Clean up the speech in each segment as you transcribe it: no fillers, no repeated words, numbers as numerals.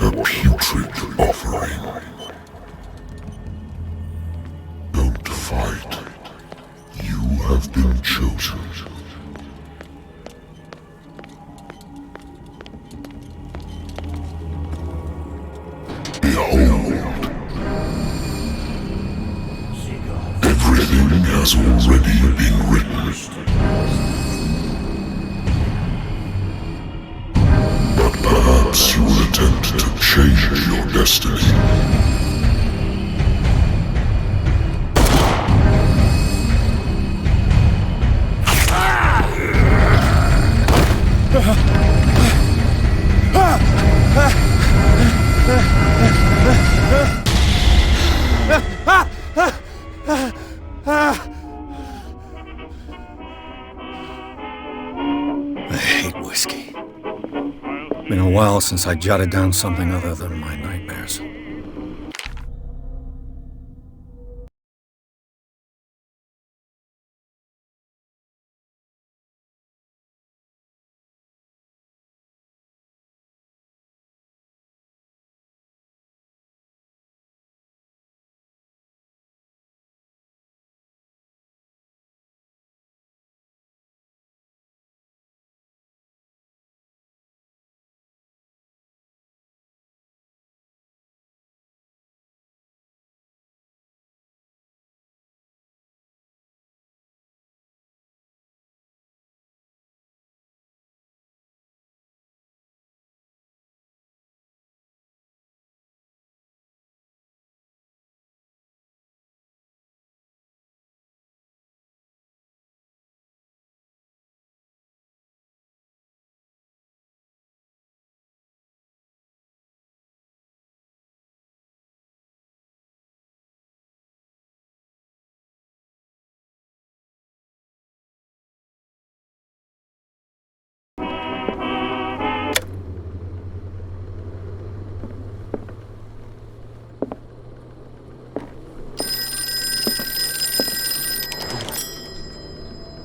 a putrid offering. Don't fight. You have been chosen. Behold. Everything has already been written. But perhaps you will attempt to change your destiny. I hate whiskey. Been a while since I jotted down something other than my nightmares.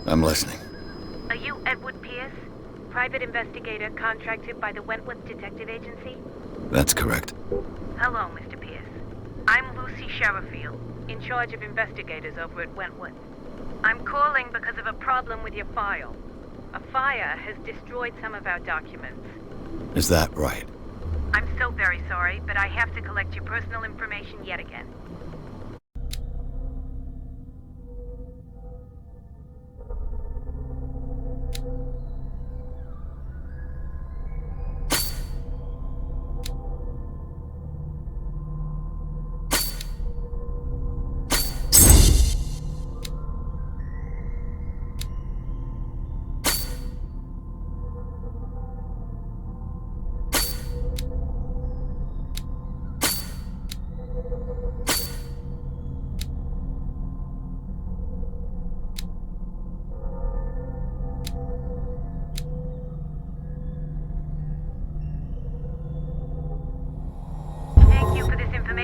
I'm listening. Are you Edward Pierce, private investigator contracted by the Wentworth Detective Agency? That's correct. Hello, Mr. Pierce. I'm Lucy Sherifield, in charge of investigators over at Wentworth. I'm calling because of a problem with your file. A fire has destroyed some of our documents. Is that right? I'm so very sorry, but I have to collect your personal information yet again.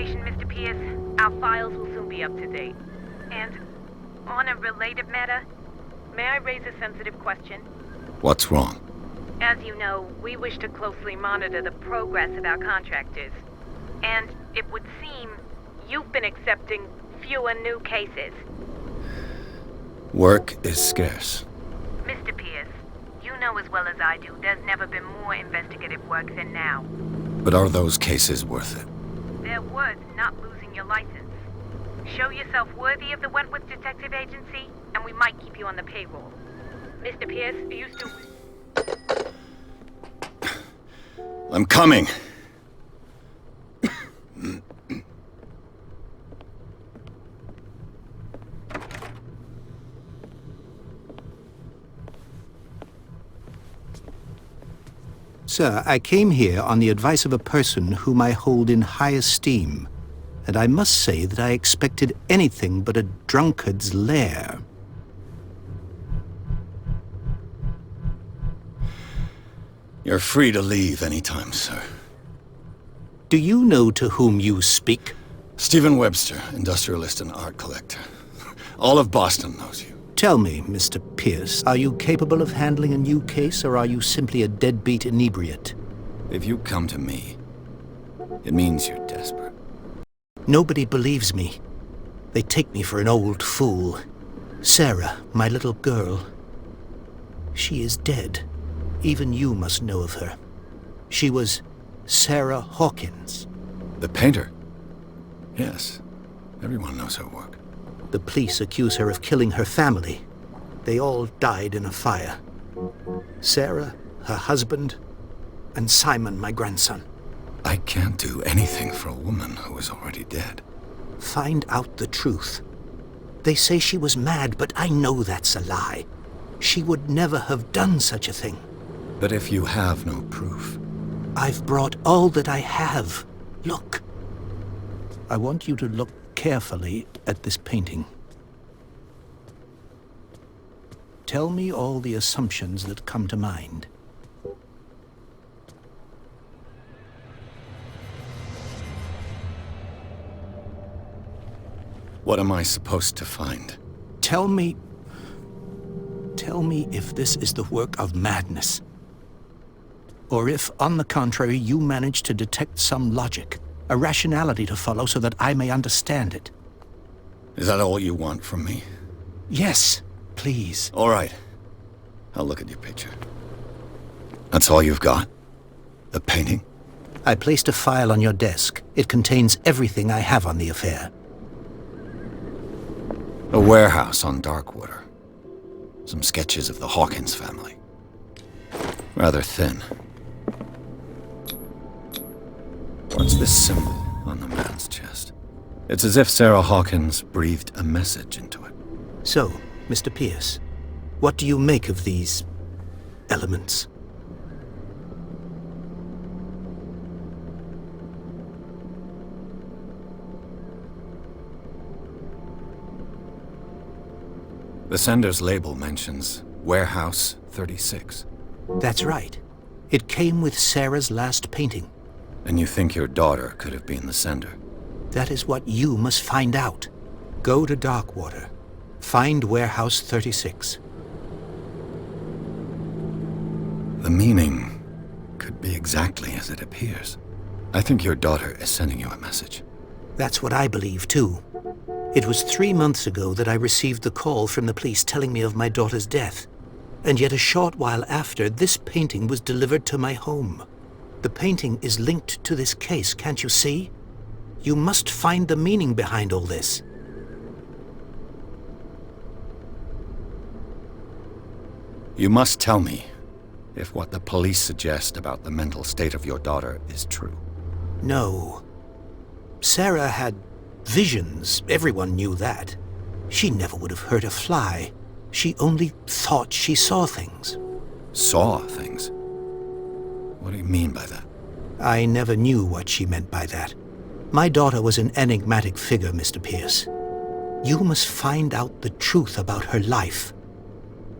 Mr. Pierce, our files will soon be up to date. And on a related matter, may I raise a sensitive question? What's wrong? As you know, we wish to closely monitor the progress of our contractors. And it would seem you've been accepting fewer new cases. Work is scarce. Mr. Pierce, you know as well as I do, there's never been more investigative work than now. But are those cases worth it? They're worth not losing your license. Show yourself worthy of the Wentworth Detective Agency, and we might keep you on the payroll. Mr. Pierce, are you still... I'm coming! Sir, I came here on the advice of a person whom I hold in high esteem, and I must say that I expected anything but a drunkard's lair. You're free to leave anytime, sir. Do you know to whom you speak? Stephen Webster, industrialist and art collector. All of Boston knows you. Tell me, Mr. Pierce, are you capable of handling a new case, or are you simply a deadbeat inebriate? If you come to me, It means you're desperate. Nobody believes me. They take me for an old fool. Sarah, my little girl, she is dead. Even you must know of her. She was Sarah Hawkins. The painter? Yes. Everyone knows her work. The police accuse her of killing her family. They all died in a fire. Sarah, her husband, and Simon, my grandson. I can't do anything for a woman who is already dead. Find out the truth. They say she was mad, but I know that's a lie. She would never have done such a thing. But if you have no proof... I've brought all that I have. Look. I want you to look carefully at this painting. Tell me all the assumptions that come to mind. What am I supposed to find? Tell me if this is the work of madness. Or if, on the contrary, you manage to detect some logic, a rationality to follow so that I may understand it. Is that all you want from me? Yes, please. All right. I'll look at your picture. That's all you've got? The painting? I placed a file on your desk. It contains everything I have on the affair. A warehouse on Darkwater. Some sketches of the Hawkins family. Rather thin. What's this symbol on the man's chest? It's as if Sarah Hawkins breathed a message into it. So, Mr. Pierce, what do you make of these elements? The sender's label mentions Warehouse 36. That's right. It came with Sarah's last painting. And you think your daughter could have been the sender? That is what you must find out. Go to Darkwater. Find Warehouse 36. The meaning could be exactly as it appears. I think your daughter is sending you a message. That's what I believe, too. It was 3 months ago that I received the call from the police telling me of my daughter's death. And yet a short while after, this painting was delivered to my home. The painting is linked to this case, can't you see? You must find the meaning behind all this. You must tell me if what the police suggest about the mental state of your daughter is true. No. Sarah had visions. Everyone knew that. She never would have hurt a fly. She only thought she saw things. Saw things? What do you mean by that? I never knew what she meant by that. My daughter was an enigmatic figure, Mr. Pierce. You must find out the truth about her life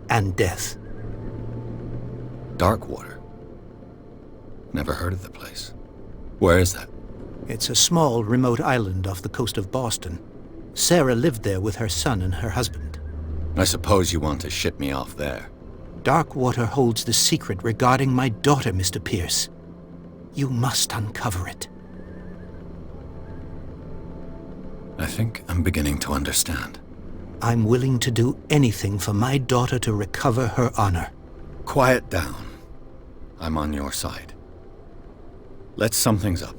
and death. Darkwater? Never heard of the place. Where is that? It's a small, remote island off the coast of Boston. Sarah lived there with her son and her husband. I suppose you want to ship me off there. Darkwater holds the secret regarding my daughter, Mr. Pierce. You must uncover it. I think I'm beginning to understand. I'm willing to do anything for my daughter to recover her honor. Quiet down. I'm on your side. Let's sum things up.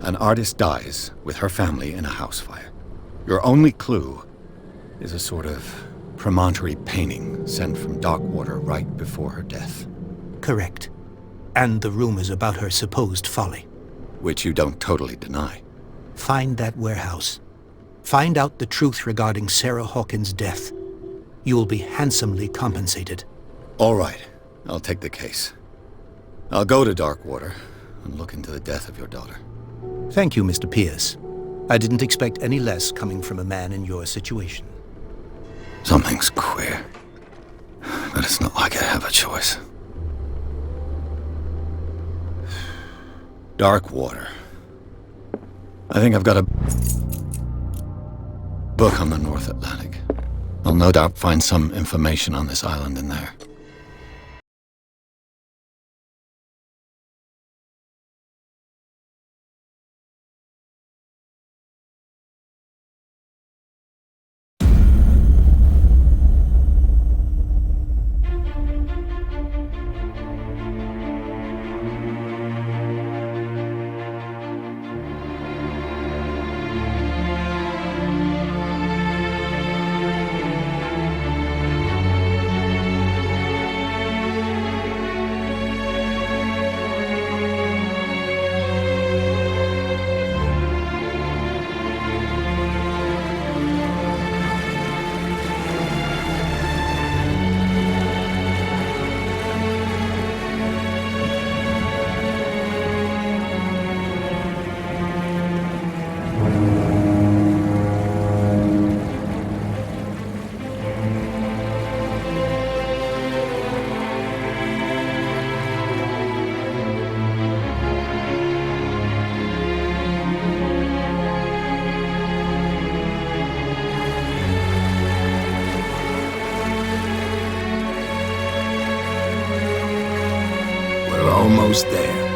An artist dies with her family in a house fire. Your only clue is a sort of promontory painting sent from Darkwater right before her death. Correct. And the rumors about her supposed folly. Which you don't totally deny. Find that warehouse. Find out the truth regarding Sarah Hawkins' death. You'll be handsomely compensated. All right. I'll take the case. I'll go to Darkwater and look into the death of your daughter. Thank you, Mr. Pierce. I didn't expect any less coming from a man in your situation. Something's queer. But it's not like I have a choice. Darkwater. I think I've got a book on the North Atlantic. I'll no doubt find some information on this island in there. almost there.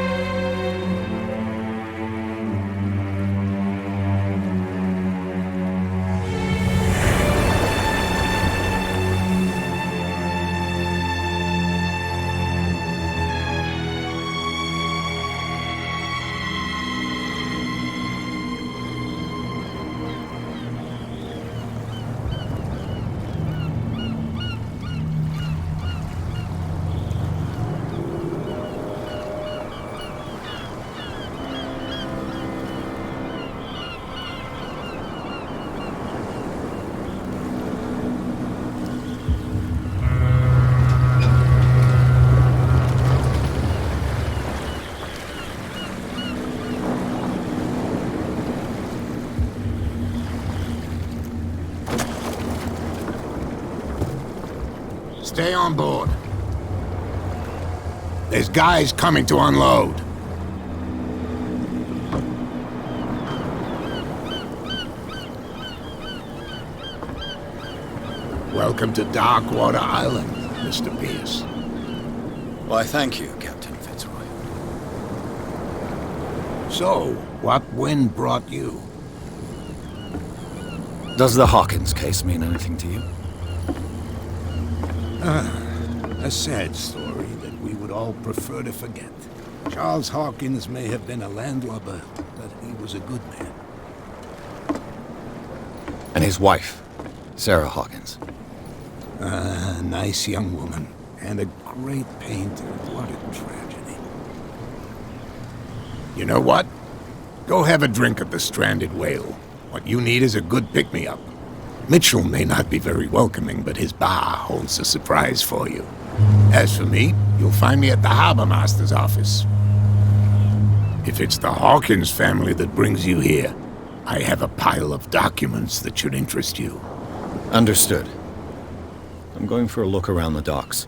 Stay on board. There's guys coming to unload. Welcome to Darkwater Island, Mr. Pierce. Why, thank you, Captain Fitzroy. So, what wind brought you? Does the Hawkins case mean anything to you? A sad story that we would all prefer to forget. Charles Hawkins may have been a landlubber, but he was a good man. And his wife, Sarah Hawkins. A nice young woman, and a great painter. What a tragedy. You know what? Go have a drink at the Stranded Whale. What you need is a good pick-me-up. Mitchell may not be very welcoming, but his bar holds a surprise for you. As for me, you'll find me at the Harbor Master's office. If it's the Hawkins family that brings you here, I have a pile of documents that should interest you. Understood. I'm going for a look around the docks.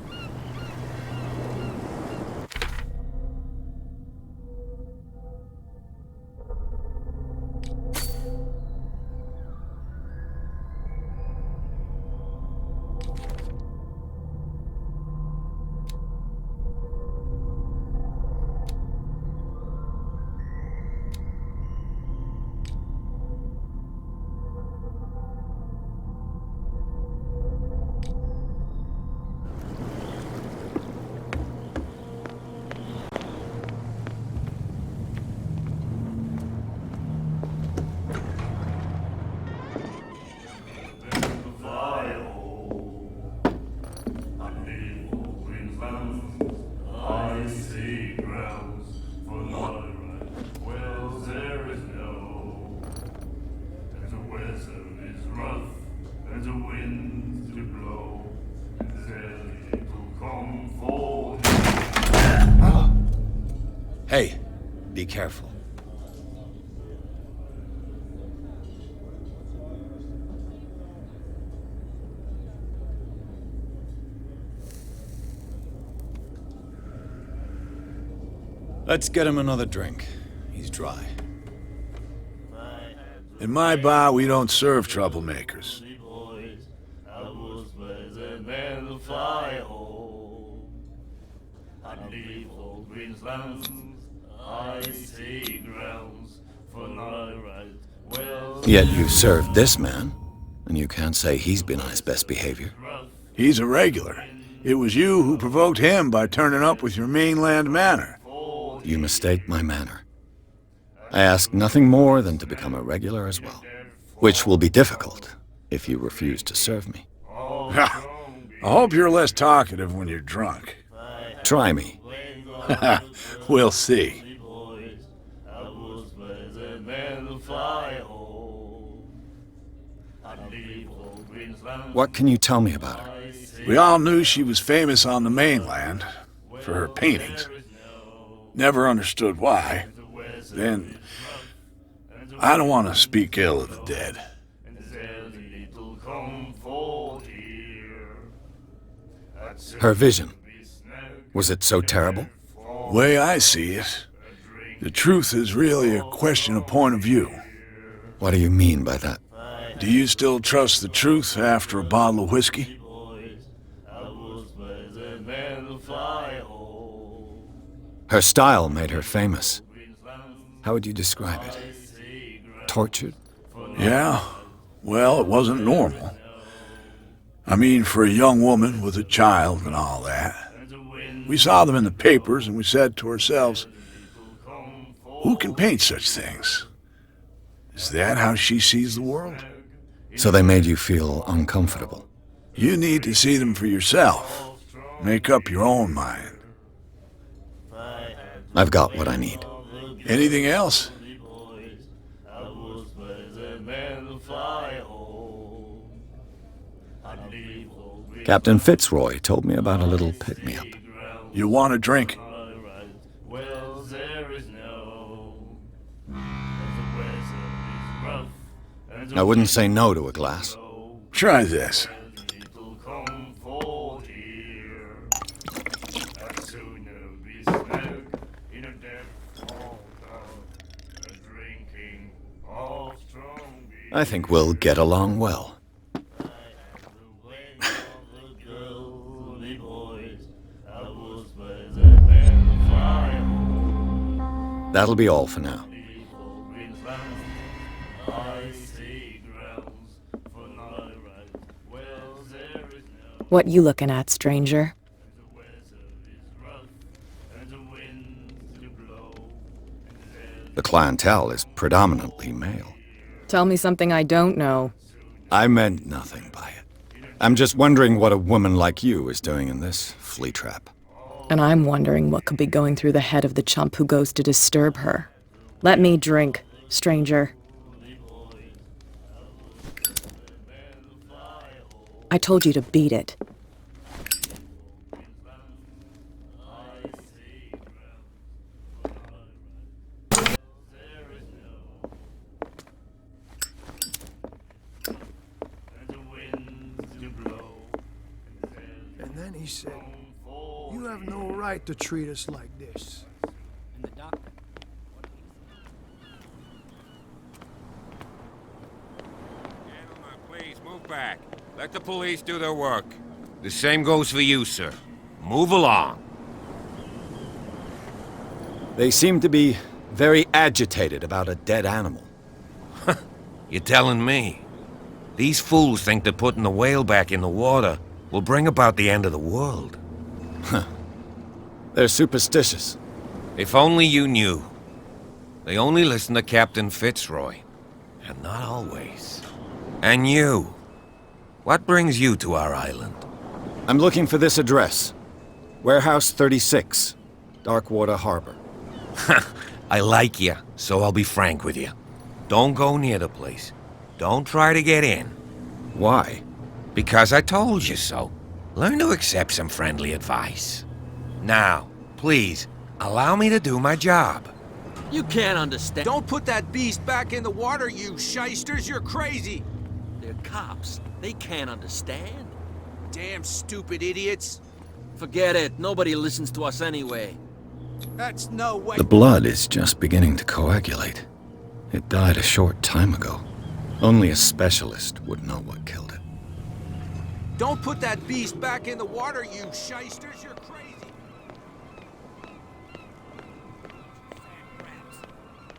Hey, be careful. Let's get him another drink. He's dry. In my bar, we don't serve troublemakers. Yet you served this man, and you can't say he's been on his best behavior. He's a regular. It was you who provoked him by turning up with your mainland manner. You mistake my manner. I ask nothing more than to become a regular as well, which will be difficult if you refuse to serve me. I hope you're less talkative when you're drunk. Try me. We'll see. What can you tell me about her? We all knew she was famous on the mainland for her paintings. Never understood why. Then, I don't want to speak ill of the dead. Her vision. Was it so terrible? The way I see it, the truth is really a question of point of view. What do you mean by that? Do you still trust the truth after a bottle of whiskey? Her style made her famous. How would you describe it? Tortured? Yeah, well, it wasn't normal. I mean, for a young woman with a child and all that. We saw them in the papers and we said to ourselves, who can paint such things? Is that how she sees the world? So they made you feel uncomfortable? You need to see them for yourself. Make up your own mind. I've got what I need. Anything else? Captain Fitzroy told me about a little pick-me-up. You want a drink? I wouldn't say no to a glass. Try this. I think we'll get along well. That'll be all for now. What you looking at, stranger? The clientele is predominantly male. Tell me something I don't know. I meant nothing by it. I'm just wondering what a woman like you is doing in this flea trap. And I'm wondering what could be going through the head of the chump who goes to disturb her. Let me drink, stranger. I told you to beat it. And then he said, "You have no right to treat us like this." And the doctor. Gentlemen, please move back. Let the police do their work. The same goes for you, sir. Move along. They seem to be very agitated about a dead animal. You're telling me? These fools think that putting the whale back in the water will bring about the end of the world. They're superstitious. If only you knew. They only listen to Captain Fitzroy. And not always. And you. What brings you to our island? I'm looking for this address. Warehouse 36, Darkwater Harbor. I like you, so I'll be frank with you. Don't go near the place. Don't try to get in. Why? Because I told you so. Learn to accept some friendly advice. Now, please, allow me to do my job. You can't understand. Don't put that beast back in the water, you shysters. You're crazy. They're cops. They can't understand. Damn stupid idiots. Forget it. Nobody listens to us anyway. That's no way. The blood is just beginning to coagulate. It died a short time ago. Only a specialist would know what killed it. Don't put that beast back in the water, you shysters. You're crazy.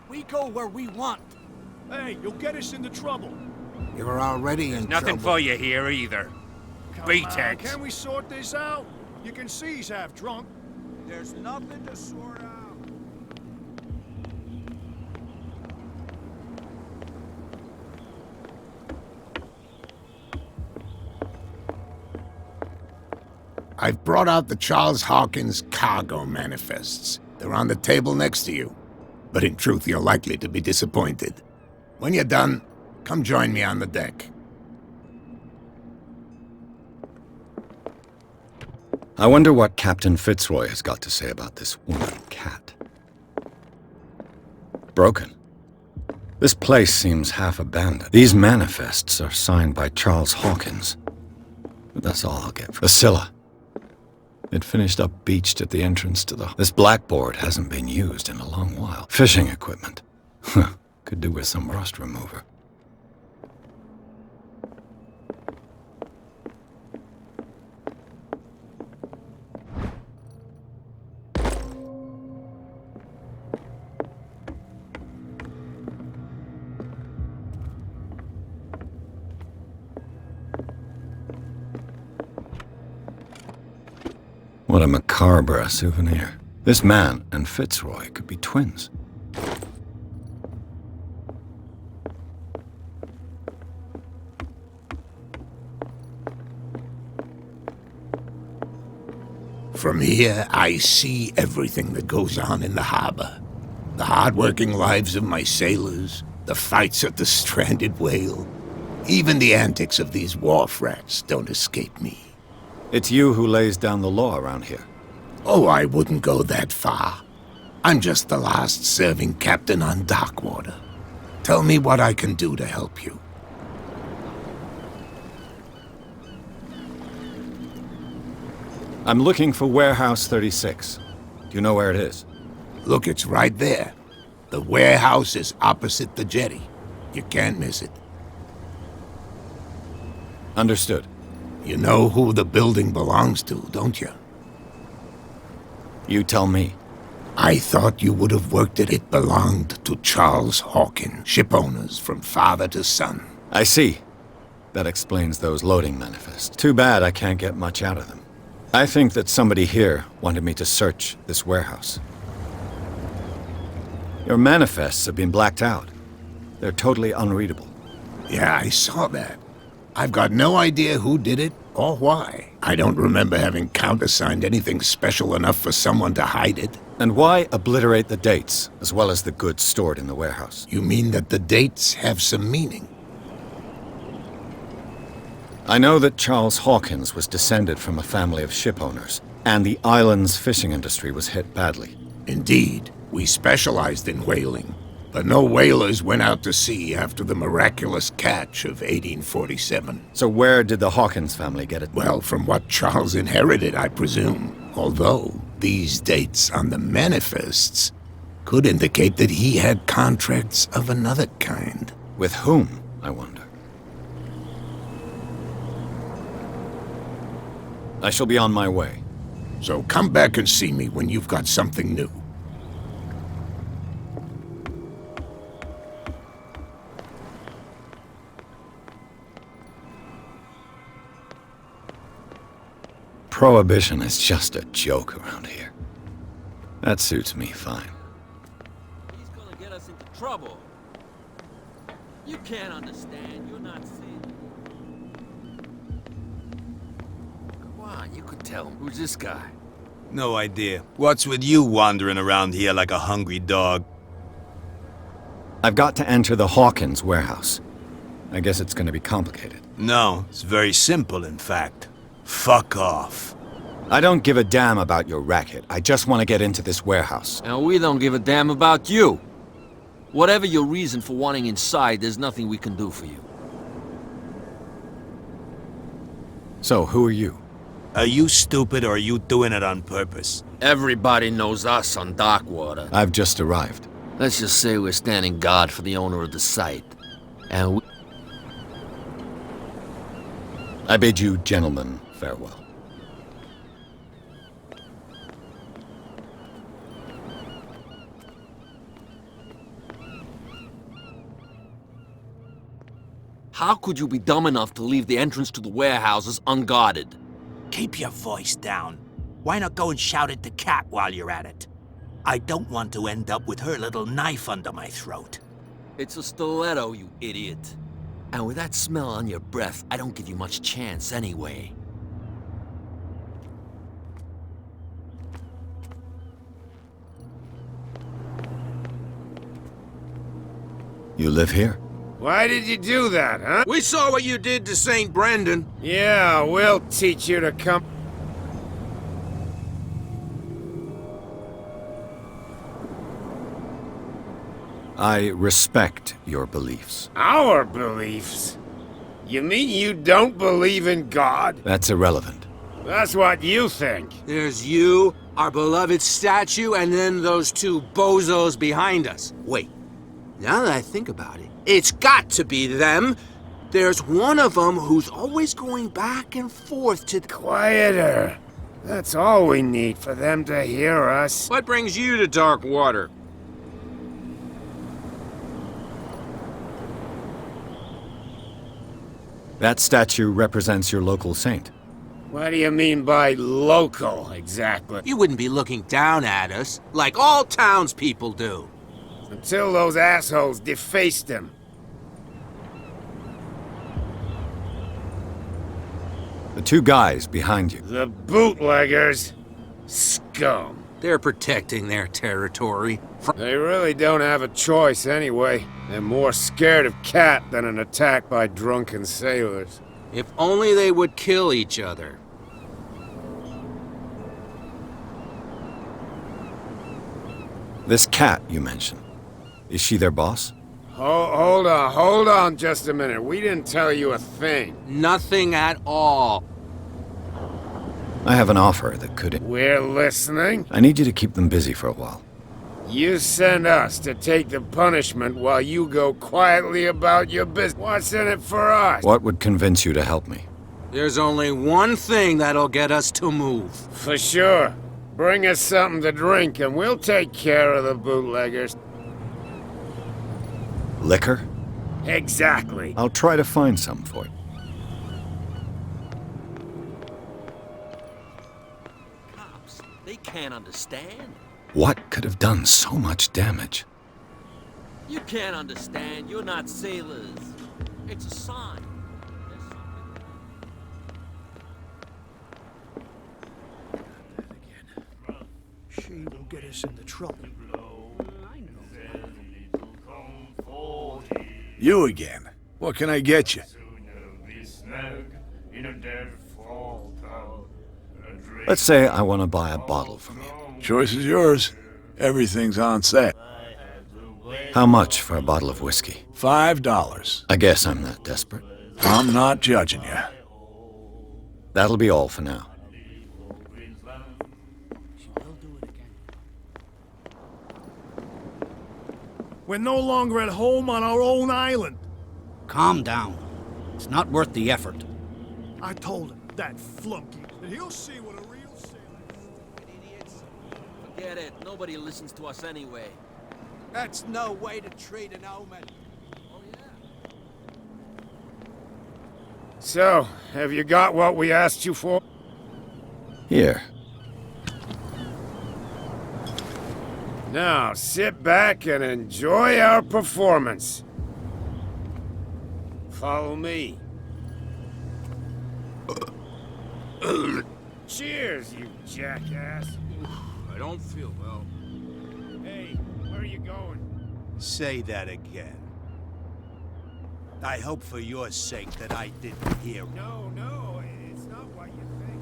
We go where we want. Hey, you'll get us into trouble. You're already in Nothing trouble. for you here either. Come Beat on, it. can we sort this out? You can see he's half drunk. There's nothing to sort out. I've brought out the Charles Hawkins cargo manifests. They're on the table next to you. But in truth, you're likely to be disappointed. When you're done, come join me on the deck. I wonder what Captain Fitzroy has got to say about this woman cat. Broken. This place seems half abandoned. These manifests are signed by Charles Hawkins. But that's all I'll get. Priscilla. It finished up beached at the entrance to the... This blackboard hasn't been used in a long while. Fishing equipment. Could do with some rust remover. macabre a souvenir. This man and Fitzroy could be twins. From here, I see everything that goes on in the harbor. The hard-working lives of my sailors, the fights at the stranded whale. Even the antics of these wharf rats don't escape me. It's you who lays down the law around here. Oh, I wouldn't go that far. I'm just the last serving captain on Darkwater. Tell me what I can do to help you. I'm looking for Warehouse 36. Do you know where it is? Look, it's right there. The warehouse is opposite the jetty. You can't miss it. Understood. You know who the building belongs to, don't you? You tell me. I thought you would have worked it. It belonged to Charles Hawkins, ship owners from father to son. I see. That explains those loading manifests. Too bad I can't get much out of them. I think that somebody here wanted me to search this warehouse. Your manifests have been blacked out. They're totally unreadable. Yeah, I saw that. I've got no idea who did it or why. I don't remember having countersigned anything special enough for someone to hide it. And why obliterate the dates, as well as the goods stored in the warehouse? You mean that the dates have some meaning? I know that Charles Hawkins was descended from a family of ship owners, and the island's fishing industry was hit badly. Indeed, we specialized in whaling, but no whalers went out to sea after the miraculous catch of 1847. So where did the Hawkins family get it? Well, from what Charles inherited, I presume. Although, these dates on the manifests could indicate that he had contracts of another kind. With whom, I wonder? I shall be on my way. So come back and see me when you've got something new. Prohibition is just a joke around here. That suits me fine. He's gonna get us into trouble. You can't understand. You're not seeing. Come on, you could tell him. Who's this guy? No idea. What's with you wandering around here like a hungry dog? I've got to enter the Hawkins warehouse. I guess it's going to be complicated. No, it's very simple, in fact. Fuck off. I don't give a damn about your racket. I just want to get into this warehouse. And we don't give a damn about you. Whatever your reason for wanting inside, there's nothing we can do for you. So, who are you? Are you stupid or are you doing it on purpose? Everybody knows us on Darkwater. I've just arrived. Let's just say we're standing guard for the owner of the site. And we... I bid you gentlemen farewell. How could you be dumb enough to leave the entrance to the warehouses unguarded? Keep your voice down. Why not go and shout at the cat while you're at it? I don't want to end up with her little knife under my throat. It's a stiletto, you idiot. And with that smell on your breath, I don't give you much chance anyway. You live here? Why did you do that, huh? We saw what you did to St. Brendan. Yeah, we'll teach you to come... I respect your beliefs. Our beliefs? You mean you don't believe in God? That's irrelevant. That's what you think. There's you, our beloved statue, and then those two bozos behind us. Wait, now that I think about it, it's got to be them. There's one of them who's always going back and forth to... Quieter. That's all we need for them to hear us. What brings you to Darkwater? That statue represents your local saint. What do you mean by local, exactly? You wouldn't be looking down at us, like all townspeople do. Until those assholes defaced him. The two guys behind you. The bootleggers. Scum. They're protecting their territory. They really don't have a choice anyway. They're more scared of Cat than an attack by drunken sailors. If only they would kill each other. This Cat you mentioned, is she their boss? Hold on just a minute. We didn't tell you a thing. Nothing at all. I have an offer that could... We're listening. I need you to keep them busy for a while. You send us to take the punishment while you go quietly about your business. What's in it for us? What would convince you to help me? There's only one thing that'll get us to move. For sure. Bring us something to drink and we'll take care of the bootleggers. Liquor? Exactly. I'll try to find some for you. Cops, they can't understand. What could have done so much damage? You can't understand. You're not sailors. It's a sign. She will get us into trouble. You again. What can I get you? Let's say I want to buy a bottle from you. Choice is yours. Everything's on sale. How much for a bottle of whiskey? $5. I guess I'm not desperate. I'm not judging you. That'll be all for now. We're no longer at home on our own island. Calm down. It's not worth the effort. I told him, that flunky, that he'll see what a real sailor is. Idiots. Forget it. Nobody listens to us anyway. That's no way to treat an omen. Oh, yeah. So, have you got what we asked you for? Here. Now, sit back and enjoy our performance. Follow me. Cheers, you jackass. I don't feel well. Hey, where are you going? Say that again. I hope for your sake that I didn't hear. No, it's not what you think.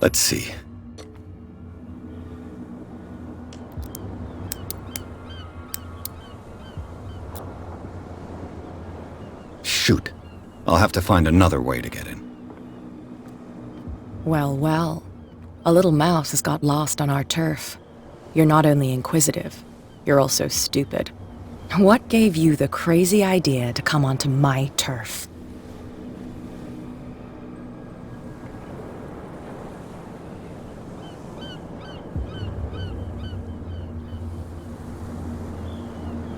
Let's see. Shoot. I'll have to find another way to get in. Well, well. A little mouse has got lost on our turf. You're not only inquisitive, you're also stupid. What gave you the crazy idea to come onto my turf?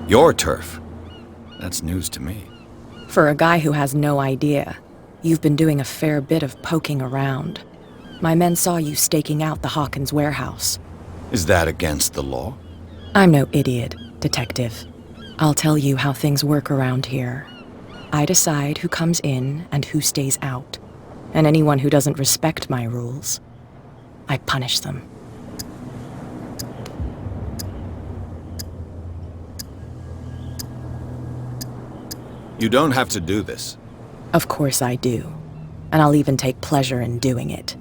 Your turf? That's news to me. For a guy who has no idea, you've been doing a fair bit of poking around. My men saw you staking out the Hawkins warehouse. Is that against the law? I'm no idiot, detective. I'll tell you how things work around here. I decide who comes in and who stays out. And anyone who doesn't respect my rules, I punish them. You don't have to do this. Of course I do. And I'll even take pleasure in doing it.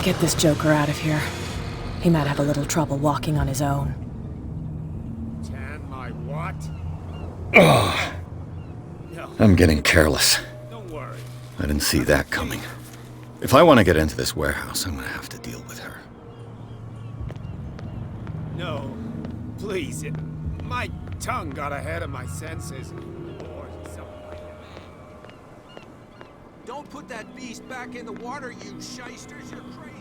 Get this joker out of here. He might have a little trouble walking on his own. Tan my what? Ugh. I'm getting careless. Don't worry. I didn't see that coming. If I want to get into this warehouse, I'm going to have to deal with her. No, please. My tongue got ahead of my senses. Or something like that. Don't put that beast back in the water, you shysters. You're crazy.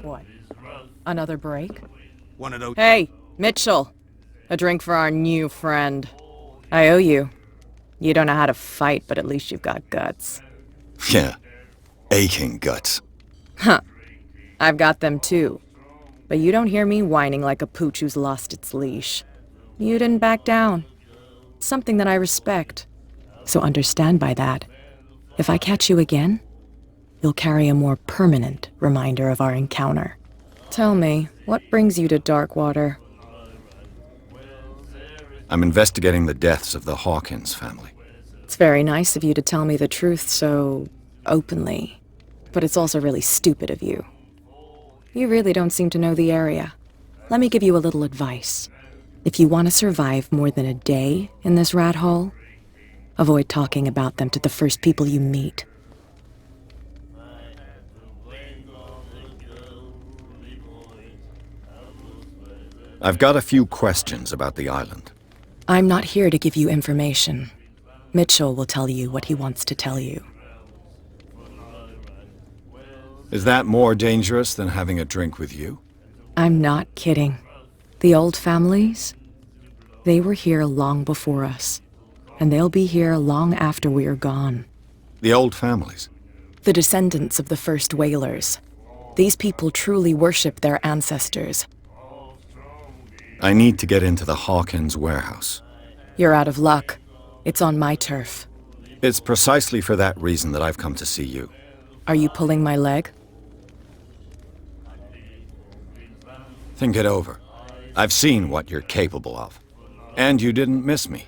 What? Another break? One of those. Hey, Mitchell! A drink for our new friend. I owe you. You don't know how to fight, but at least you've got guts. Yeah. Aching guts. Huh. I've got them too. But you don't hear me whining like a pooch who's lost its leash. You didn't back down. Something that I respect. So understand by that, if I catch you again, you'll carry a more permanent reminder of our encounter. Tell me, what brings you to Darkwater? I'm investigating the deaths of the Hawkins family. It's very nice of you to tell me the truth so openly, but it's also really stupid of you. You really don't seem to know the area. Let me give you a little advice. If you want to survive more than a day in this rat hole, avoid talking about them to the first people you meet. I've got a few questions about the island. I'm not here to give you information. Mitchell will tell you what he wants to tell you. Is that more dangerous than having a drink with you? I'm not kidding. The old families, they were here long before us, and they'll be here long after we're gone. The old families? The descendants of the first whalers. These people truly worship their ancestors. I need to get into the Hawkins warehouse. You're out of luck. It's on my turf. It's precisely for that reason that I've come to see you. Are you pulling my leg? Think it over. I've seen what you're capable of. And you didn't miss me.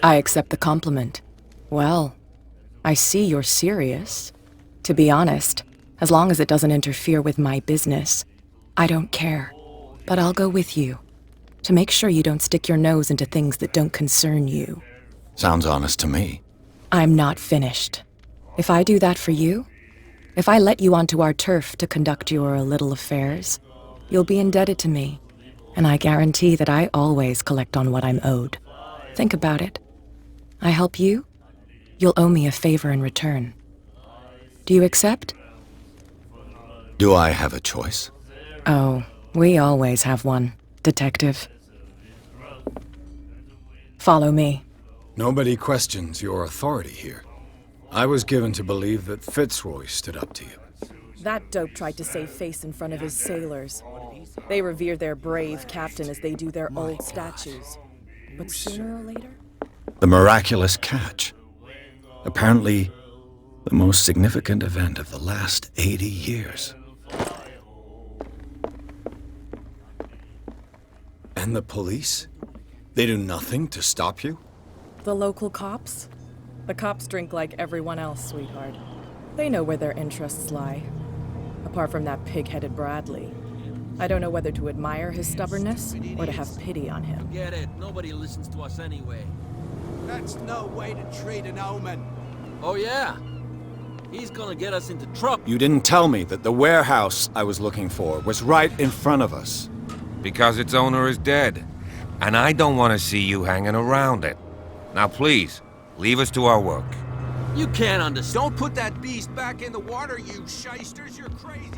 I accept the compliment. Well, I see you're serious. To be honest, as long as it doesn't interfere with my business, I don't care. But I'll go with you. To make sure you don't stick your nose into things that don't concern you. Sounds honest to me. I'm not finished. If I do that for you, if I let you onto our turf to conduct your little affairs, you'll be indebted to me, and I guarantee that I always collect on what I'm owed. Think about it. I help you, you'll owe me a favor in return. Do you accept? Do I have a choice? Oh, we always have one, Detective. Follow me. Nobody questions your authority here. I was given to believe that Fitzroy stood up to you. That dope tried to save face in front of his sailors. They revere their brave captain as they do their old statues. But sooner or later... The miraculous catch. Apparently, the most significant event of the last 80 years. And the police? They do nothing to stop you? The local cops? The cops drink like everyone else, sweetheart. They know where their interests lie. Apart from that pig-headed Bradley. I don't know whether to admire his stubbornness or to have pity on him. Forget it. Nobody listens to us anyway. That's no way to treat an omen. Oh, yeah? He's gonna get us into trouble. You didn't tell me that the warehouse I was looking for was right in front of us. Because its owner is dead. And I don't want to see you hanging around it. Now please, leave us to our work. You can't understand. Don't put that beast back in the water, you shysters. You're crazy.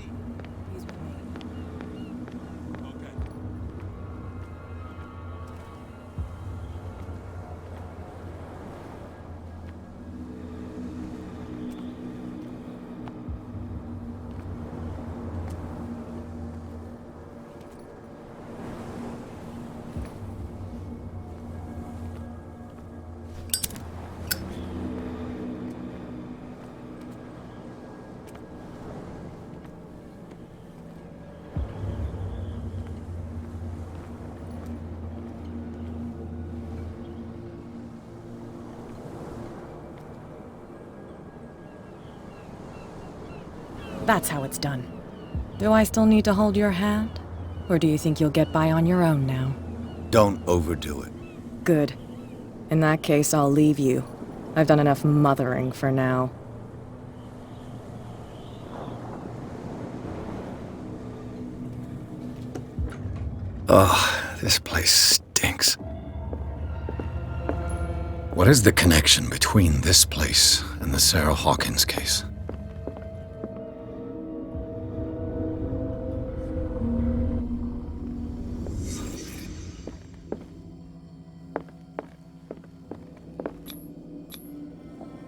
That's how it's done. Do I still need to hold your hand? Or do you think you'll get by on your own now? Don't overdo it. Good. In that case, I'll leave you. I've done enough mothering for now. Oh, this place stinks. What is the connection between this place and the Sarah Hawkins case?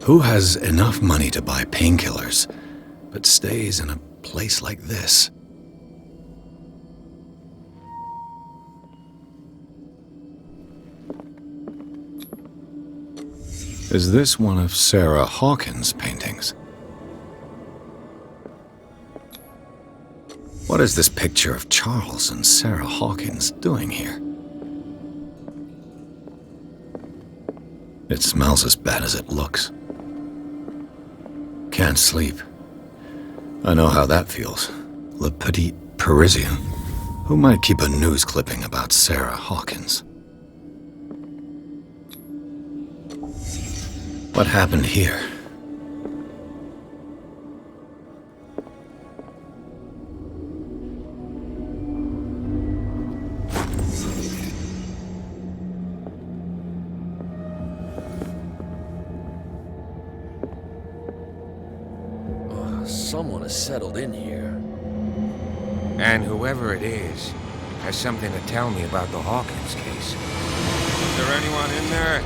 Who has enough money to buy painkillers, but stays in a place like this? Is this one of Sarah Hawkins' paintings? What is this picture of Charles and Sarah Hawkins doing here? It smells as bad as it looks. Can't sleep. I know how that feels. Le Petit Parisien. Who might keep a news clipping about Sarah Hawkins? What happened here? Someone has settled in here. And whoever it is has something to tell me about the Hawkins case. Is there anyone in there?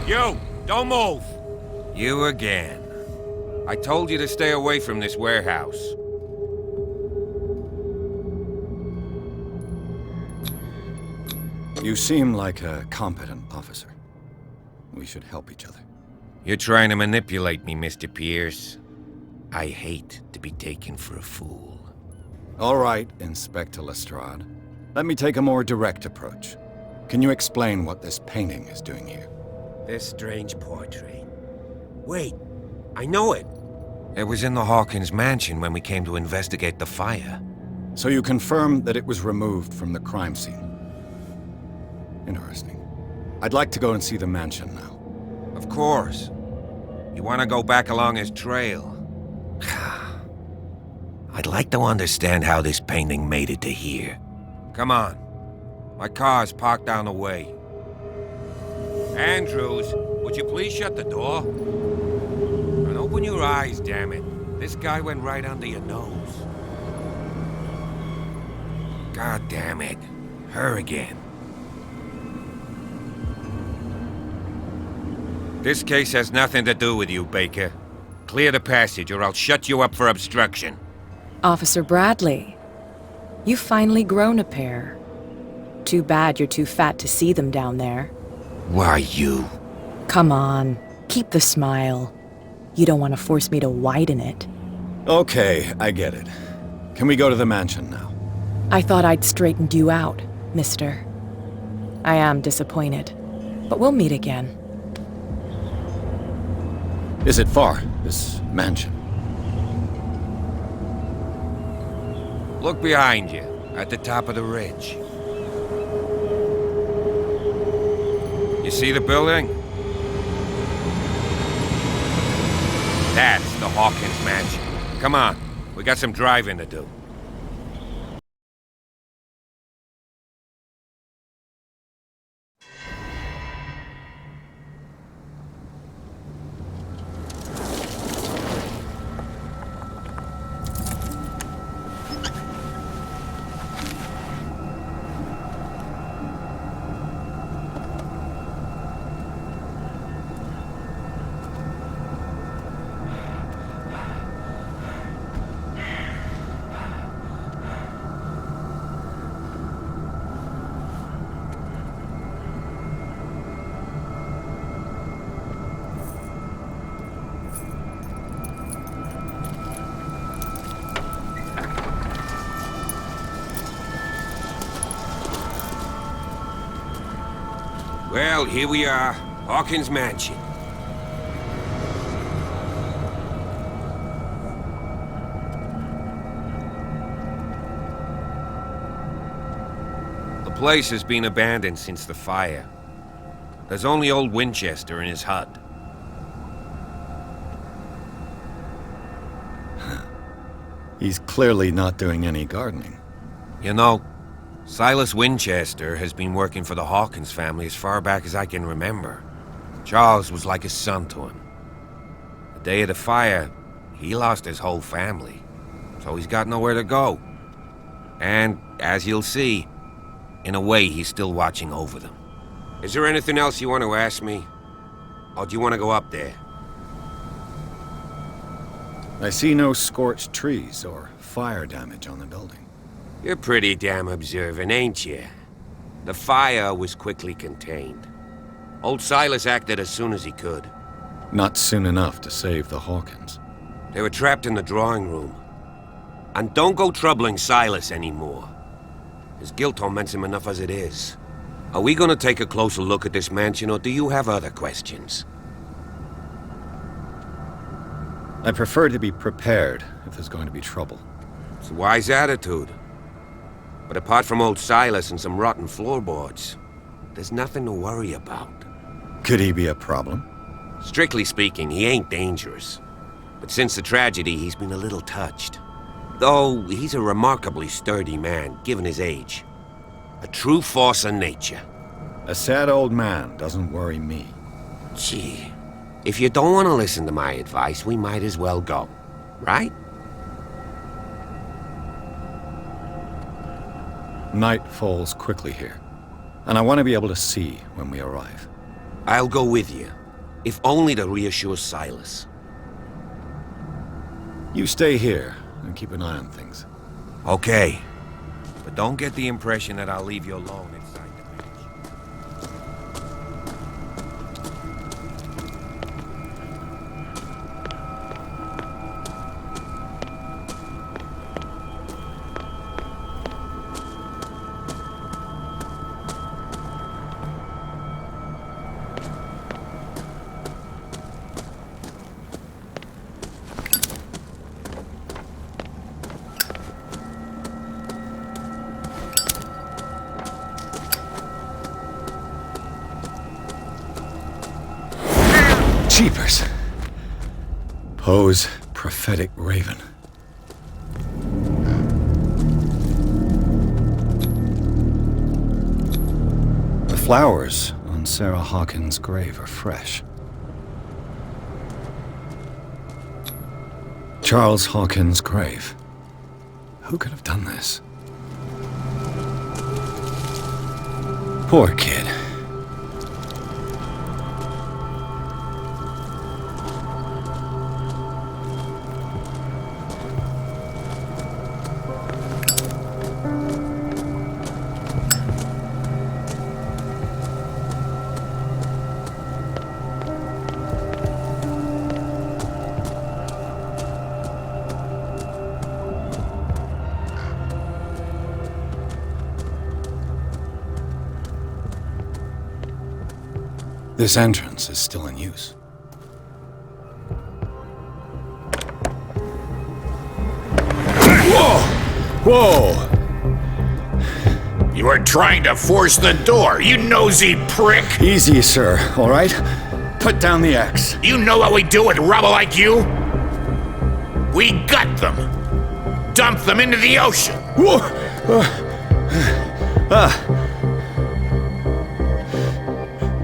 You! Don't move! You again. I told you to stay away from this warehouse. You seem like a competent officer. We should help each other. You're trying to manipulate me, Mr. Pierce. I hate to be taken for a fool. All right, Inspector Lestrade. Let me take a more direct approach. Can you explain what this painting is doing here? This strange portrait. Wait, I know it. It was in the Hawkins mansion when we came to investigate the fire. So you confirm that it was removed from the crime scene? Interesting. I'd like to go and see the mansion now. Of course. You want to go back along his trail? I'd like to understand how this painting made it to here. Come on. My car's parked down the way. Andrews, would you please shut the door? And open your eyes, damn it. This guy went right under your nose. God damn it. Her again. This case has nothing to do with you, Baker. Clear the passage or I'll shut you up for obstruction. Officer Bradley, you've finally grown a pair. Too bad you're too fat to see them down there. Why you? Come on, keep the smile. You don't want to force me to widen it. Okay, I get it. Can we go to the mansion now? I thought I'd straightened you out, mister. I am disappointed, but we'll meet again. Is it far, this mansion? Look behind you, at the top of the ridge. You see the building? That's the Hawkins mansion. Come on, we got some driving to do. Well, here we are, Hawkins Mansion. The place has been abandoned since the fire. There's only old Winchester in his hut. He's clearly not doing any gardening. You know, Silas Winchester has been working for the Hawkins family as far back as I can remember. Charles was like a son to him. The day of the fire, he lost his whole family, so he's got nowhere to go. And, as you'll see, in a way, he's still watching over them. Is there anything else you want to ask me? Or do you want to go up there? I see no scorched trees or fire damage on the building. You're pretty damn observant, ain't you? The fire was quickly contained. Old Silas acted as soon as he could. Not soon enough to save the Hawkins. They were trapped in the drawing room. And don't go troubling Silas anymore. His guilt torments him enough as it is. Are we gonna take a closer look at this mansion, or do you have other questions? I prefer to be prepared if there's going to be trouble. It's a wise attitude. But apart from old Silas and some rotten floorboards, there's nothing to worry about. Could he be a problem? Strictly speaking, he ain't dangerous. But since the tragedy, he's been a little touched. Though he's a remarkably sturdy man, given his age. A true force of nature. A sad old man doesn't worry me. Gee, if you don't want to listen to my advice, we might as well go, right? Night falls quickly here, and I want to be able to see when we arrive. I'll go with you, if only to reassure Silas. You stay here and keep an eye on things. Okay, but don't get the impression that I'll leave you alone inside the mansion. Jeepers! Poe's prophetic raven. The flowers on Sarah Hawkins' grave are fresh. Charles Hawkins' grave. Who could have done this? Poor kid. This entrance is still in use. Whoa! Whoa! You are trying to force the door, you nosy prick! Easy, sir, all right? Put down the axe. You know what we do with rubble like you? We gut them. Dump them into the ocean. Whoa!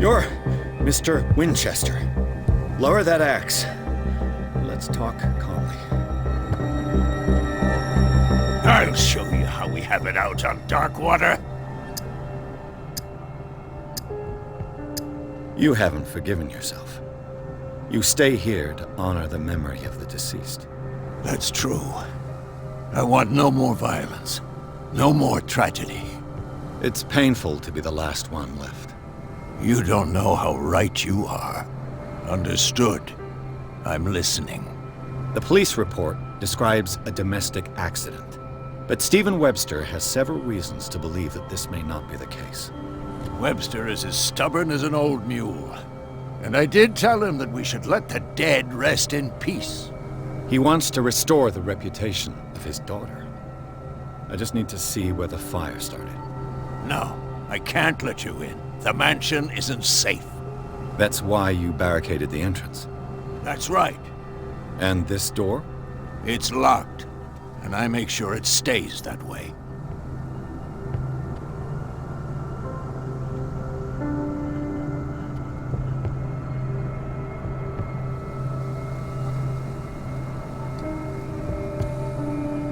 You're Mr. Winchester. Lower that axe. Let's talk calmly. I'll show you how we have it out on dark water. You haven't forgiven yourself. You stay here to honor the memory of the deceased. That's true. I want no more violence. No more tragedy. It's painful to be the last one left. You don't know how right you are. Understood. I'm listening. The police report describes a domestic accident, but Stephen Webster has several reasons to believe that this may not be the case. Webster is as stubborn as an old mule. And I did tell him that we should let the dead rest in peace. He wants to restore the reputation of his daughter. I just need to see where the fire started. No, I can't let you in. The mansion isn't safe. That's why you barricaded the entrance. That's right. And this door? It's locked. and I make sure it stays that way.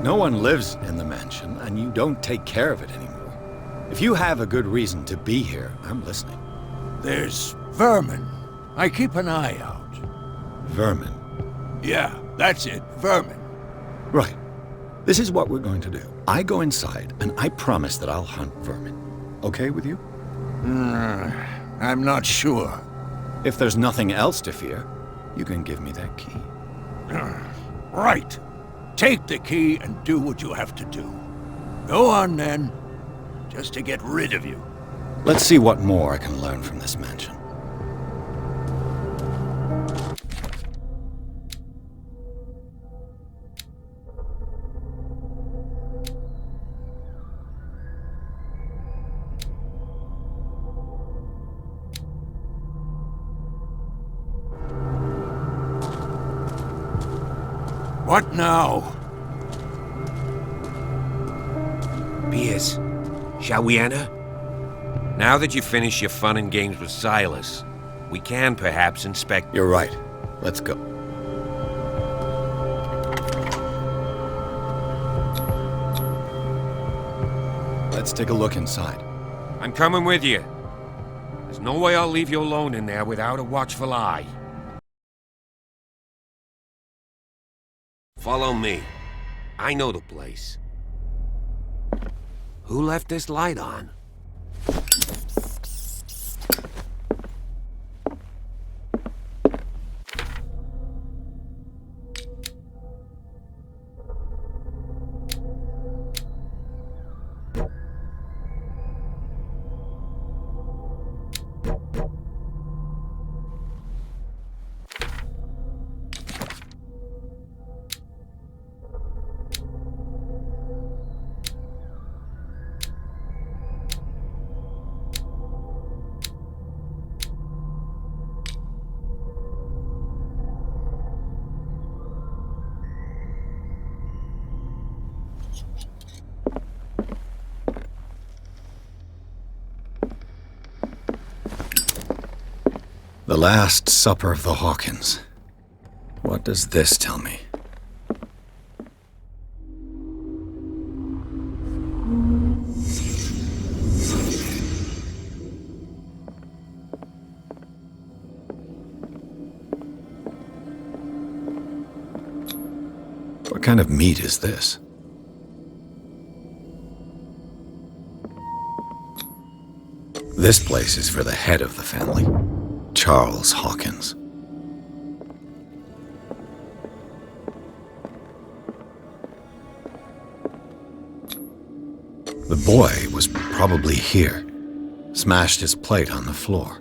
No one lives in the mansion, and you don't take care of it anymore. If you have a good reason to be here, I'm listening. There's vermin. I keep an eye out. Vermin? Yeah, that's it, vermin. Right. This is what we're going to do. I go inside, and I promise that I'll hunt vermin. Okay with you? I'm not sure. If there's nothing else to fear, you can give me that key. Right. Take the key and do what you have to do. Go on, then. Just to get rid of you. Let's see what more I can learn from this mansion. What now? Pierce, shall we enter? Now that you finish your fun and games with Silas, we can perhaps inspect... You're right. Let's go. Let's take a look inside. I'm coming with you. There's no way I'll leave you alone in there without a watchful eye. Follow me. I know the place. Who left this light on? The Last Supper of the Hawkins. What does this tell me? What kind of meat is this? This place is for the head of the family, Charles Hawkins. The boy was probably here, smashed his plate on the floor.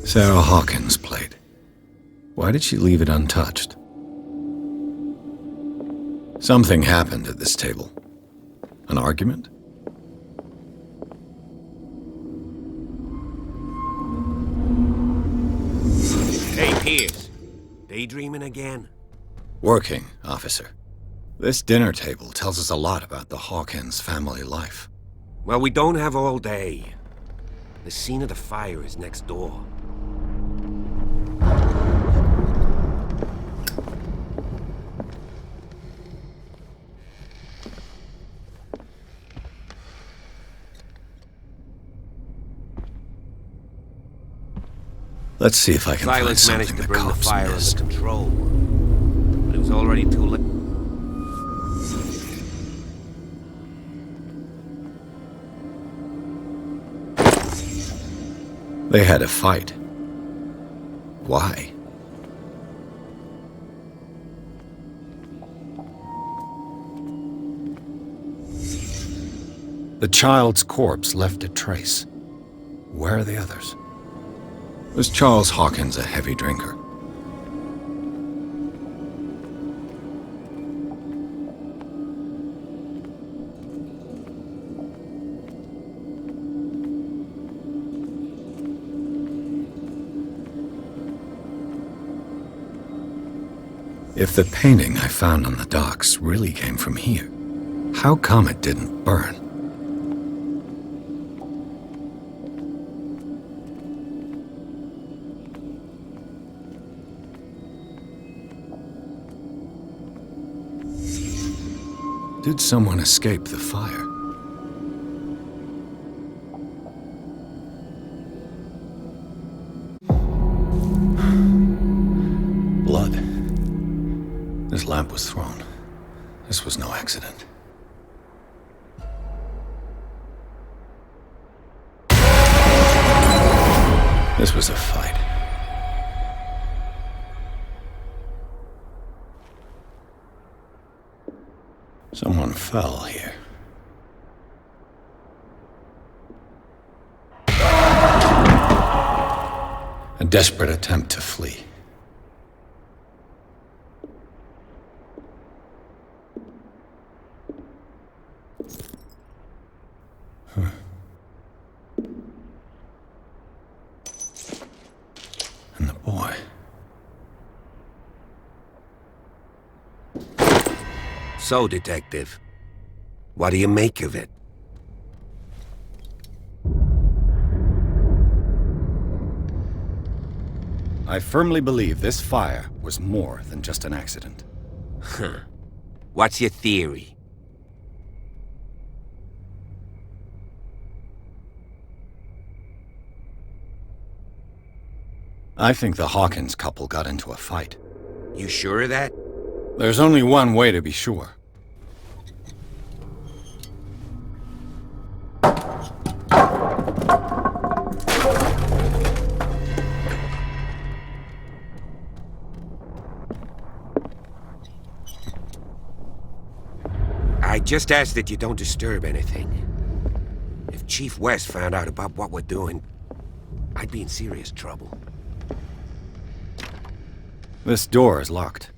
Sarah Hawkins' plate. Why did she leave it untouched? Something happened at this table. An argument? Hey, Pierce. Daydreaming again? Working, officer. This dinner table tells us a lot about the Hawkins family life. Well, we don't have all day. The scene of the fire is next door. Let's see if I can find Silas something managed to the bring the cops fire missed. under control, but it was already too late. They had a fight. Why? The child's corpse left a trace. Where are the others? Was Charles Hawkins a heavy drinker? If the painting I found on the docks really came from here, how come it didn't burn? Did someone escape the fire? Blood. This lamp was thrown. This was no accident. This was a fight. Someone fell here. A desperate attempt to flee. And the boy. So, Detective, what do you make of it? I firmly believe this fire was more than just an accident. Huh. What's your theory? I think the Hawkins couple got into a fight. You sure of that? There's only one way to be sure. I just ask that you don't disturb anything. If Chief West found out about what we're doing, I'd be in serious trouble. This door is locked.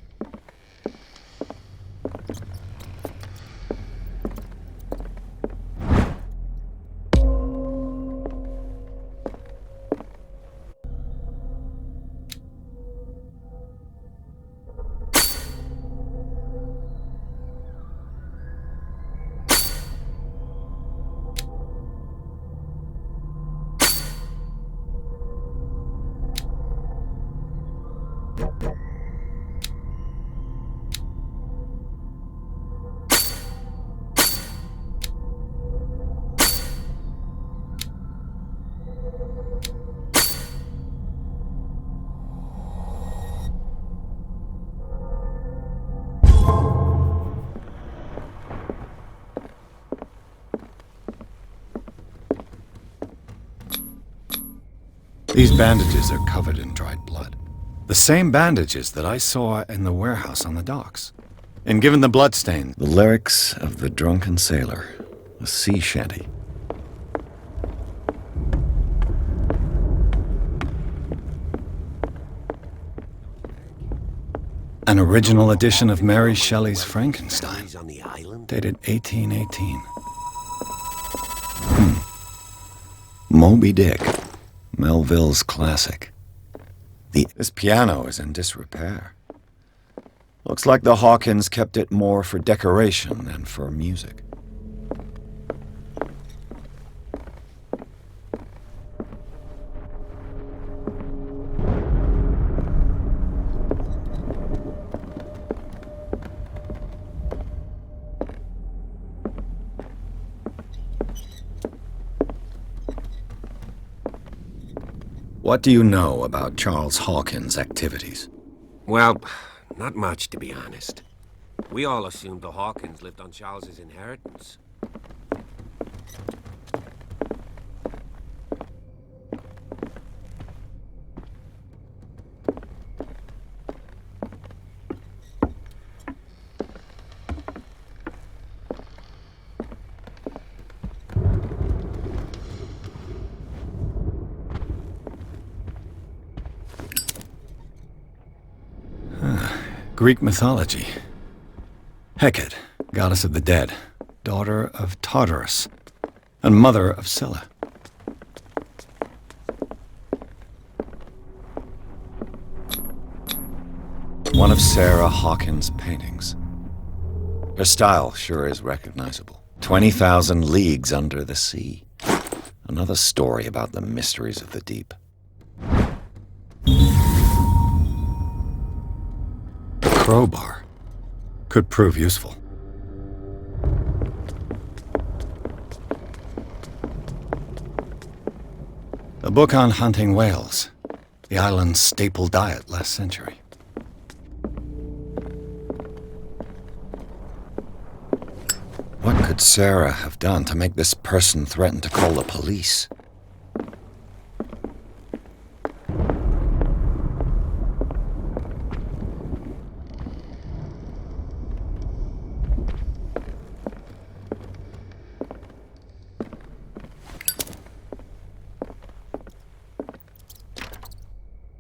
These bandages are covered in dried blood. The same bandages that I saw in the warehouse on the docks. And given the bloodstain, the lyrics of the drunken sailor, a sea shanty. An original edition of Mary Shelley's Frankenstein, dated 1818. Moby Dick. Melville's classic. This piano is in disrepair. Looks like the Hawkins kept it more for decoration than for music. What do you know about Charles Hawkins' activities? Well, not much, to be honest. We all assumed the Hawkins lived on Charles's inheritance. Greek mythology. Hecate, goddess of the dead, daughter of Tartarus, and mother of Scylla. One one of Sarah Hawkins' paintings. Her style sure is recognizable. 20,000 Leagues Under the Sea. Another story about the mysteries of the deep. A crowbar could prove useful. A book on hunting whales, the island's staple diet last century. What could Sarah have done to make this person threaten to call the police?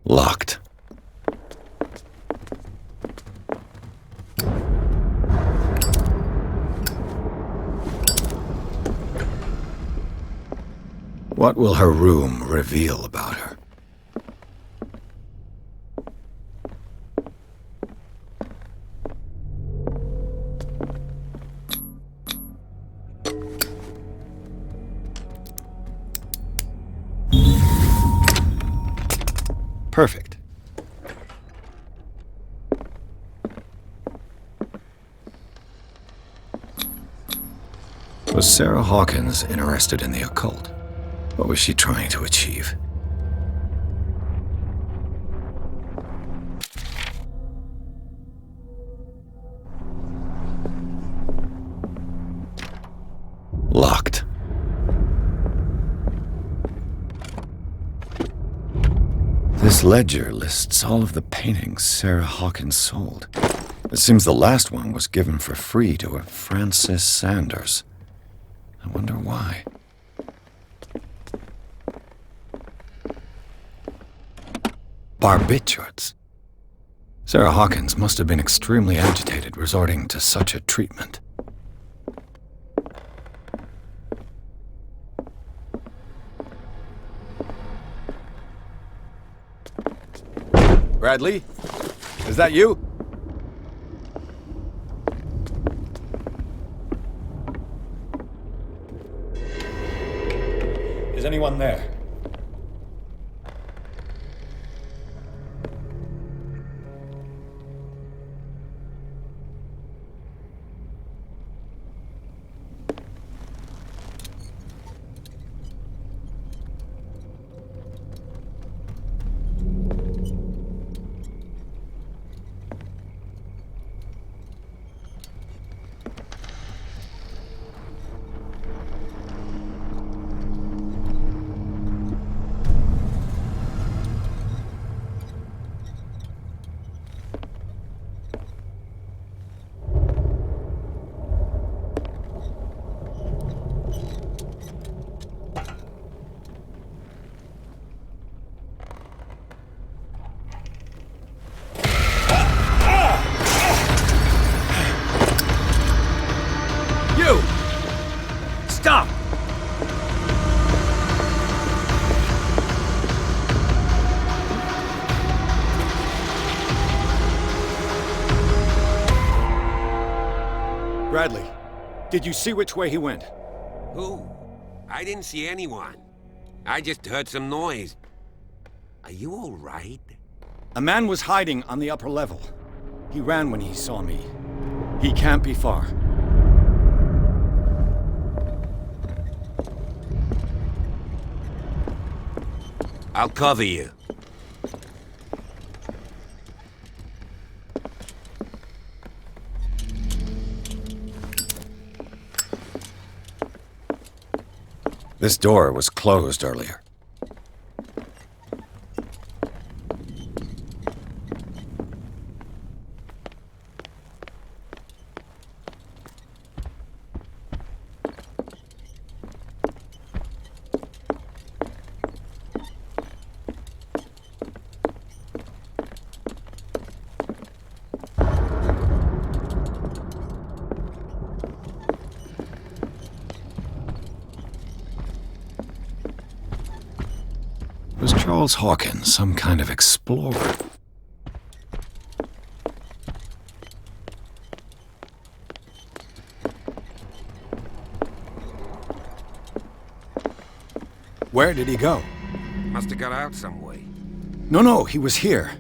Locked. What will her room reveal about her? Perfect. Was Sarah Hawkins interested in the occult? What was she trying to achieve? Locked. This ledger lists all of the paintings Sarah Hawkins sold. It seems the last one was given for free to a Francis Sanders. I wonder why. Barbiturates. Sarah Hawkins must have been extremely agitated resorting to such a treatment. Bradley? Is that you? Is anyone there? Stop! Bradley, did you see which way he went? Who? I didn't see anyone. I just heard some noise. Are you all right? A man was hiding on the upper level. He ran when he saw me. He can't be far. I'll cover you. This door was closed earlier. Was Charles Hawkins some kind of explorer? Where did he go? Must have got out some way. No, he was here.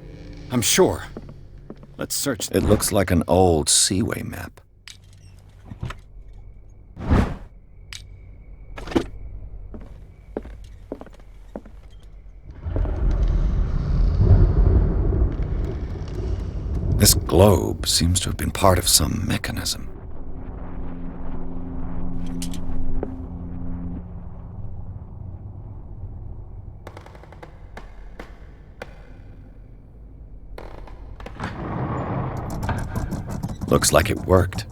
I'm sure. Let's search. It looks like an old seaway map. This globe seems to have been part of some mechanism. Looks like it worked.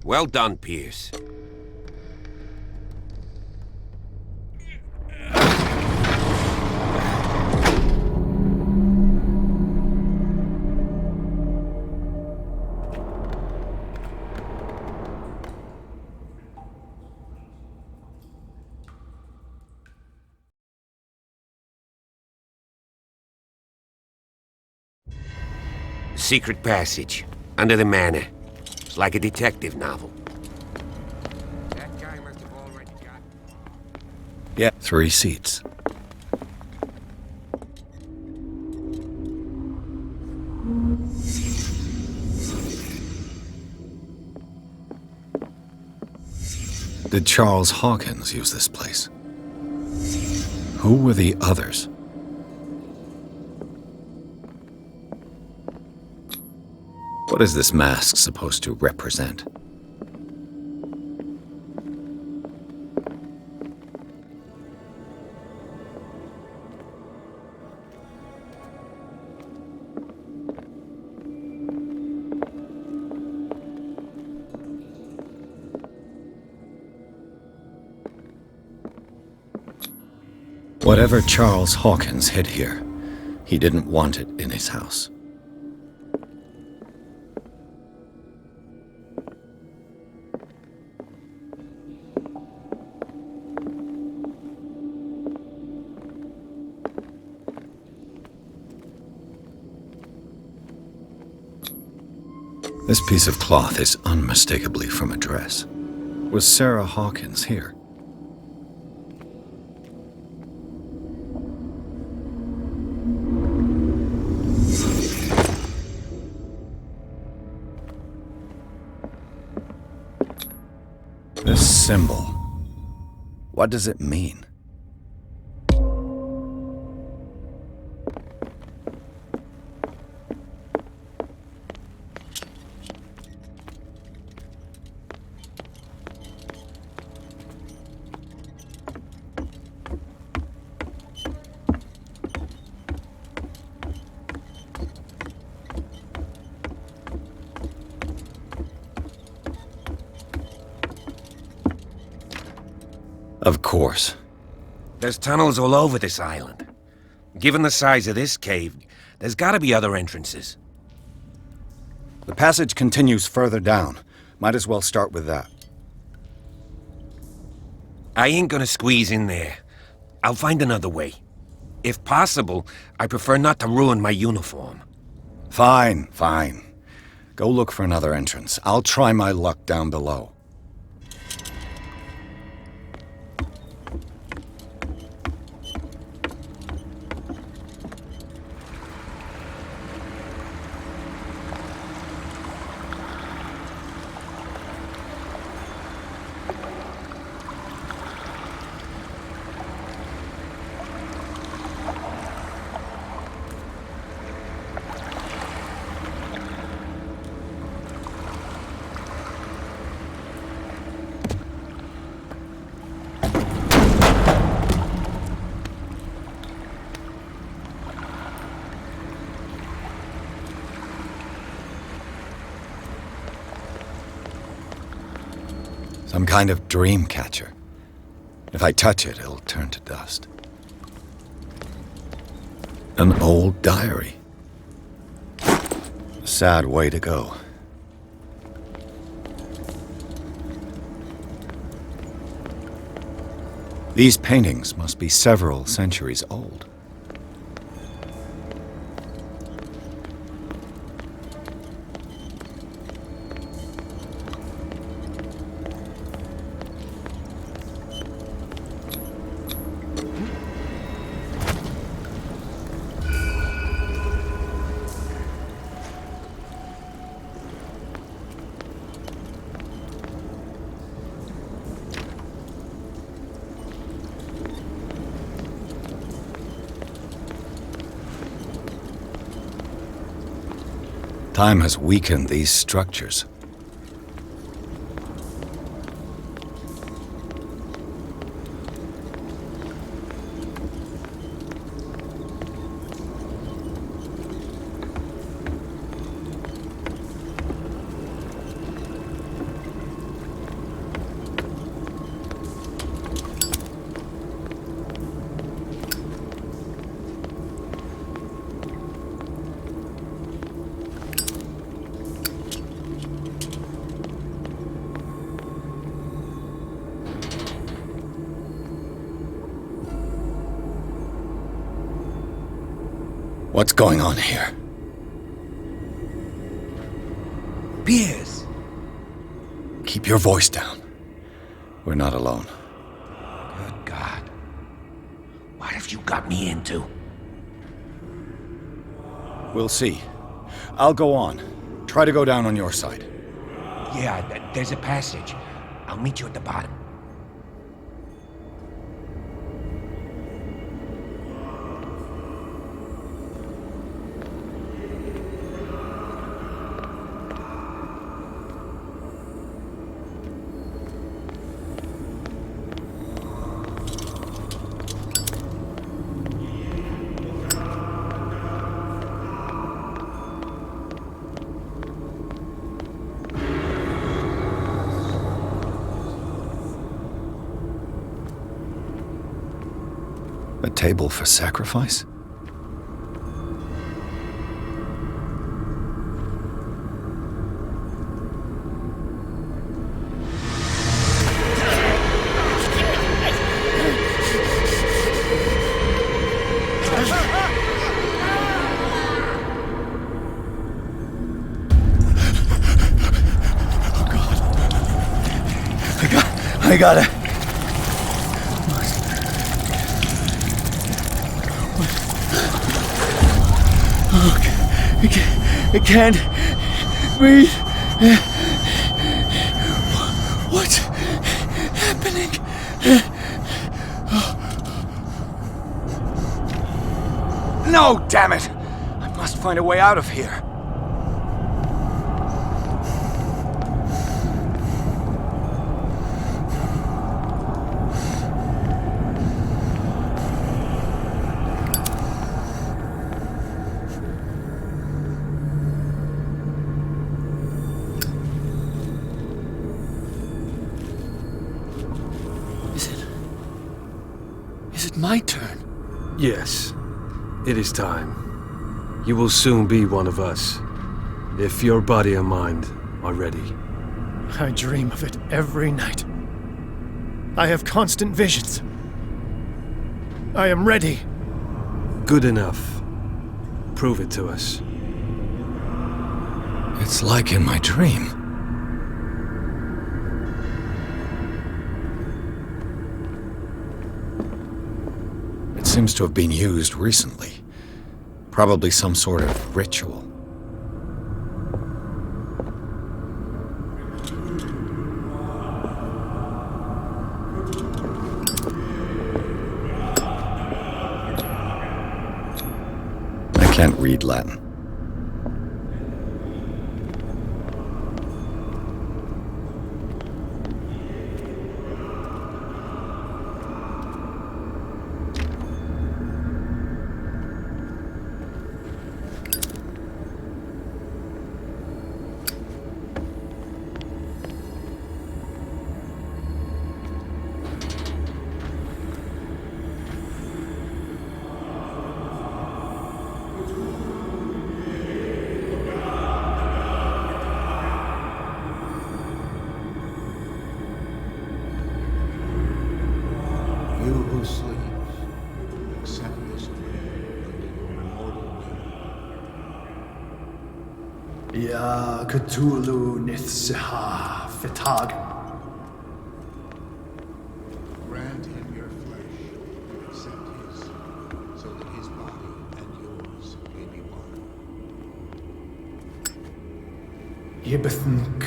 Well done, Pierce. Secret passage, under the manor. It's like a detective novel. That guy must have already got... Yeah, 3 seats. Did Charles Hawkins use this place? Who were the others? What is this mask supposed to represent? Whatever Charles Hawkins hid here, he didn't want it in his house. This piece of cloth is unmistakably from a dress. Was Sarah Hawkins here? This symbol, what does it mean? Of course. There's tunnels all over this island. Given the size of this cave, there's gotta be other entrances. The passage continues further down. Might as well start with that. I ain't gonna squeeze in there. I'll find another way. If possible, I prefer not to ruin my uniform. Fine. Go look for another entrance. I'll try my luck down below. Some kind of dream catcher. If I touch it, it'll turn to dust. An old diary. A sad way to go. These paintings must be several centuries old. Time has weakened these structures. What's going on here? Pierce! Keep your voice down. We're not alone. Good God. What have you got me into? We'll see. I'll go on. Try to go down on your side. Yeah, there's a passage. I'll meet you at the bottom. A table for sacrifice? I got it. I can't breathe. What's happening? No, damn it! I must find a way out of here. My turn. Yes, it is time. You will soon be one of us, if your body and mind are ready. I dream of it every night. I have constant visions. I am ready. Good enough. Prove it to us. It's like in my dream. Seems to have been used recently. Probably some sort of ritual. I can't read Latin. Ya CTHULHU Full Game. Grant him your flesh, accept his, so that his body and yours may be one. Yibithink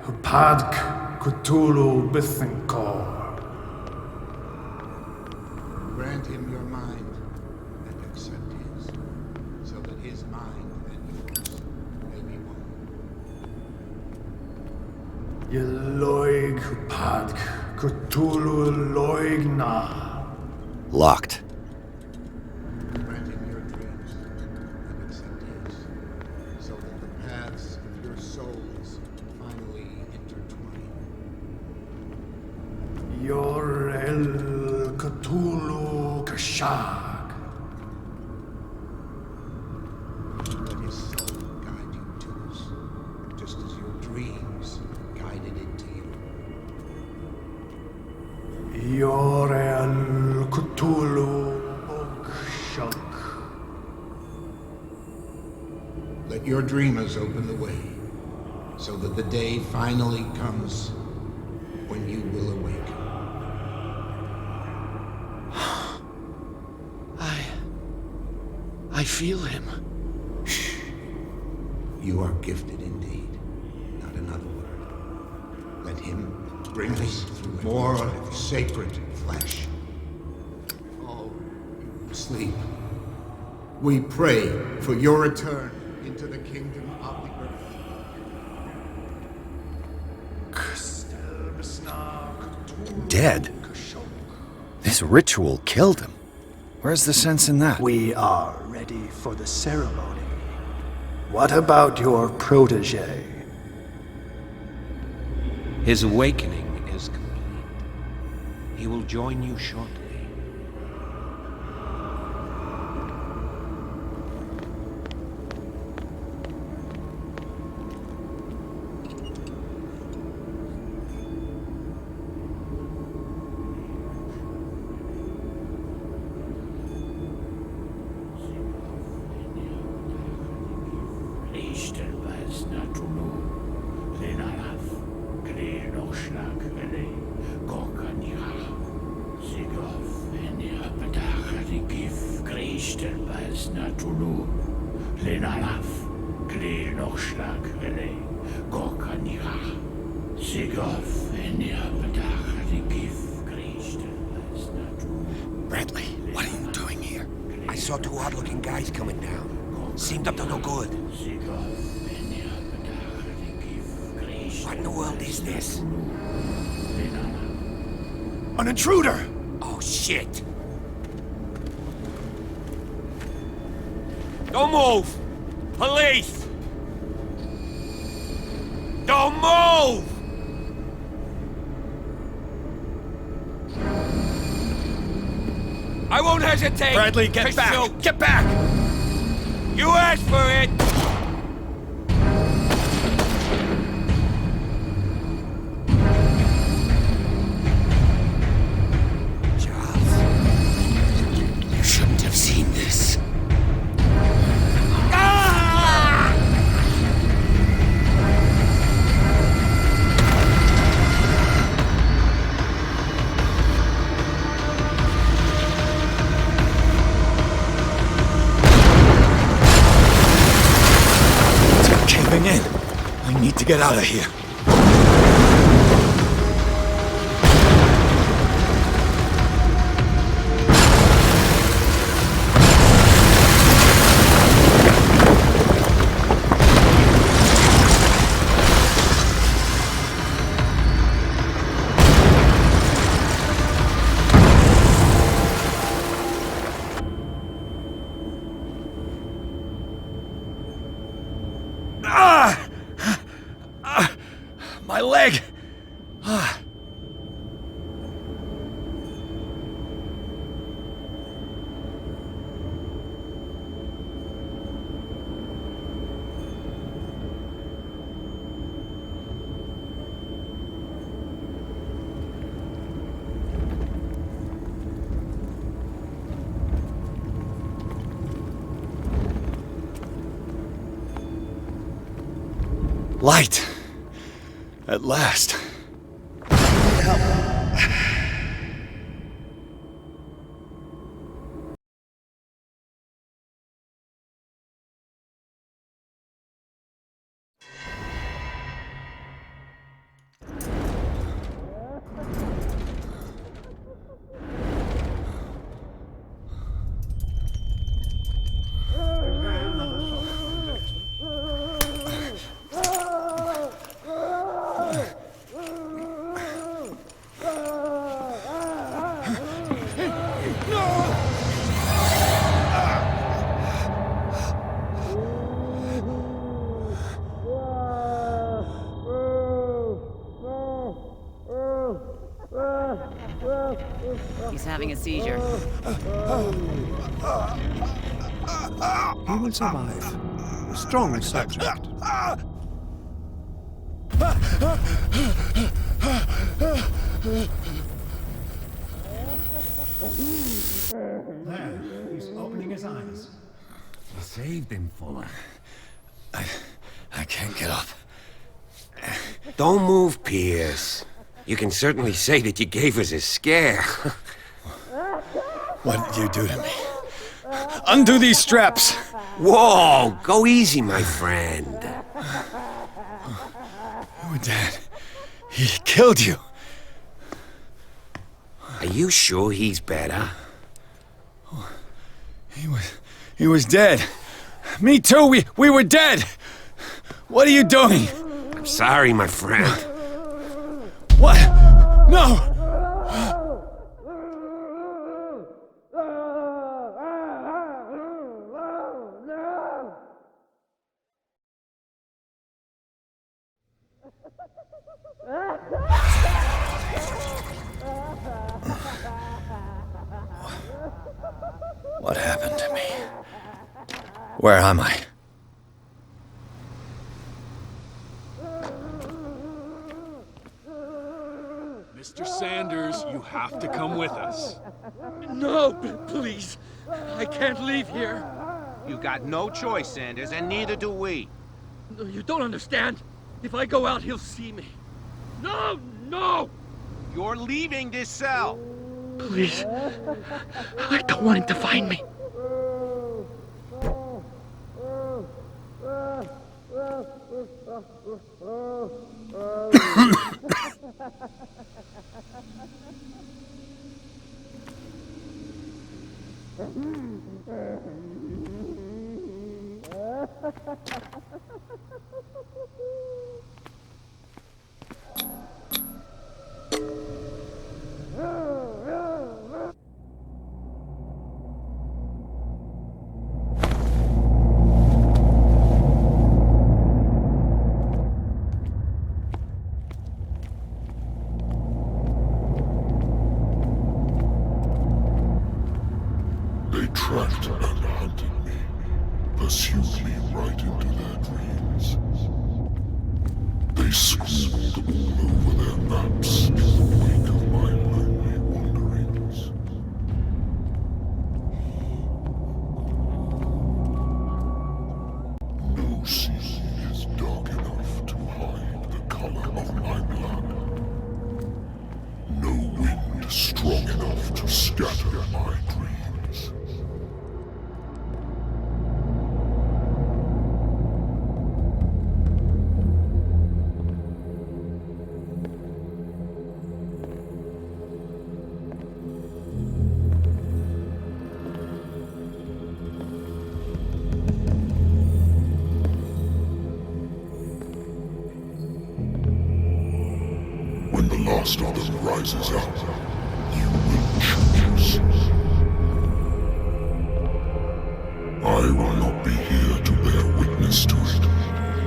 Hupadk CTHULHU Bithinkor. Grant him your mind and accept his, so that his mind and yours may be one. Yeloig Padk Cthulhu Loigna. Locked. Granting your dreams and accept his, so that the paths of your souls finally intertwine. Yor El Cthulhu Kashag. Let his soul guide you to us, just as your dreams guided it to you. Yor El Cthulhu Ogshuk. Let your dreamers open the way, so that the day finally comes when you will awaken. I feel him. You are gifted indeed. Not another word. Let him bring us through more sacred flesh. Oh, you sleep. We pray for your return into the kingdom of the earth. Dead? This ritual killed him. Where's the sense in that? We are ready for the ceremony. What about your protege? His awakening is complete. He will join you shortly. Bradley, what are you doing here? I saw two odd-looking guys coming down. Seemed up to no good. What in the world is this? An intruder! Oh, shit! Don't move! Police! Don't move! I won't hesitate! Bradley, get back! Shoot. Get back! You asked for it! Charles, you shouldn't have seen this. In. I need to get out of here. My leg! Light! At last. He's having a seizure. He will survive. A strong subject. There, he's opening his eyes. You saved him, Fuller. I can't get up. Don't move, Pierce. You can certainly say that you gave us a scare. What did you do to me? Undo these straps! Whoa! Go easy, my friend. Oh, Dad. He killed you. Are you sure he's better? He was dead. Me too, we were dead! What are you doing? I'm sorry, my friend. What? No! What happened to me? Where am I? Mr. Sanders, you have to come with us. No, please. I can't leave here. You got no choice, Sanders, and neither do we. No, you don't understand. If I go out, he'll see me. No, no! You're leaving this cell. Please. I don't want him to find me. They tracked and hunted me, pursued me right into their dreams. They scrawled all over their maps in the wake of my lonely wanderings. No sea is dark enough to hide the color of my blood. No wind strong enough to scatter my dreams. When the last of them rises up, you will choose. I will not be here to bear witness to it,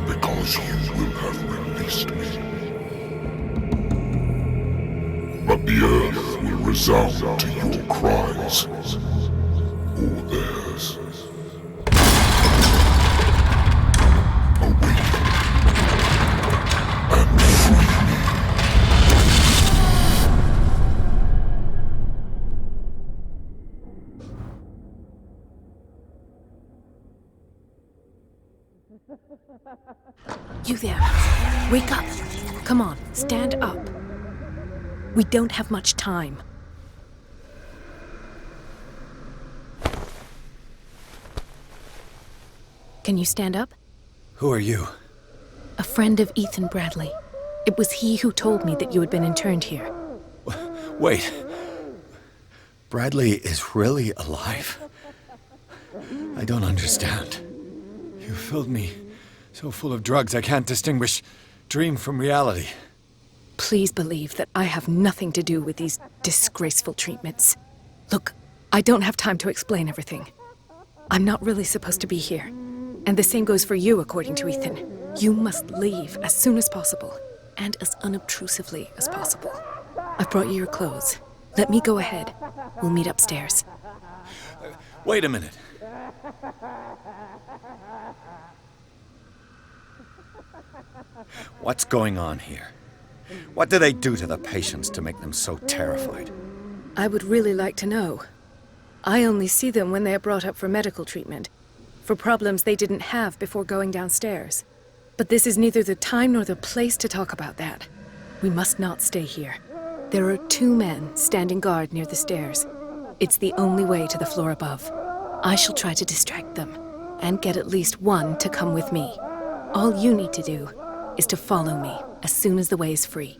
because you will have released me. But the earth will resound to your cries, or theirs. Awaken and free me. You there. Wake up. Come on, stand up. We don't have much time. Can you stand up? Who are you? A friend of Ethan Bradley. It was he who told me that you had been interned here. Wait. Bradley is really alive? I don't understand. You filled me so full of drugs I can't distinguish dream from reality. Please believe that I have nothing to do with these disgraceful treatments. Look, I don't have time to explain everything. I'm not really supposed to be here. And the same goes for you, according to Ethan. You must leave as soon as possible, and as unobtrusively as possible. I've brought you your clothes. Let me go ahead. We'll meet upstairs. Wait a minute. What's going on here? What do they do to the patients to make them so terrified? I would really like to know. I only see them when they are brought up for medical treatment, for problems they didn't have before going downstairs. But this is neither the time nor the place to talk about that. We must not stay here. There are 2 men standing guard near the stairs. It's the only way to the floor above. I shall try to distract them, and get at least one to come with me. All you need to do is to follow me as soon as the way is free.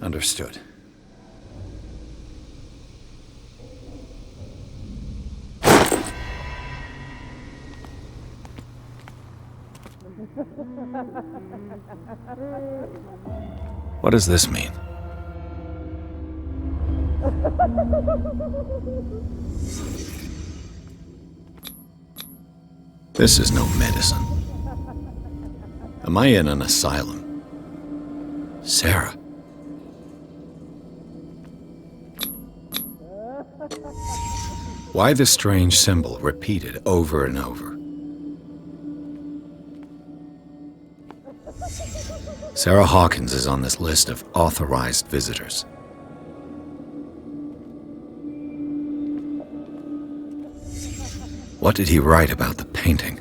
Understood. What does this mean? This is no medicine. Am I in an asylum? Sarah. Why the strange symbol repeated over and over? Sarah Hawkins is on this list of authorized visitors. What did he write about the painting?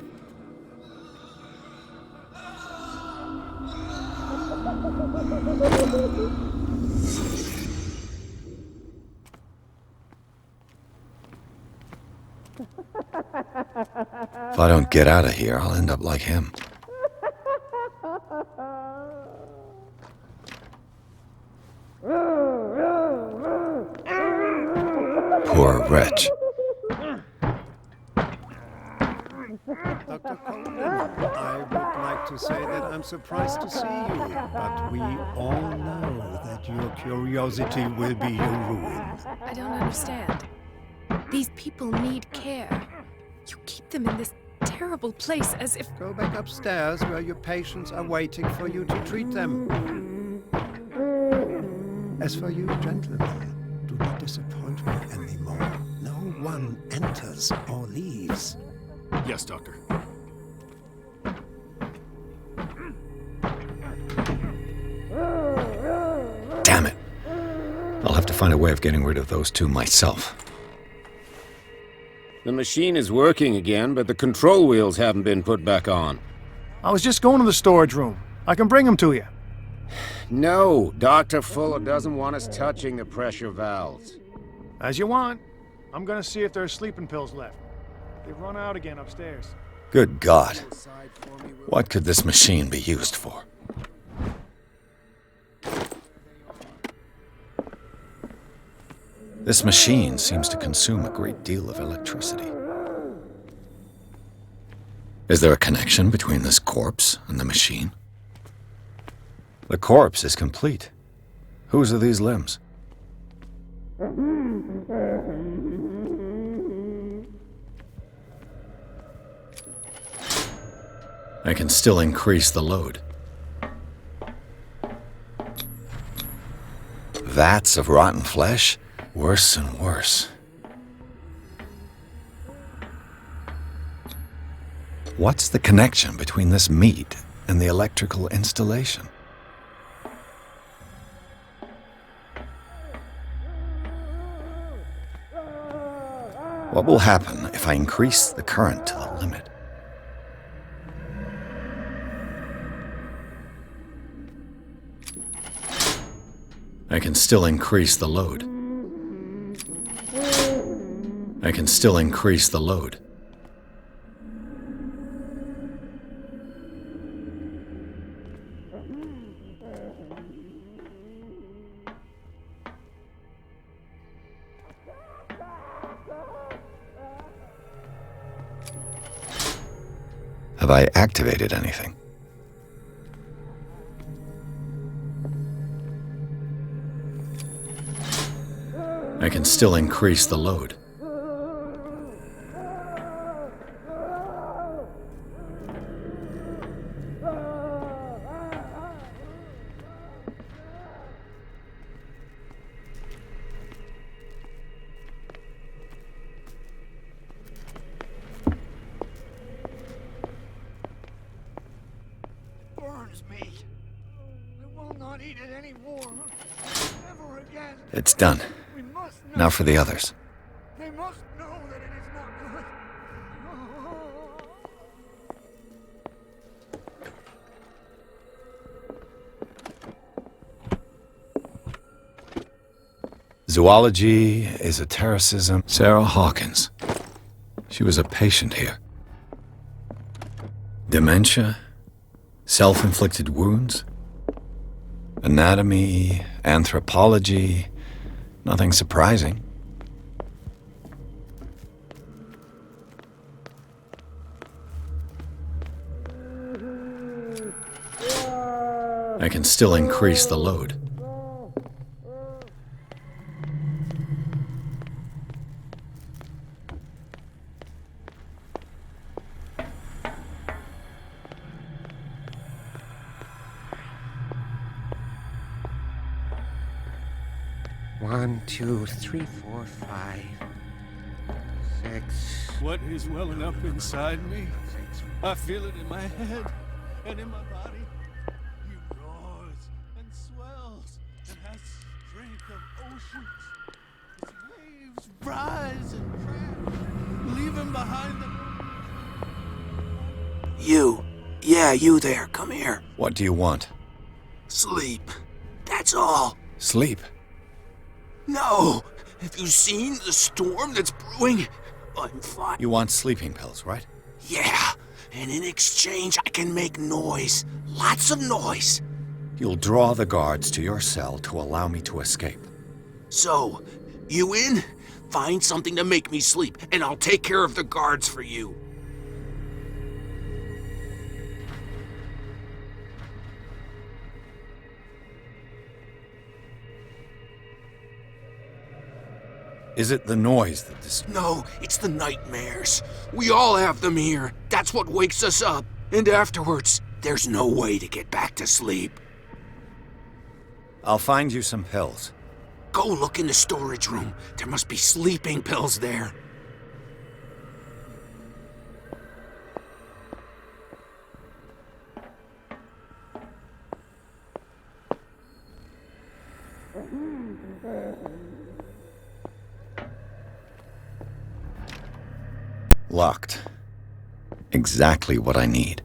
If I don't get out of here, I'll end up like him. Poor wretch. Dr. Coleman, I would like to say that I'm surprised to see you, but we all know that your curiosity will be your ruin. I don't understand. These people need care. You keep them in this terrible place as if... Go back upstairs where your patients are waiting for you to treat them. As for you, gentlemen, do not disappoint me anymore. No one enters or leaves. Yes, Doctor. Damn it. I'll have to find a way of getting rid of those 2 myself. The machine is working again, but the control wheels haven't been put back on. I was just going to the storage room. I can bring them to you. No, Dr. Fuller doesn't want us touching the pressure valves. As you want. I'm gonna see if there's sleeping pills left. They've run out again upstairs. Good God. What could this machine be used for? This machine seems to consume a great deal of electricity. Is there a connection between this corpse and the machine? The corpse is complete. Whose are these limbs? I can still increase the load. Vats of rotten flesh? Worse and worse. What's the connection between this meat and the electrical installation? What will happen if I increase the current to the limit? I can still increase the load. I can still increase the load. Have I activated anything? I can still increase the load. hurts me. I will not eat it anymore. Never again. It's done. We must know. Now for the others. They must know that it is not good. Zoology, esotericism. Sarah Hawkins. She was a patient here. Dementia, self-inflicted wounds, anatomy, anthropology, nothing surprising. I can still increase the load. One, two, three, four, 5, 6. What is welling up inside me? I feel it in my head and in my body. He roars and swells and has strength of oceans. His waves rise and crash, leaving behind them. You. Yeah, you there. Come here. What do you want? Sleep. That's all. Sleep? No! Have you seen the storm that's brewing? I'm fine. You want sleeping pills, right? Yeah, and in exchange I can make noise. Lots of noise. You'll draw the guards to your cell to allow me to escape. So, you in? Find something to make me sleep, and I'll take care of the guards for you. Is it the noise that No, it's the nightmares. We all have them here. That's what wakes us up. And afterwards, there's no way to get back to sleep. I'll find you some pills. Go look in the storage room. There must be sleeping pills there. Locked. Exactly what I need.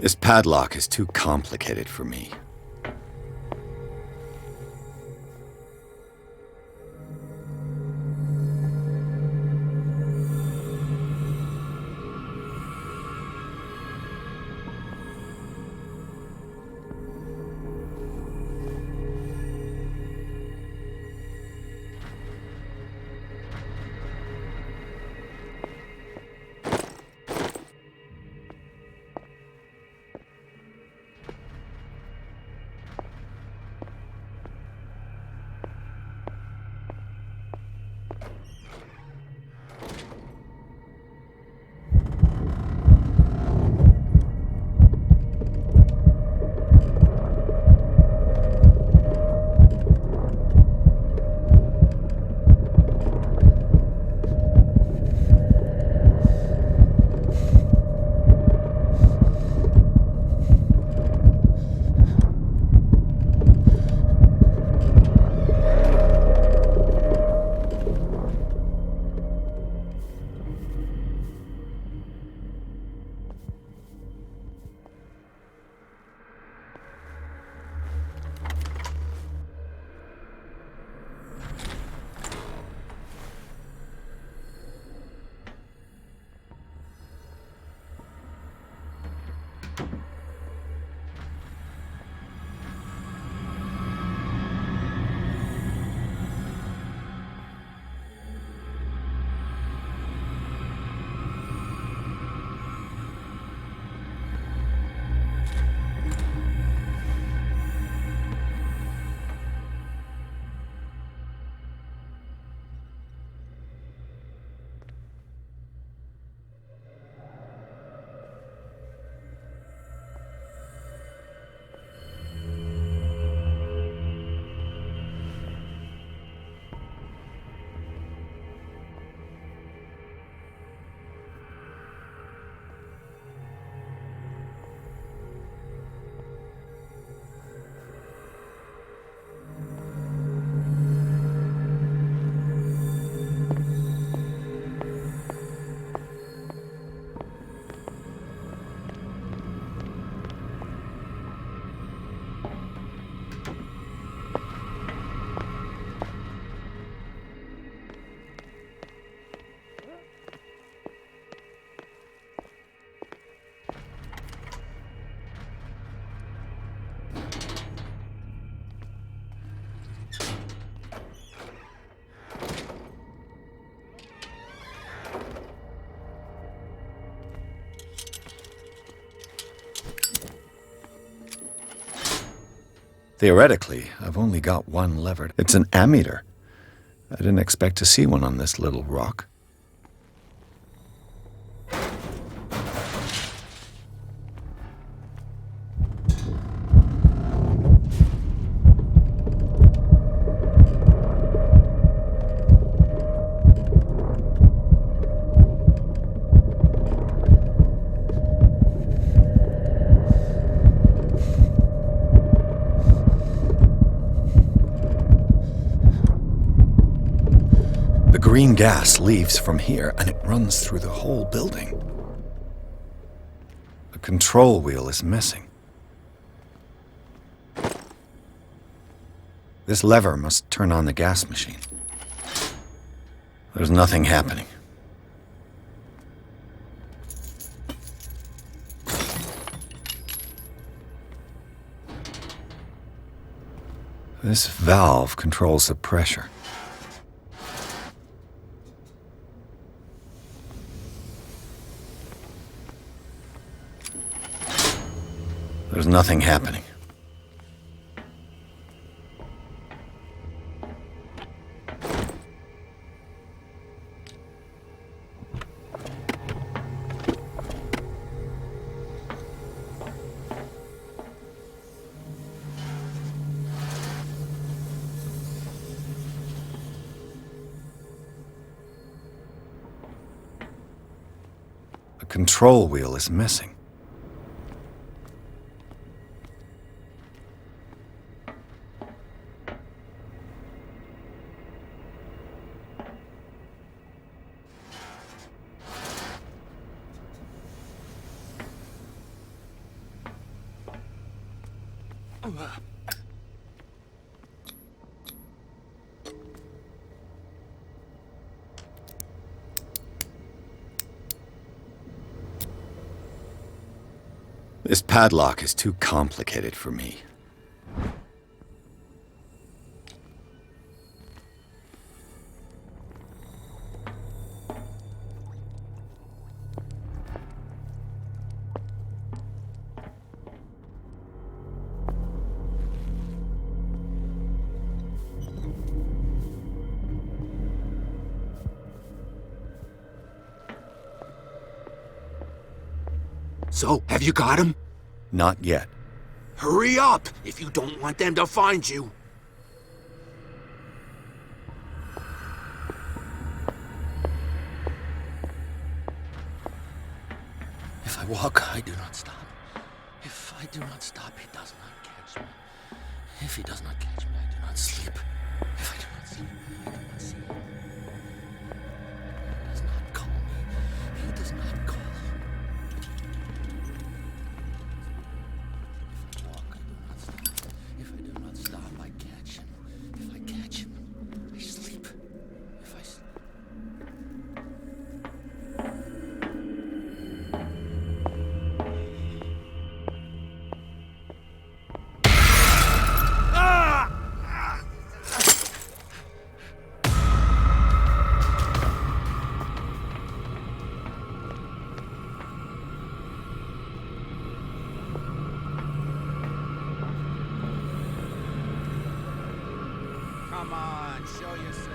This padlock is too complicated for me. Theoretically, I've only got one lever. It's an ammeter. I didn't expect to see one on this little rock. Green gas leaves from here, and it runs through the whole building. The control wheel is missing. This lever must turn on the gas machine. There's nothing happening. This valve controls the pressure. There's nothing happening. The control wheel is missing. This padlock is too complicated for me. So, have you got him? Not yet. Hurry up, if you don't want them to find you. If I walk, I do not stop. If I do not stop, he does not catch me. If he does not catch me, I do not sleep. If I do not sleep, I do not see him. He does not call me. He does not call. Come on, show yourself.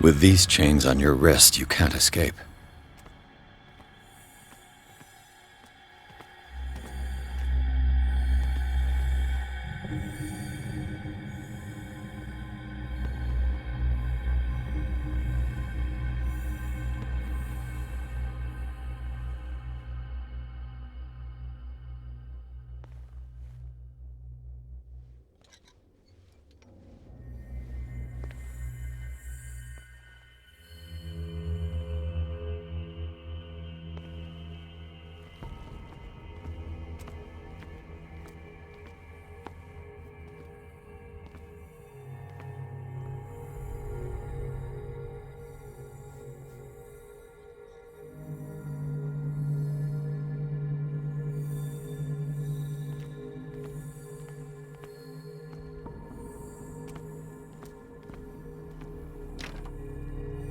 With these chains on your wrist, you can't escape.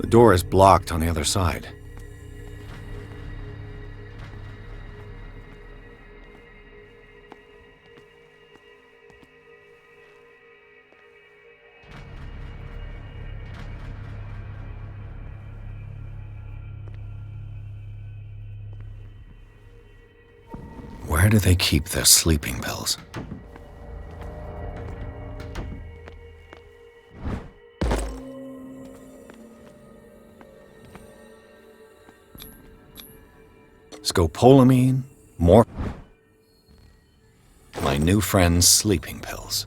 The door is blocked on the other side. Where do they keep their sleeping pills? Scopolamine, more. My new friend's sleeping pills.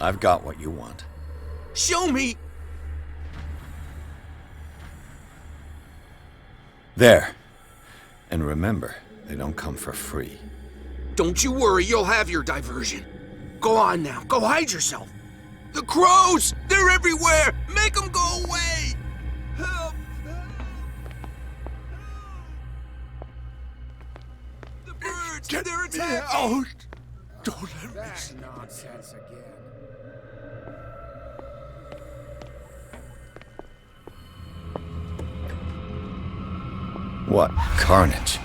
I've got what you want. Show me! There. And remember, they don't come for free. Don't you worry, you'll have your diversion. Go on now, go hide yourself. The crows! They're everywhere! Make them go away! Help! The birds! They're attacking! Out! Don't let me That nonsense again. What carnage.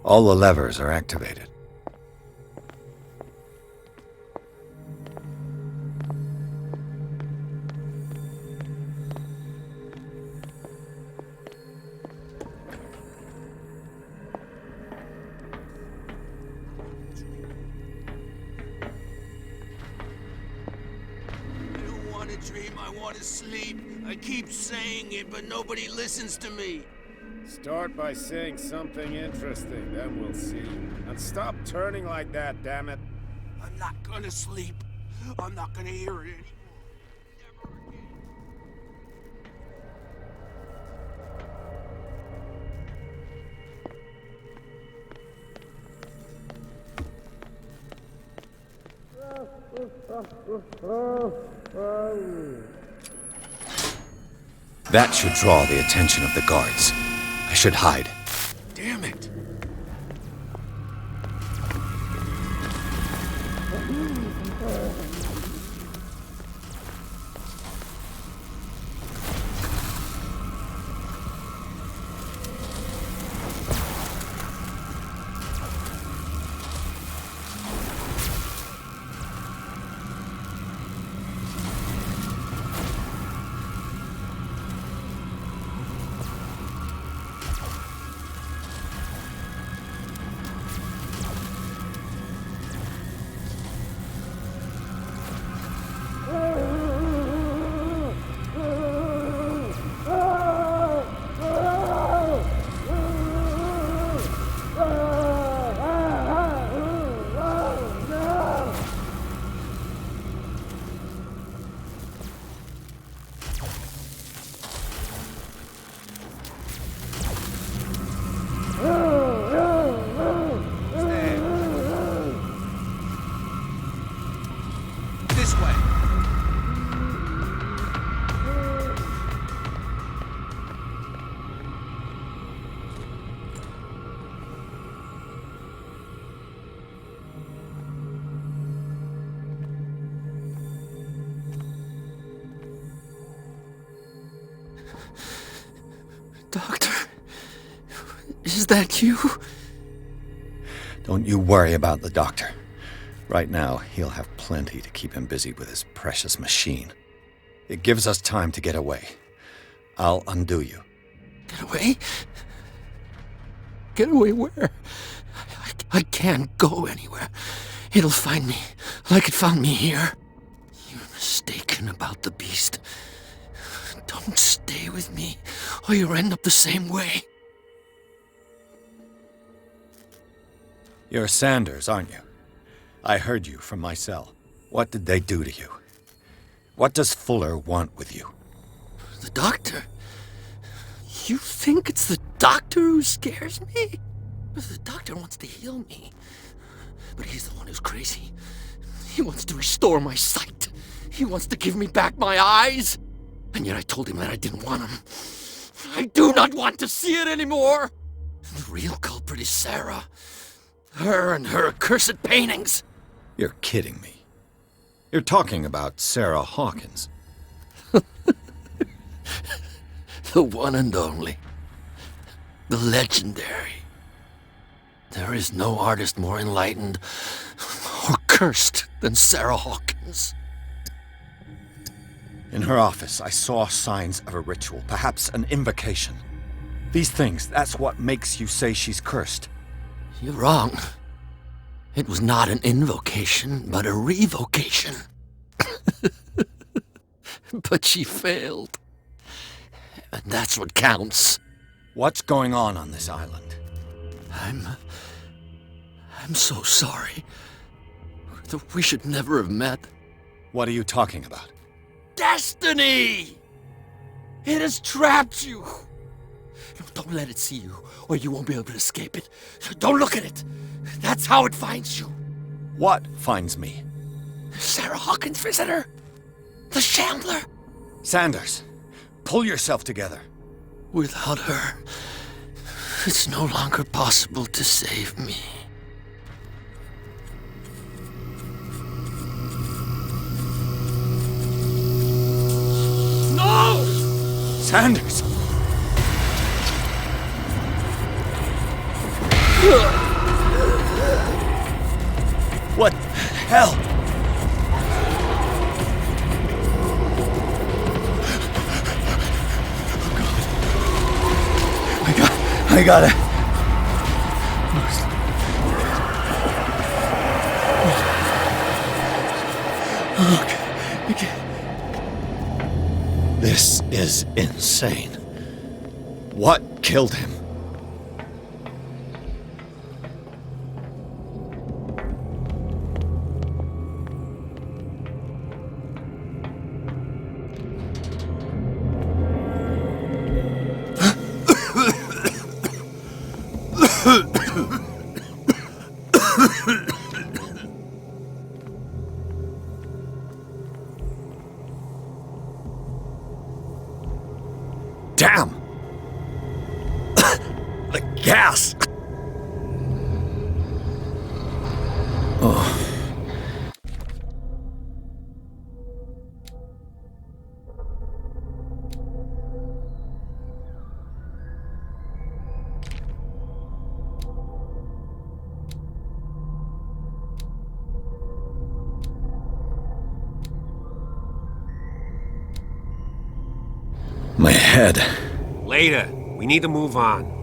All the levers are activated. I keep saying it, but nobody listens to me. Start by saying something interesting, then we'll see. And stop turning like that, damn it. I'm not gonna sleep. I'm not gonna hear it anymore. That should draw the attention of the guards. I should hide. Damn it. Doctor, is that you? Don't you worry about the doctor. Right now, he'll have plenty to keep him busy with his precious machine. It gives us time to get away. I'll undo you. Get away? Get away where? I can't go anywhere. It'll find me, like it found me here. You're mistaken about the beast. Don't stay with me, or you'll end up the same way. You're Sanders, aren't you? I heard you from my cell. What did they do to you? What does Fuller want with you? The doctor? You think it's the doctor who scares me? The doctor wants to heal me. But he's the one who's crazy. He wants to restore my sight. He wants to give me back my eyes. And yet I told him that I didn't want him. I do not want to see it anymore. The real culprit is Sarah. Her and her accursed paintings. You're kidding me. You're talking about Sarah Hawkins. The one and only. The legendary. There is no artist more enlightened or cursed than Sarah Hawkins. In her office, I saw signs of a ritual, perhaps an invocation. These things, that's what makes you say she's cursed. You're wrong. It was not an invocation, but a revocation. But she failed. And that's what counts. What's going on this island? I'm so sorry. We should never have met. What are you talking about? Destiny! It has trapped you. No, don't let it see you, or you won't be able to escape it. Don't look at it. That's how it finds you. What finds me? Sarah Hawkins' visitor. The Shambler. Sanders, pull yourself together. Without her, it's no longer possible to save me. No! Sanders! What the hell? I got it. Okay. This is insane. What killed him? gas! Oh. My head. Later. We need to move on.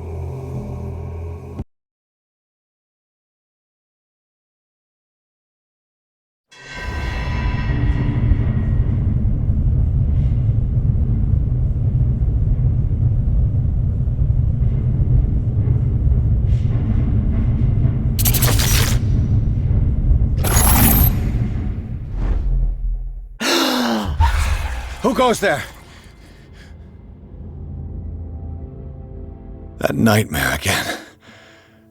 Who goes there? That nightmare again.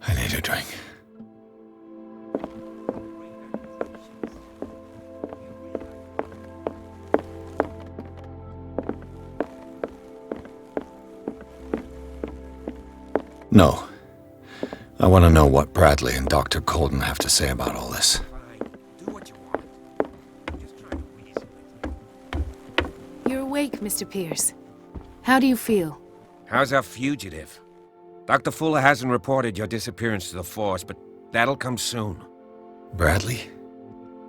I need a drink. No. I want to know what Bradley and Dr. Colden have to say about all this. You're awake, Mr. Pierce. How do you feel? How's our fugitive? Dr. Fuller hasn't reported your disappearance to the Force, but that'll come soon. Bradley?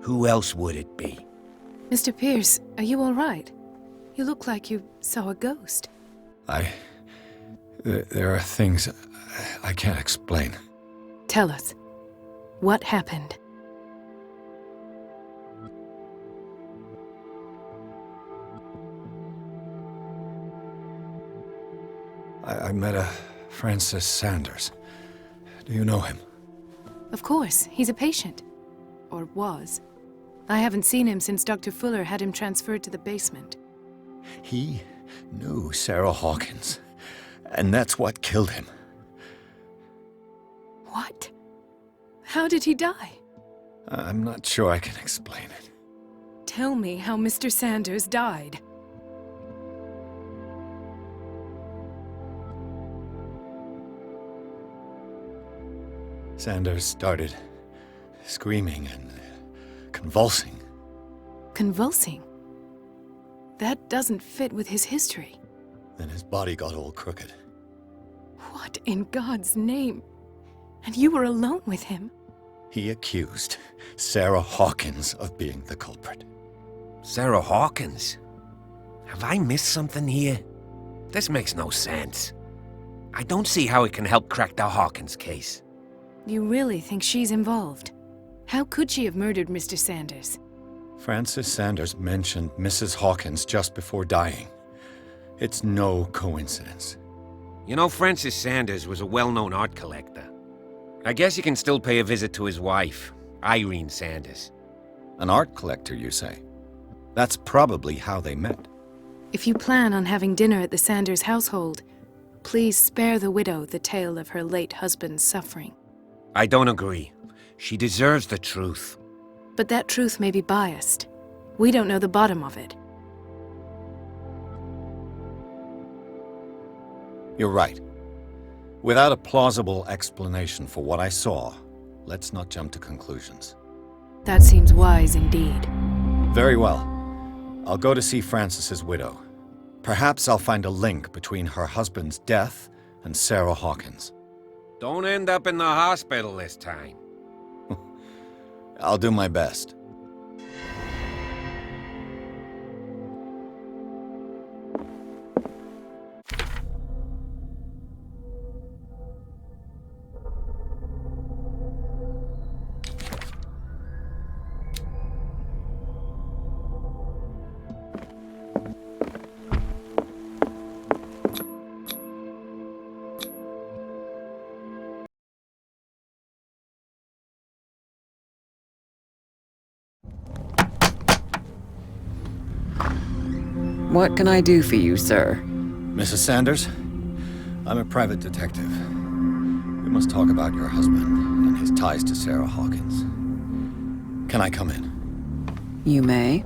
Who else would it be? Mr. Pierce, are you all right? You look like you saw a ghost. There are things I can't explain. Tell us. What happened? I met a Francis Sanders. Do you know him? Of course. He's a patient. Or was. I haven't seen him since Dr. Fuller had him transferred to the basement. He knew Sarah Hawkins, and that's what killed him. What? How did he die? I'm not sure I can explain it. Tell me how Mr. Sanders died. Sanders started screaming and convulsing. Convulsing? That doesn't fit with his history. Then his body got all crooked. What in God's name? And you were alone with him? He accused Sarah Hawkins of being the culprit. Sarah Hawkins? Have I missed something here? This makes no sense. I don't see how it can help crack the Hawkins case. You really think she's involved? How could she have murdered Mr. Sanders? Francis Sanders mentioned Mrs. Hawkins just before dying. It's no coincidence. You know, Francis Sanders was a well-known art collector. I guess you can still pay a visit to his wife, Irene Sanders. An art collector, you say? That's probably how they met. If you plan on having dinner at the Sanders household, please spare the widow the tale of her late husband's suffering. I don't agree. She deserves the truth. But that truth may be biased. We don't know the bottom of it. You're right. Without a plausible explanation for what I saw, let's not jump to conclusions. That seems wise indeed. Very well. I'll go to see Francis's widow. Perhaps I'll find a link between her husband's death and Sarah Hawkins. Don't end up in the hospital this time. I'll do my best. What can I do for you, sir? Mrs. Sanders? I'm a private detective. We must talk about your husband and his ties to Sarah Hawkins. Can I come in? You may.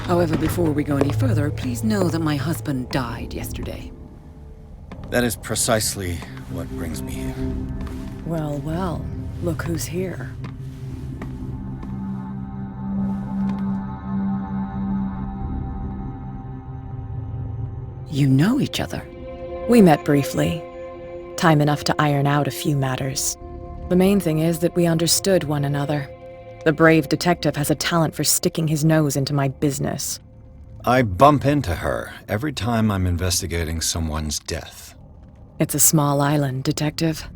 However, before we go any further, please know that my husband died yesterday. That is precisely what brings me here. Well, well, look who's here. You know each other? We met briefly. Time enough to iron out a few matters. The main thing is that we understood one another. The brave detective has a talent for sticking his nose into my business. I bump into her every time I'm investigating someone's death. It's a small island, Detective.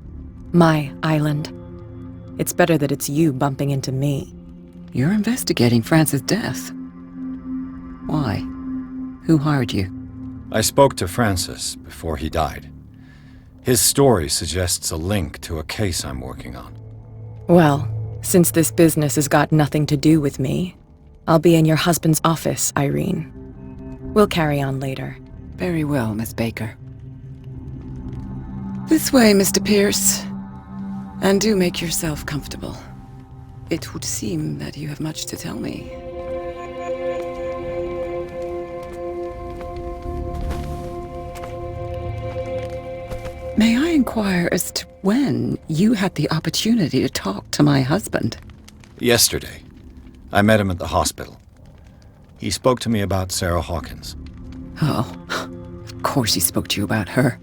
My island. It's better that it's you bumping into me. You're investigating Francis' death. Why? Who hired you? I spoke to Francis before he died. His story suggests a link to a case I'm working on. Well, since this business has got nothing to do with me, I'll be in your husband's office, Irene. We'll carry on later. Very well, Miss Baker. This way, Mr. Pierce. And do make yourself comfortable. It would seem that you have much to tell me. May I inquire as to when you had the opportunity to talk to my husband? Yesterday. I met him at the hospital. He spoke to me about Sarah Hawkins. Oh, of course he spoke to you about her.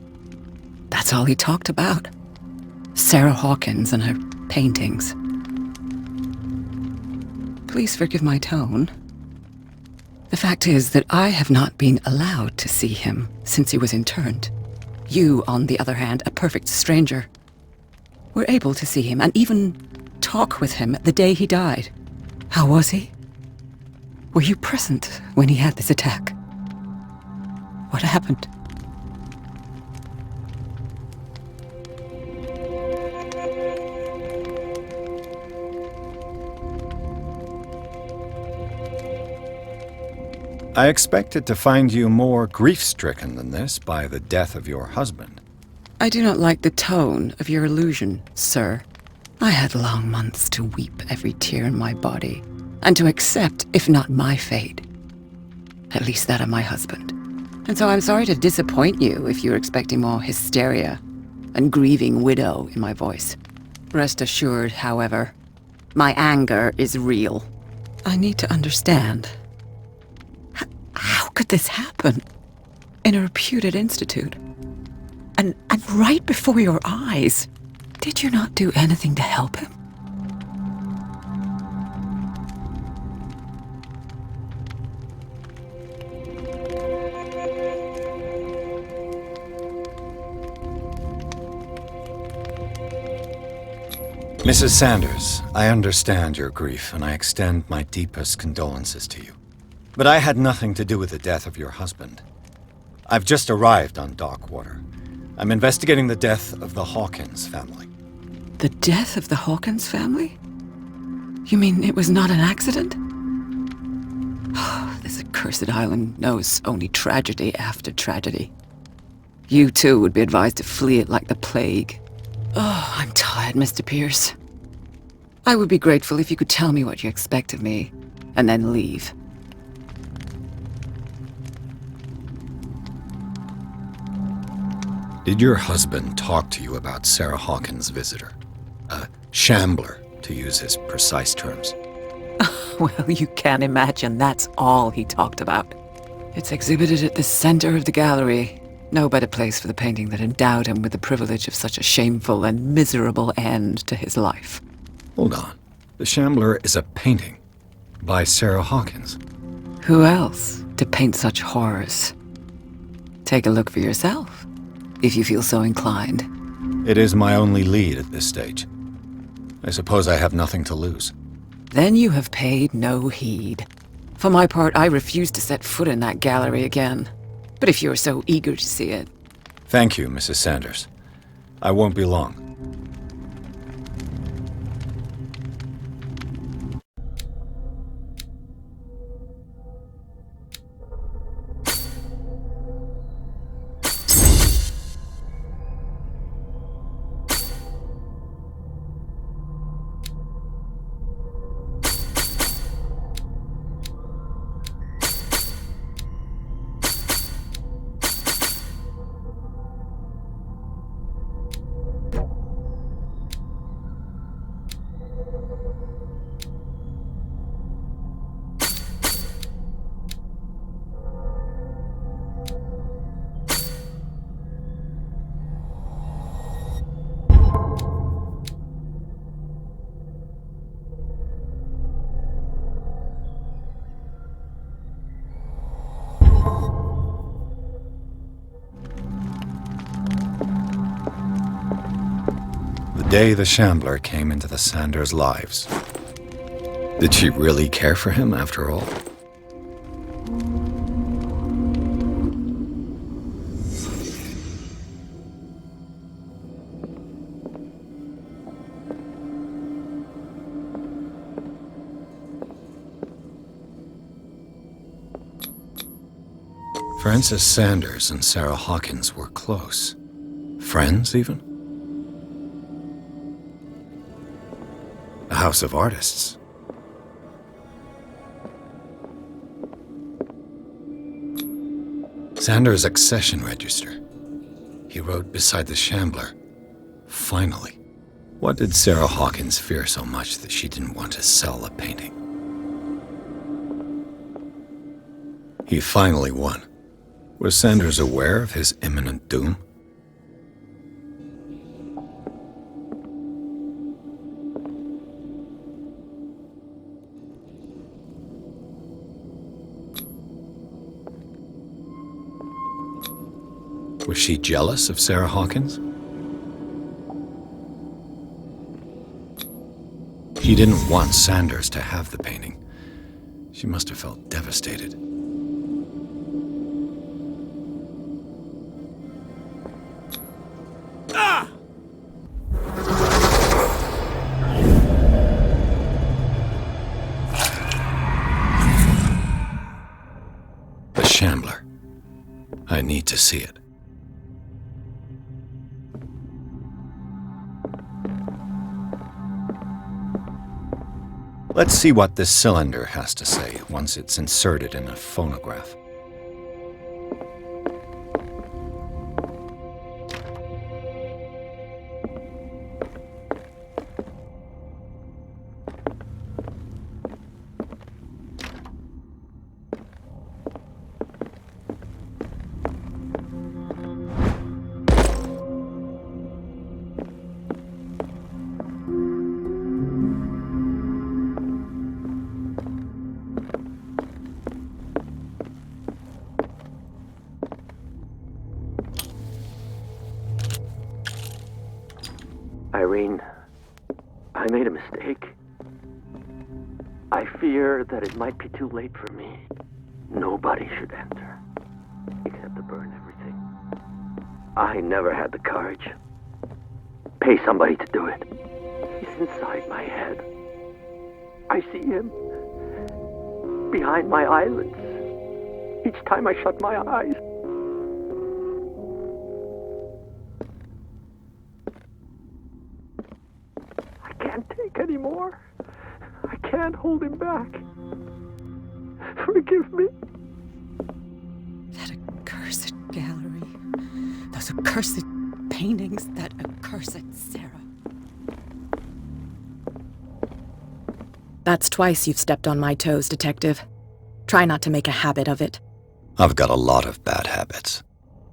That's all he talked about. Sarah Hawkins and her paintings. Please forgive my tone. The fact is that I have not been allowed to see him since he was interned. You, on the other hand, a perfect stranger, were able to see him and even talk with him the day he died. How was he? Were you present when he had this attack? What happened? I expected to find you more grief-stricken than this by the death of your husband. I do not like the tone of your allusion, sir. I had long months to weep every tear in my body, and to accept, if not my fate, at least that of my husband. And so I'm sorry to disappoint you if you're expecting more hysteria and grieving widow in my voice. Rest assured, however, my anger is real. I need to understand. How could this happen? In a reputed institute? And right before your eyes? Did you not do anything to help him? Mrs. Sanders, I understand your grief, and I extend my deepest condolences to you. But I had nothing to do with the death of your husband. I've just arrived on Darkwater. I'm investigating the death of the Hawkins family. The death of the Hawkins family? You mean it was not an accident? This accursed island knows only tragedy after tragedy. You too would be advised to flee it like the plague. Oh, I'm tired, Mr. Pierce. I would be grateful if you could tell me what you expect of me, and then leave. Did your husband talk to you about Sarah Hawkins' visitor? A shambler, to use his precise terms. Well, you can imagine that's all he talked about. It's exhibited at the center of the gallery. No better place for the painting that endowed him with the privilege of such a shameful and miserable end to his life. Hold on. The Shambler is a painting by Sarah Hawkins. Who else to paint such horrors? Take a look for yourself, if you feel so inclined. It is my only lead at this stage. I suppose I have nothing to lose. Then you have paid no heed. For my part, I refuse to set foot in that gallery again. But if you're so eager to see it... Thank you, Mrs. Sanders. I won't be long. day the Shambler came into the Sanders' lives. Did she really care for him after all? Frances Sanders and Sarah Hawkins were close. Friends, even? A house of artists. Sanders' accession register. He wrote beside the Shambler, "Finally." What did Sarah Hawkins fear so much that she didn't want to sell a painting? He finally won. Was Sanders aware of his imminent doom? Was she jealous of Sarah Hawkins? She didn't want Sanders to have the painting. She must have felt devastated. The Shambler. I need to see it. Let's see what this cylinder has to say once it's inserted in a phonograph. Irene, I made a mistake. I fear that it might be too late for me. Nobody should enter, except to burn everything. I never had the courage. Pay somebody to do it. He's inside my head. I see him behind my eyelids each time I shut my eyes. Anymore. I can't hold him back. Forgive me. That accursed gallery. Those accursed paintings. That accursed Sarah. That's twice you've stepped on my toes, Detective. Try not to make a habit of it. I've got a lot of bad habits.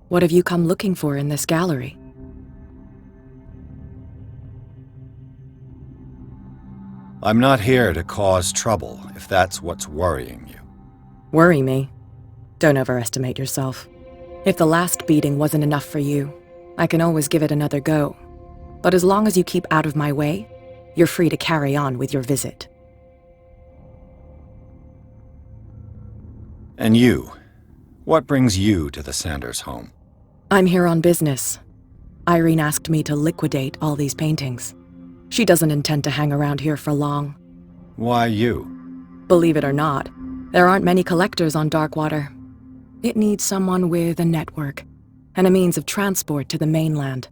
What have you come looking for in this gallery? I'm not here to cause trouble, if that's what's worrying you. Worry me? Don't overestimate yourself. If the last beating wasn't enough for you, I can always give it another go. But as long as you keep out of my way, you're free to carry on with your visit. And you? What brings you to the Sanders home? I'm here on business. Irene asked me to liquidate all these paintings. She doesn't intend to hang around here for long. Why you? Believe it or not, there aren't many collectors on Darkwater. It needs someone with a network and a means of transport to the mainland.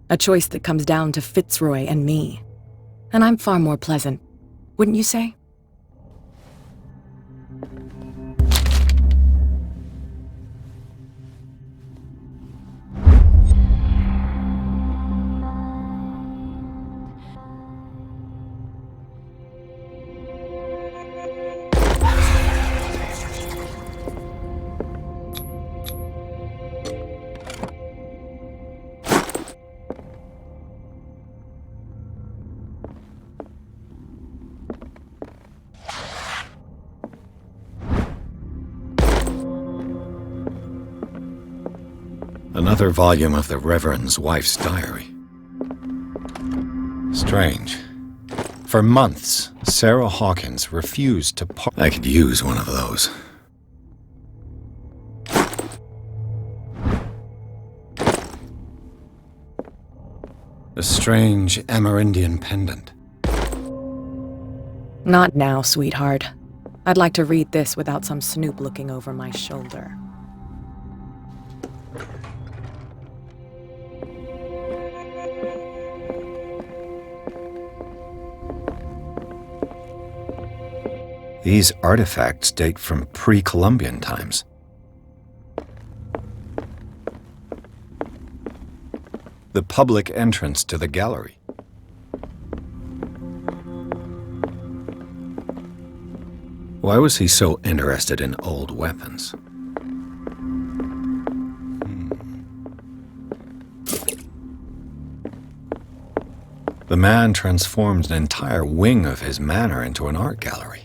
A choice that comes down to Fitzroy and me. And I'm far more pleasant, wouldn't you say? Another volume of the Reverend's wife's diary. Strange. For months, Sarah Hawkins refused to I could use one of those. A strange Amerindian pendant. Not now, sweetheart. I'd like to read this without some snoop looking over my shoulder. These artifacts date from pre-Columbian times. The public entrance to the gallery. Why was he so interested in old weapons? The man transformed an entire wing of his manor into an art gallery.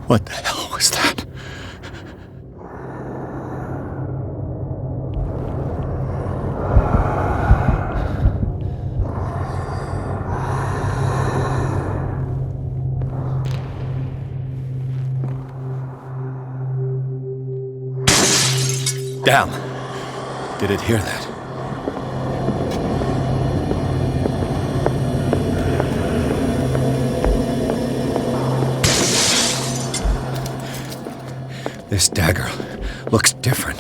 What the hell was that? Damn! Did it hear that? This dagger looks different.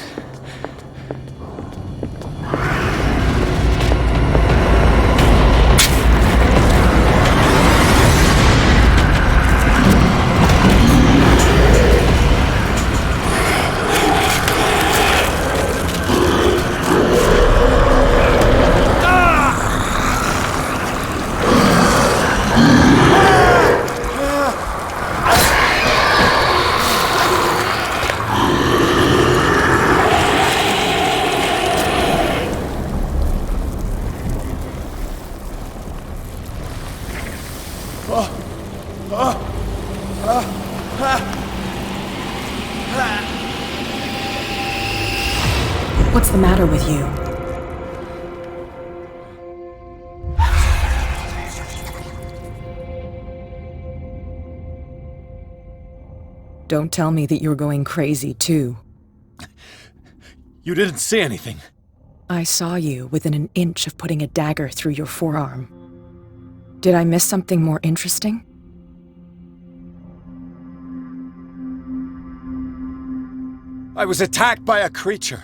What's the matter with you? Don't tell me that you're going crazy, too. You didn't see anything. I saw you within an inch of putting a dagger through your forearm. Did I miss something more interesting? I was attacked by a creature.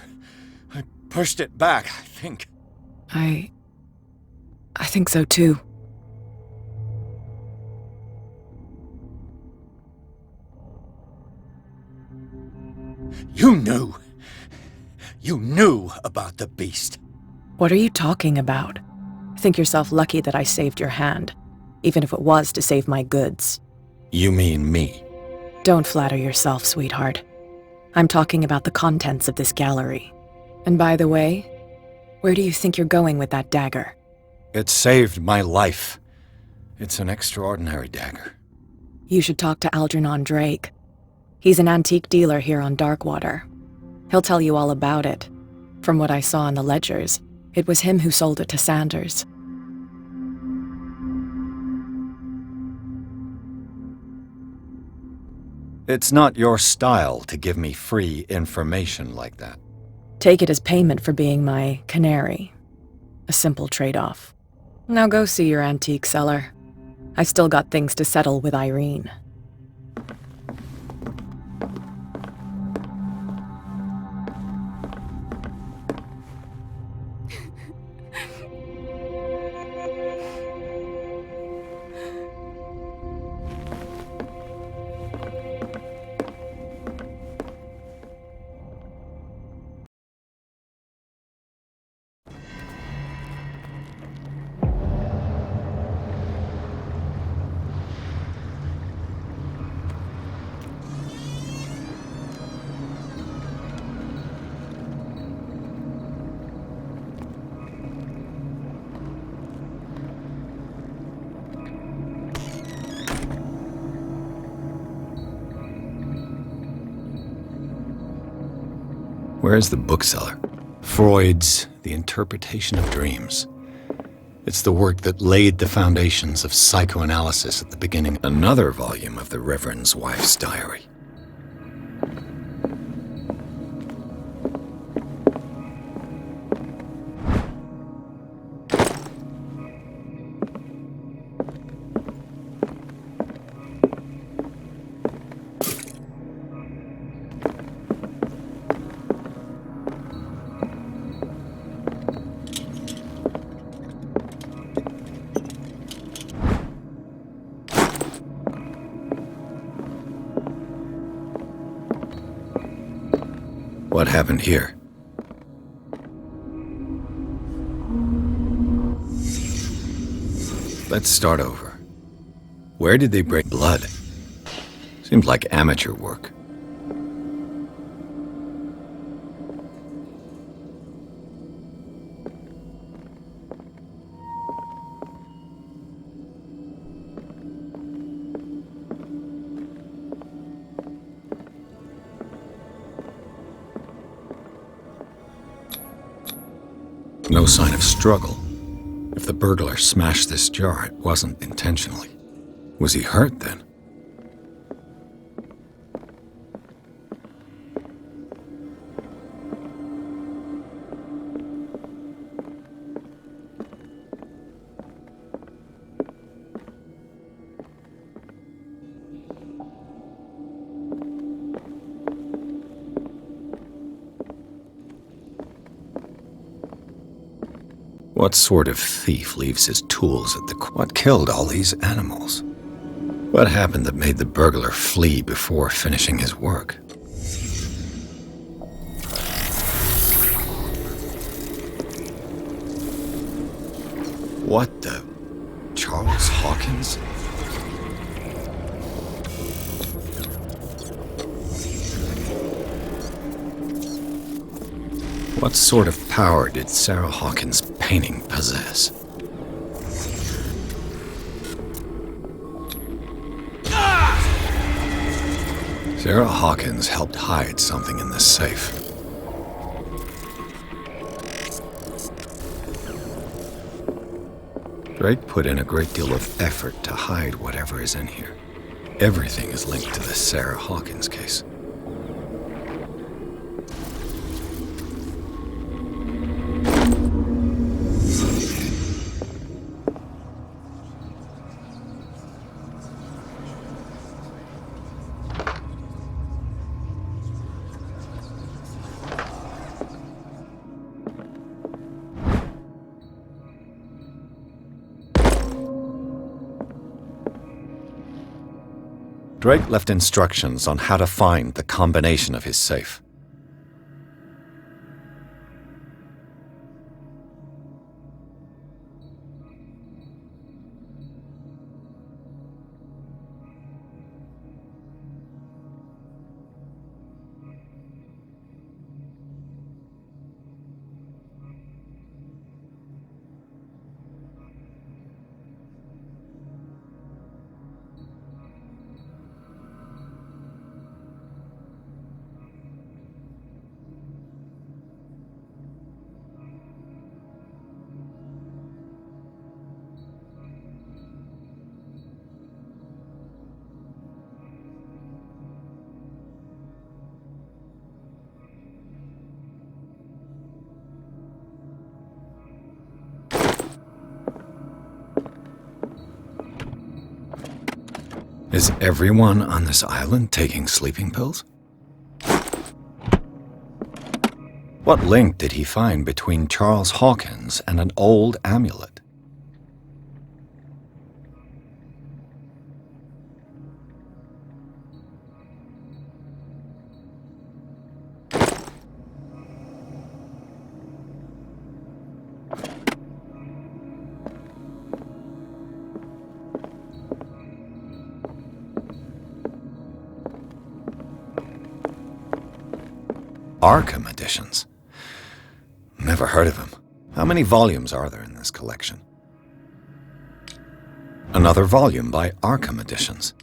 I pushed it back, I think. I think so too. You knew. You knew about the beast. What are you talking about? Think yourself lucky that I saved your hand, even if it was to save my goods. You mean me? Don't flatter yourself, sweetheart. I'm talking about the contents of this gallery. And by the way, where do you think you're going with that dagger? It saved my life. It's an extraordinary dagger. You should talk to Algernon Drake. He's an antique dealer here on Darkwater. He'll tell you all about it. From what I saw in the ledgers, It was him who sold it to Sanders. It's not your style to give me free information like that. Take it as payment for being my canary. A simple trade-off. Now go see your antique seller. I still got things to settle with Irene. Where's the bookseller? Freud's The Interpretation of Dreams. It's the work that laid the foundations of psychoanalysis at the beginning. Another volume of the Reverend's wife's diary. What happened here? Let's start over. Where did they break blood? Seems like amateur work. No sign of struggle. If the burglar smashed this jar, it wasn't intentionally. Was he hurt then? What sort of thief leaves his tools at the... What killed all these animals? What happened that made the burglar flee before finishing his work? What the... Charles Hawkins? What sort of power did Sarah Hawkins' painting possess? Sarah Hawkins helped hide something in this safe. Drake put in a great deal of effort to hide whatever is in here. Everything is linked to the Sarah Hawkins case. Drake left instructions on how to find the combination of his safe. Is everyone on this island taking sleeping pills? What link did he find between Charles Hawkins and an old amulet? Arkham editions. Never heard of him. How many volumes are there in this collection? Another volume by Arkham Editions.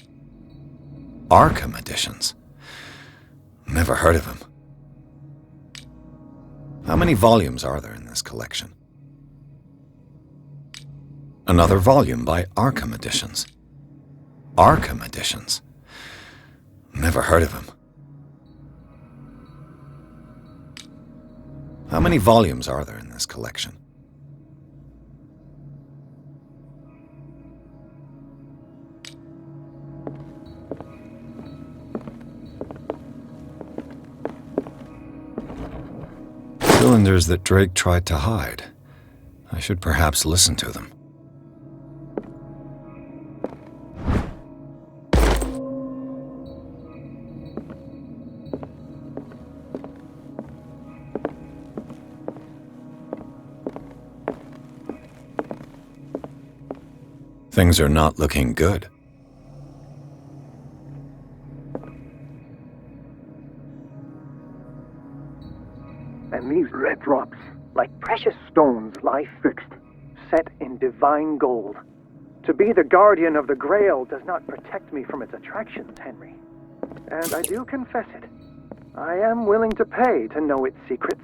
Arkham Editions. Never heard of him. How many volumes are there in this collection? Another volume by Arkham Editions. Arkham Editions. Never heard of him. How many volumes are there in this collection? Cylinders that Drake tried to hide. I should perhaps listen to them. Things are not looking good. And these red drops, like precious stones, lie fixed, set in divine gold. To be the guardian of the Grail does not protect me from its attractions, Henry. And I do confess it. I am willing to pay to know its secrets.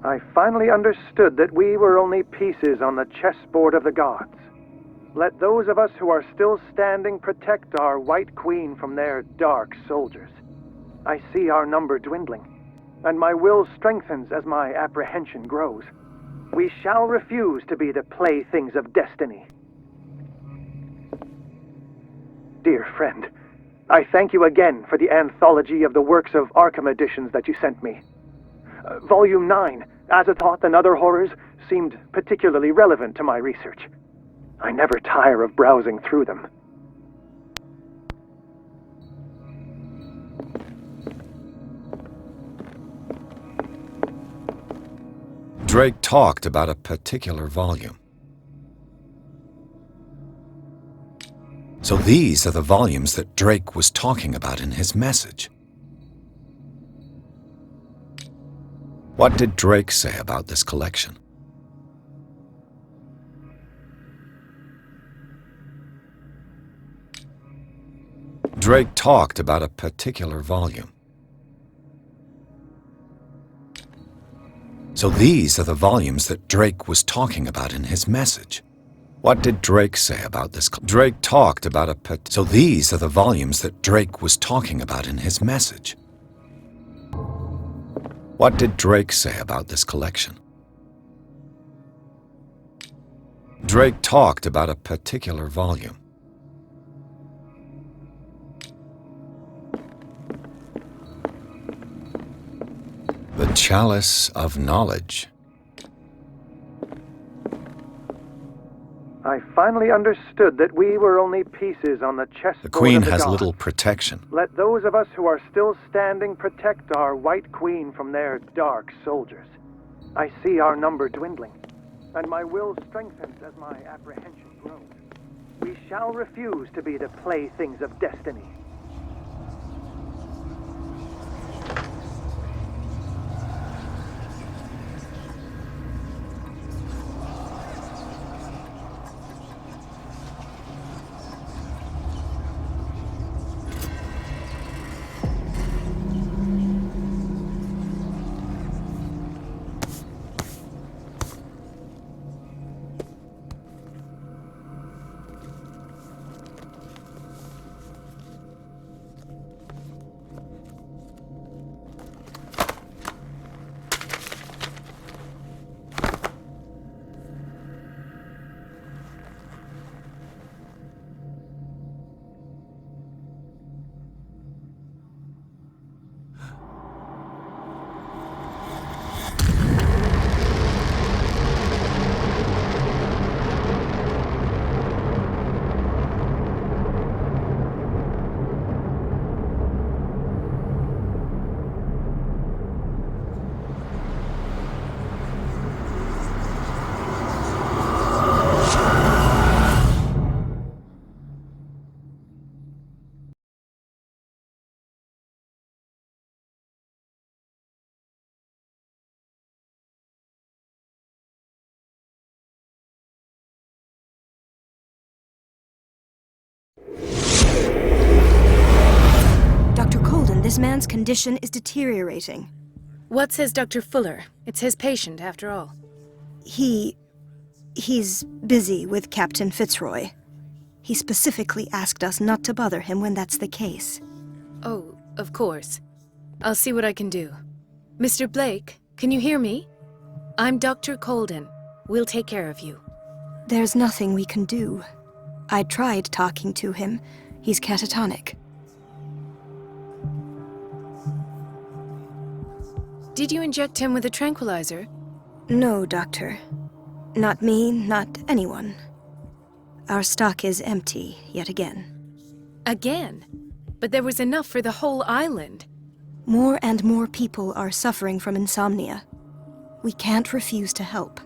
I finally understood that we were only pieces on the chessboard of the gods. Let those of us who are still standing protect our White Queen from their dark soldiers. I see our number dwindling, and my will strengthens as my apprehension grows. We shall refuse to be the playthings of destiny. Dear friend, I thank you again for the anthology of the works of Arkham Editions that you sent me. Volume 9, Azathoth and Other Horrors, seemed particularly relevant to my research. I never tire of browsing through them. Drake talked about a particular volume. So these are the volumes that Drake was talking about in his message. What did Drake say about this collection? Drake talked about a particular volume. So these are the volumes that Drake was talking about in his message. What did Drake say about this? Drake talked about so these are the volumes that Drake was talking about in his message. What did Drake say about this collection? Drake talked about a particular volume. The Chalice of Knowledge. I finally understood that we were only pieces on the chessboard. The Queen of the has gods. little protection. Let those of us who are still standing protect our White Queen from their dark soldiers. I see our number dwindling, and my will strengthens as my apprehension grows. We shall refuse to be the playthings of destiny. This man's condition is deteriorating. What says Dr. Fuller? It's his patient, after all. He's busy with Captain Fitzroy. He specifically asked us not to bother him when that's the case. Oh, of course. I'll see what I can do. Mr. Blake, can you hear me? I'm Dr. Colden. We'll take care of you. There's nothing we can do. I tried talking to him. He's catatonic. Did you inject him with a tranquilizer? No, Doctor. Not me, not anyone. Our stock is empty, yet again. Again? But there was enough for the whole island. More and more people are suffering from insomnia. We can't refuse to help.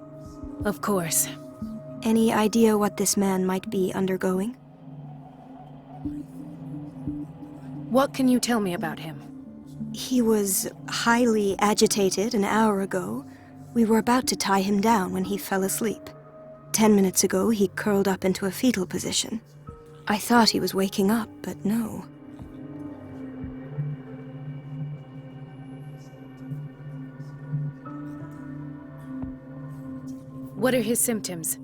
Of course. Any idea what this man might be undergoing? What can you tell me about him? He was highly agitated an hour ago. We were about to tie him down when he fell asleep. 10 minutes ago, he curled up into a fetal position. I thought he was waking up, but no. What are his symptoms?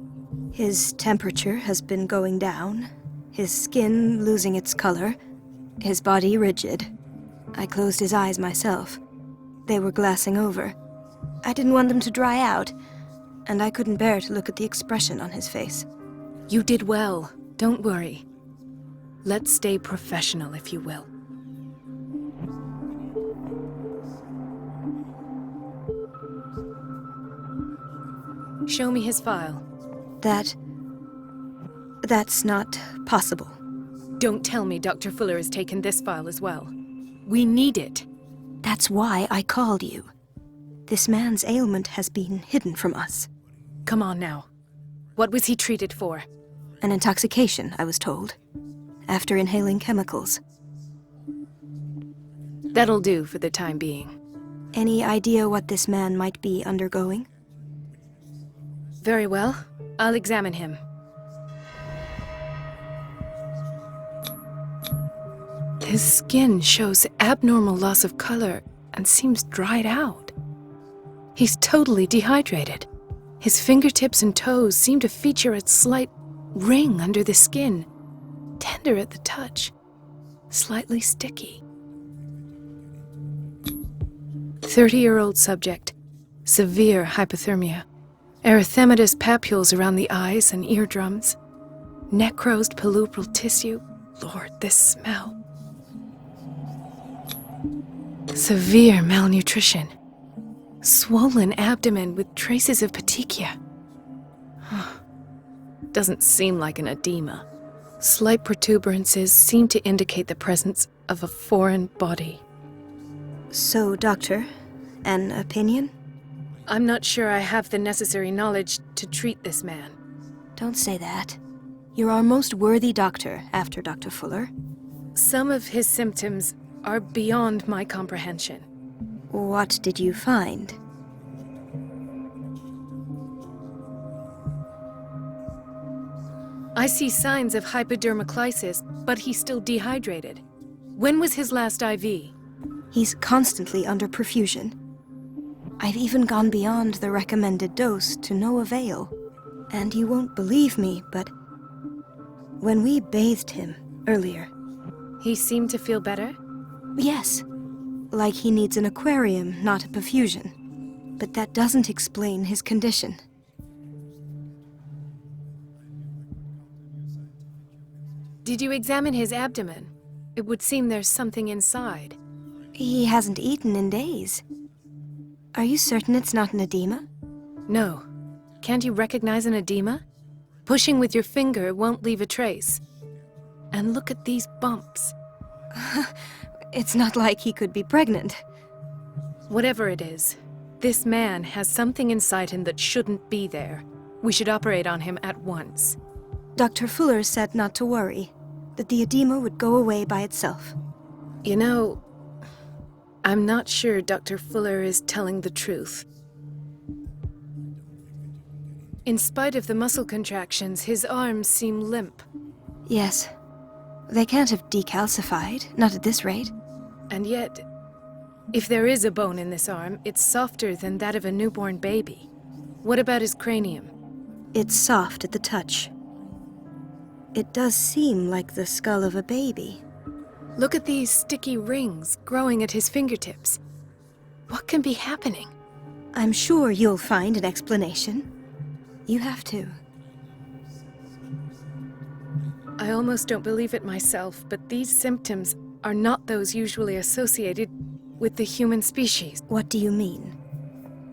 His temperature has been going down, his skin losing its color, his body rigid. I closed his eyes myself. They were glassing over. I didn't want them to dry out, and I couldn't bear to look at the expression on his face. You did well. Don't worry. Let's stay professional, if you will. Show me his file. That's not possible. Don't tell me Dr. Fuller has taken this file as well. We need it. That's why I called you. This man's ailment has been hidden from us. Come on now. What was he treated for? An intoxication, I was told. After inhaling chemicals. That'll do for the time being. Any idea what this man might be undergoing? Very well. I'll examine him. His skin shows abnormal loss of color and seems dried out. He's totally dehydrated. His fingertips and toes seem to feature a slight ring under the skin, tender at the touch, slightly sticky. 30-year-old subject, severe hypothermia, erythematous papules around the eyes and eardrums, necrosed palpebral tissue. Lord, this smell. Severe malnutrition. Swollen abdomen with traces of petechia. Doesn't seem like an edema. Slight protuberances seem to indicate the presence of a foreign body. So, Doctor, an opinion? I'm not sure I have the necessary knowledge to treat this man. Don't say that. You're our most worthy doctor after Dr. Fuller. Some of his symptoms are beyond my comprehension. What did you find? I see signs of hypodermoclysis, but he's still dehydrated. When was his last IV? He's constantly under perfusion. I've even gone beyond the recommended dose to no avail. And you won't believe me, but when we bathed him earlier... He seemed to feel better? Yes. Like he needs an aquarium, not a perfusion. But that doesn't explain his condition. Did you examine his abdomen? It would seem there's something inside. He hasn't eaten in days. Are you certain it's not an edema? No. Can't you recognize an edema? Pushing with your finger won't leave a trace. And look at these bumps. It's not like he could be pregnant. Whatever it is, this man has something inside him that shouldn't be there. We should operate on him at once. Dr. Fuller said not to worry, that the edema would go away by itself. You know, I'm not sure Dr. Fuller is telling the truth. In spite of the muscle contractions, his arms seem limp. Yes. They can't have decalcified, not at this rate. And yet, if there is a bone in this arm, it's softer than that of a newborn baby. What about his cranium? It's soft at the touch. It does seem like the skull of a baby. Look at these sticky rings growing at his fingertips. What can be happening? I'm sure you'll find an explanation. You have to. I almost don't believe it myself, but these symptoms are not those usually associated with the human species. What do you mean?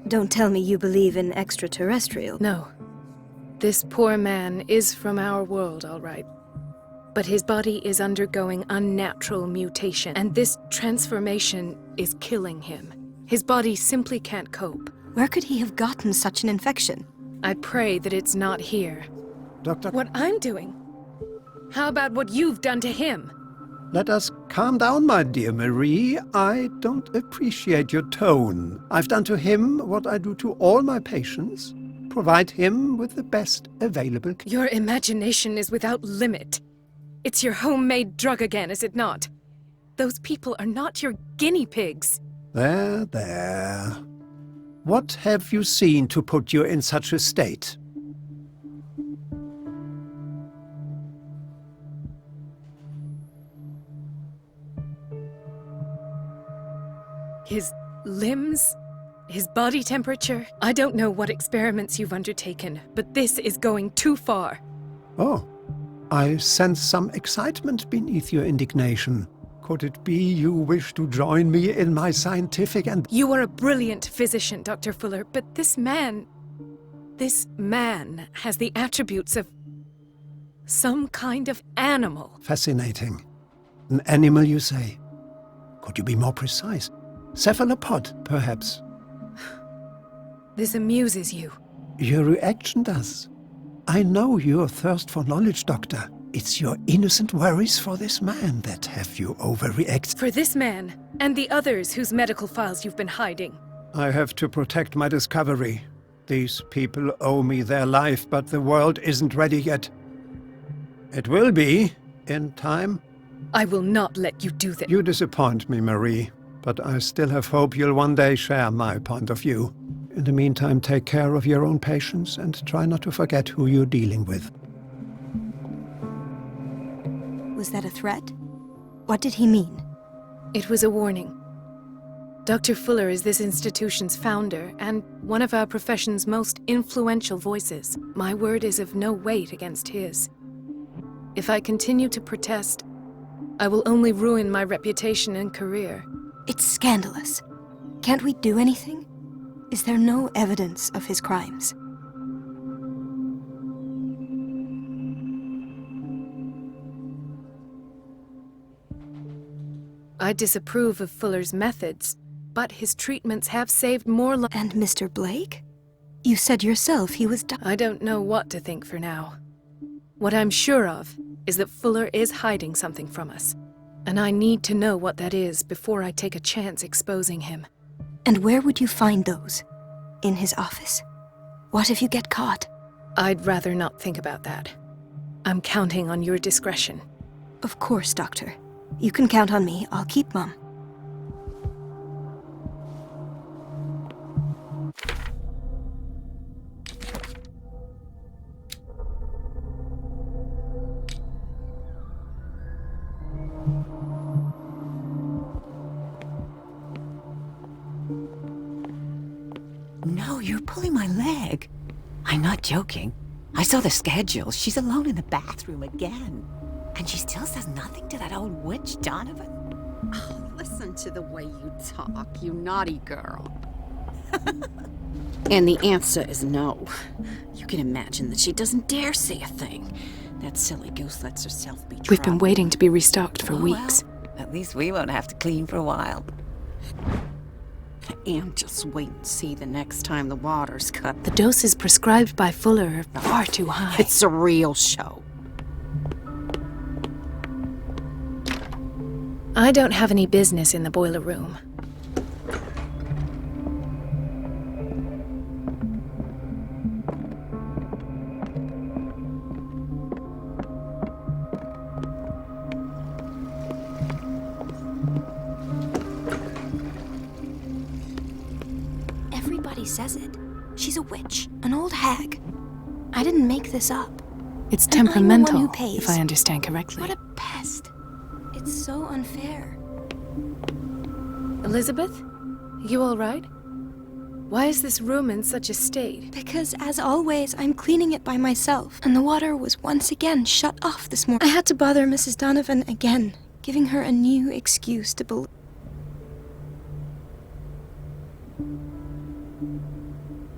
Don't tell me you believe in extraterrestrial. No. This poor man is from our world, all right. But his body is undergoing unnatural mutation, and this transformation is killing him. His body simply can't cope. Where could he have gotten such an infection? I pray that it's not here. Doctor... What I'm doing? How about what you've done to him? Let us calm down, my dear Marie. I don't appreciate your tone. I've done to him what I do to all my patients. Provide him with the best available care. Your imagination is without limit. It's your homemade drug again, is it not? Those people are not your guinea pigs. There, there. What have you seen to put you in such a state? His limbs? His body temperature? I don't know what experiments you've undertaken, but this is going too far. Oh, I sense some excitement beneath your indignation. Could it be you wish to join me in my scientific and... You are a brilliant physician, Dr. Fuller, but this man has the attributes of some kind of animal. Fascinating. An animal, you say? Could you be more precise? Cephalopod, perhaps? This amuses you. Your reaction does. I know your thirst for knowledge, Doctor. It's your innocent worries for this man that have you overreact. For this man, and the others whose medical files you've been hiding. I have to protect my discovery. These people owe me their life, but the world isn't ready yet. It will be, in time. I will not let you do this. You disappoint me, Marie, but I still have hope you'll one day share my point of view. In the meantime, take care of your own patients and try not to forget who you're dealing with. Was that a threat? What did he mean? It was a warning. Dr. Fuller is this institution's founder and one of our profession's most influential voices. My word is of no weight against his. If I continue to protest, I will only ruin my reputation and career. It's scandalous. Can't we do anything? Is there no evidence of his crimes? I disapprove of Fuller's methods, but his treatments have saved more lives. And Mr. Blake? You said yourself he was I don't know what to think for now. What I'm sure of is that Fuller is hiding something from us, and I need to know what that is before I take a chance exposing him. And where would you find those? In his office? What if you get caught? I'd rather not think about that. I'm counting on your discretion. Of course, Doctor. You can count on me. I'll keep mum. No, you're pulling my leg. I'm not joking. I saw the schedule. She's alone in the bathroom again. And she still says nothing to that old witch, Donovan. Oh, listen to the way you talk, you naughty girl. And the answer is no. You can imagine that she doesn't dare say a thing. That silly goose lets herself be trapped. We've been waiting to be restocked for weeks. Well, at least we won't have to clean for a while. And just wait and see the next time the water's cut. The doses prescribed by Fuller are far too high. It's a real show. I don't have any business in the boiler room. Everybody says it. She's a witch, an old hag. I didn't make this up. It's And I'm the one temperamental, who pays. if I understand correctly. What a pest. It's so unfair. Elizabeth? You all right? Why is this room in such a state? Because, as always, I'm cleaning it by myself, and the water was once again shut off this morning. I had to bother Mrs. Donovan again, giving her a new excuse to believe.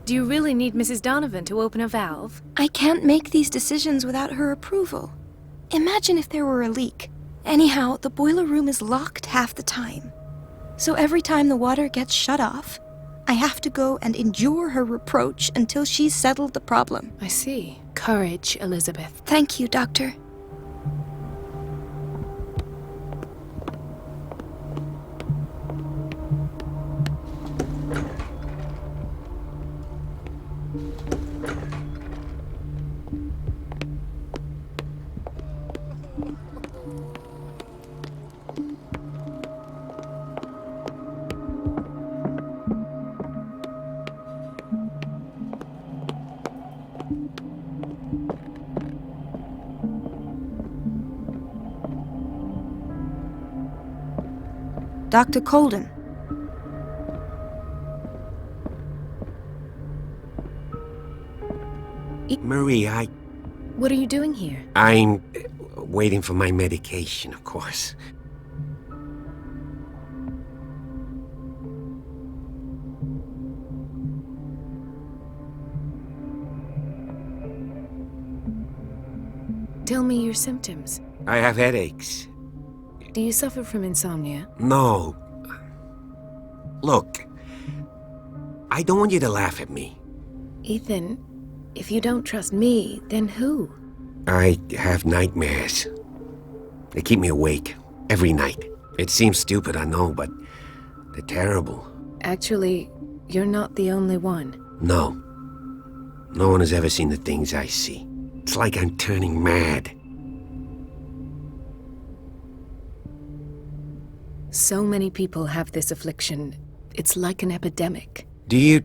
Do you really need Mrs. Donovan to open a valve? I can't make these decisions without her approval. Imagine if there were a leak. Anyhow, the boiler room is locked half the time. So every time the water gets shut off, I have to go and endure her reproach until she's settled the problem. I see. Courage, Elizabeth. Thank you, Doctor. Dr. Colden. Marie, What are you doing here? I'm waiting for my medication, of course. Tell me your symptoms. I have headaches. Do you suffer from insomnia? No. Look, I don't want you to laugh at me. Ethan, if you don't trust me, then who? I have nightmares. They keep me awake every night. It seems stupid, I know, but they're terrible. Actually, you're not the only one. No. No one has ever seen the things I see. It's like I'm turning mad. So many people have this affliction. It's like an epidemic. Do you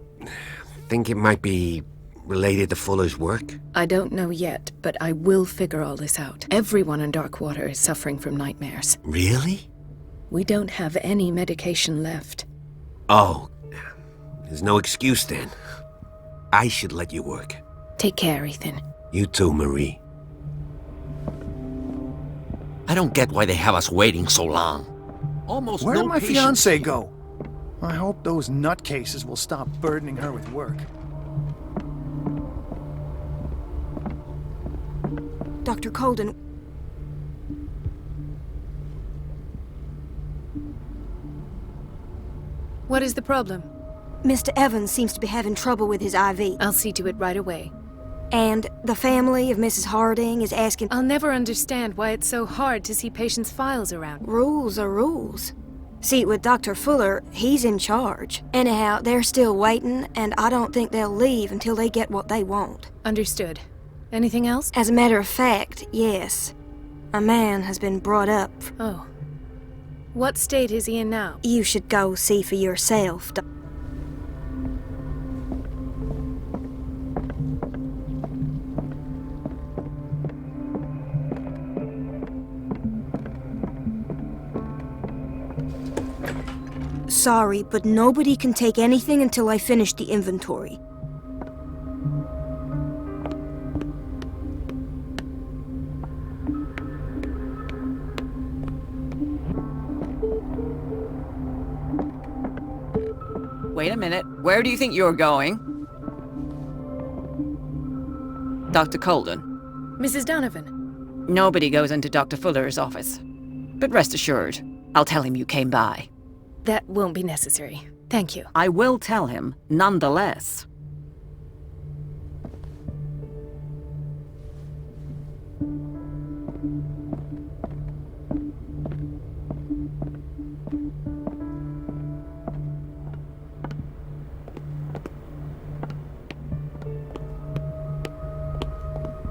think it might be related to Fuller's work? I don't know yet, but I will figure all this out. Everyone in Darkwater is suffering from nightmares. Really? We don't have any medication left. Oh, there's no excuse then. I should let you work. Take care, Ethan. You too, Marie. I don't get why they have us waiting so long. Almost Where no did my patience. fiancé go? I hope those nutcases will stop burdening her with work. Dr. Colden. What is the problem? Mr. Evans seems to be having trouble with his IV. I'll see to it right away. And the family of Mrs. Harding is asking... I'll never understand why it's so hard to see patients' files around. Rules are rules. See, with Dr. Fuller, he's in charge. Anyhow, they're still waiting, and I don't think they'll leave until they get what they want. Understood. Anything else? As a matter of fact, yes. A man has been brought up. Oh. What state is he in now? You should go see for yourself. Sorry, but nobody can take anything until I finish the inventory. Wait a minute. Where do you think you're going? Dr. Colden. Mrs. Donovan. Nobody goes into Dr. Fuller's office. But rest assured, I'll tell him you came by. That won't be necessary. Thank you. I will tell him, nonetheless.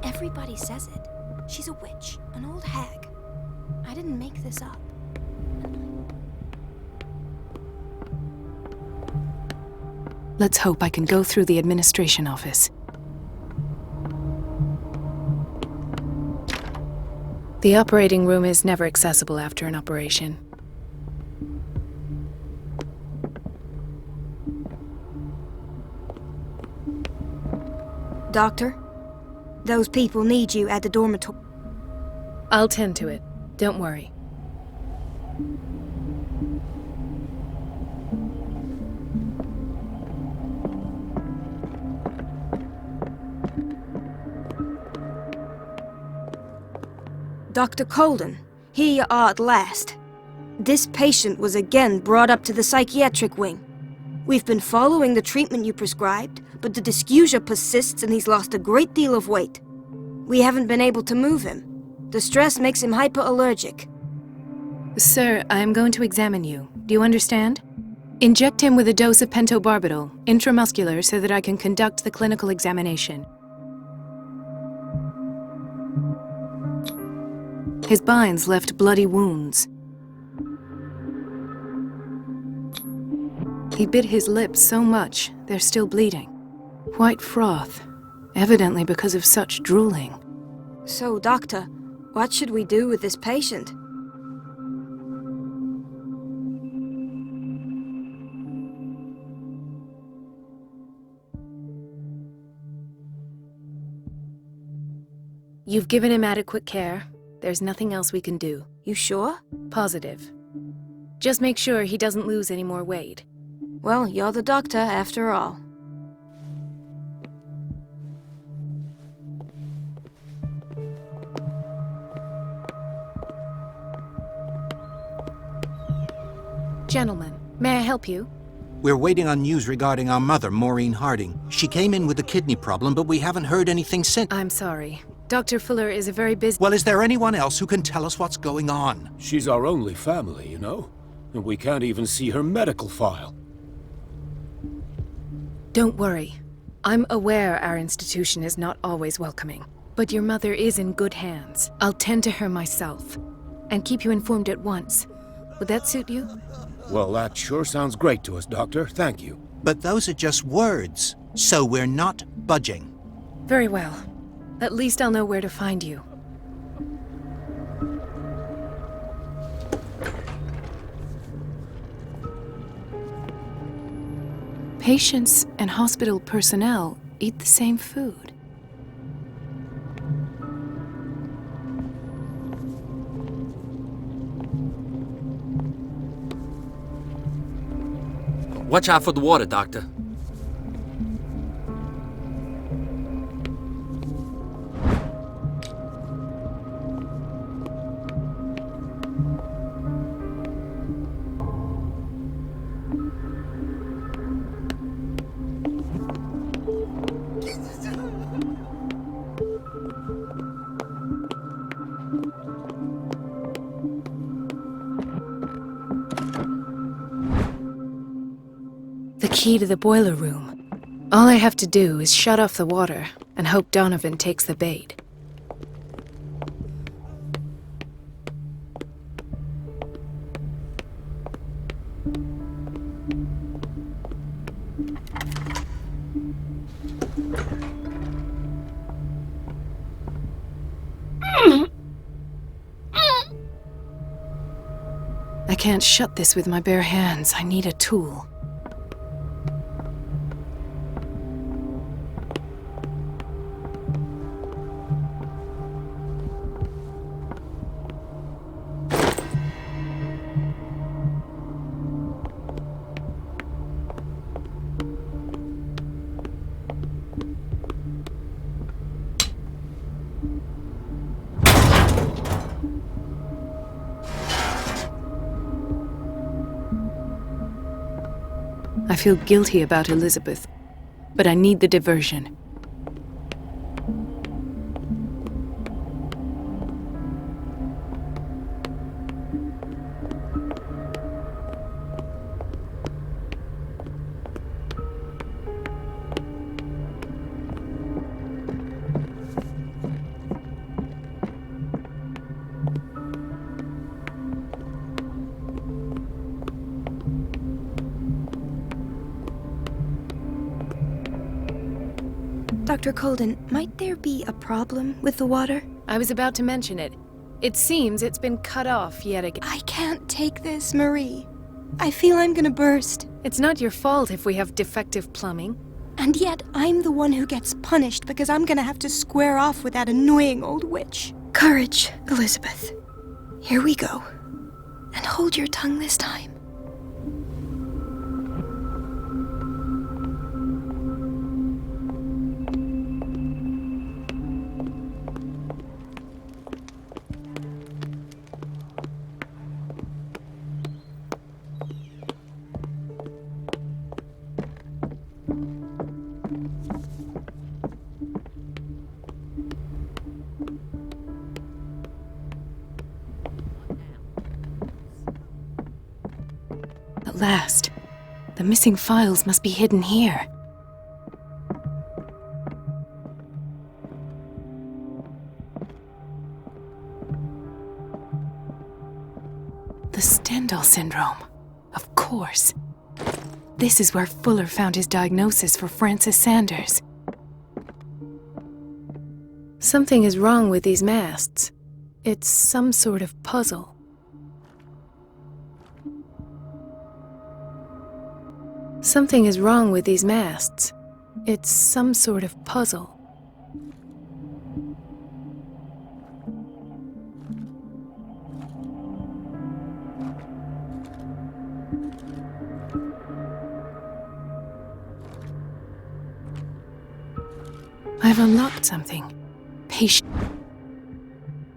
Everybody says it. She's a witch, an old hag. I didn't make this up. Let's hope I can go through the administration office. The operating room is never accessible after an operation. Doctor, those people need you at the dormitory. I'll tend to it. Don't worry. Dr. Colden, here you are at last. This patient was again brought up to the psychiatric wing. We've been following the treatment you prescribed, but the dysgeusia persists and he's lost a great deal of weight. We haven't been able to move him. The stress makes him hyperallergic. Sir, I am going to examine you. Do you understand? Inject him with a dose of pentobarbital, intramuscular, so that I can conduct the clinical examination. His binds left bloody wounds. He bit his lips so much, they're still bleeding. White froth, evidently because of such drooling. So, Doctor, what should we do with this patient? You've given him adequate care. There's nothing else we can do. You sure? Positive. Just make sure he doesn't lose any more weight. Well, you're the doctor, after all. Gentlemen, may I help you? We're waiting on news regarding our mother, Maureen Harding. She came in with a kidney problem, but we haven't heard anything since. I'm sorry. Dr. Fuller is a very busy— Well, is there anyone else who can tell us what's going on? She's our only family, you know? And we can't even see her medical file. Don't worry. I'm aware our institution is not always welcoming. But your mother is in good hands. I'll tend to her myself. And keep you informed at once. Would that suit you? Well, that sure sounds great to us, Doctor. Thank you. But those are just words, so we're not budging. Very well. At least I'll know where to find you. Patients and hospital personnel eat the same food. Watch out for the water, Doctor. The key to the boiler room. All I have to do is shut off the water and hope Donovan takes the bait. I can't shut this with my bare hands. I need a tool. I feel guilty about Elizabeth, but I need the diversion. Dr. Colden, might there be a problem with the water? I was about to mention it. It seems it's been cut off yet again. I can't take this, Marie. I feel I'm gonna burst. It's not your fault if we have defective plumbing. And yet, I'm the one who gets punished because I'm gonna have to square off with that annoying old witch. Courage, Elizabeth. Here we go. And hold your tongue this time. At last. The missing files must be hidden here. The Stendhal syndrome. Of course. This is where Fuller found his diagnosis for Francis Sanders. Something is wrong with these masts. It's some sort of puzzle. Something is wrong with these masts. It's some sort of puzzle. I've unlocked something. Patient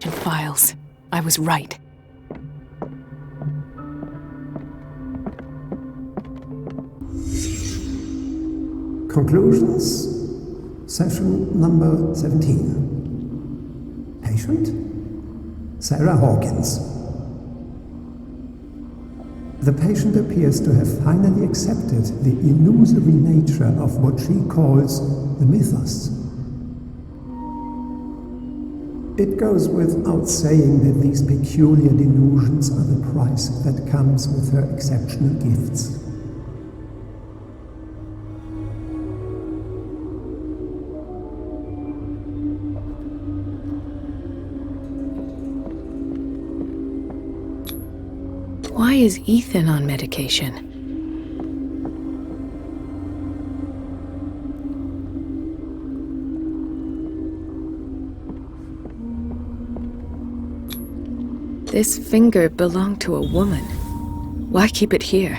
files. I was right. Conclusions, session number 17. Patient, Sarah Hawkins. The patient appears to have finally accepted the illusory nature of what she calls the mythos. It goes without saying that these peculiar delusions are the price that comes with her exceptional gifts. Why is Ethan on medication? This finger belonged to a woman. Why keep it here?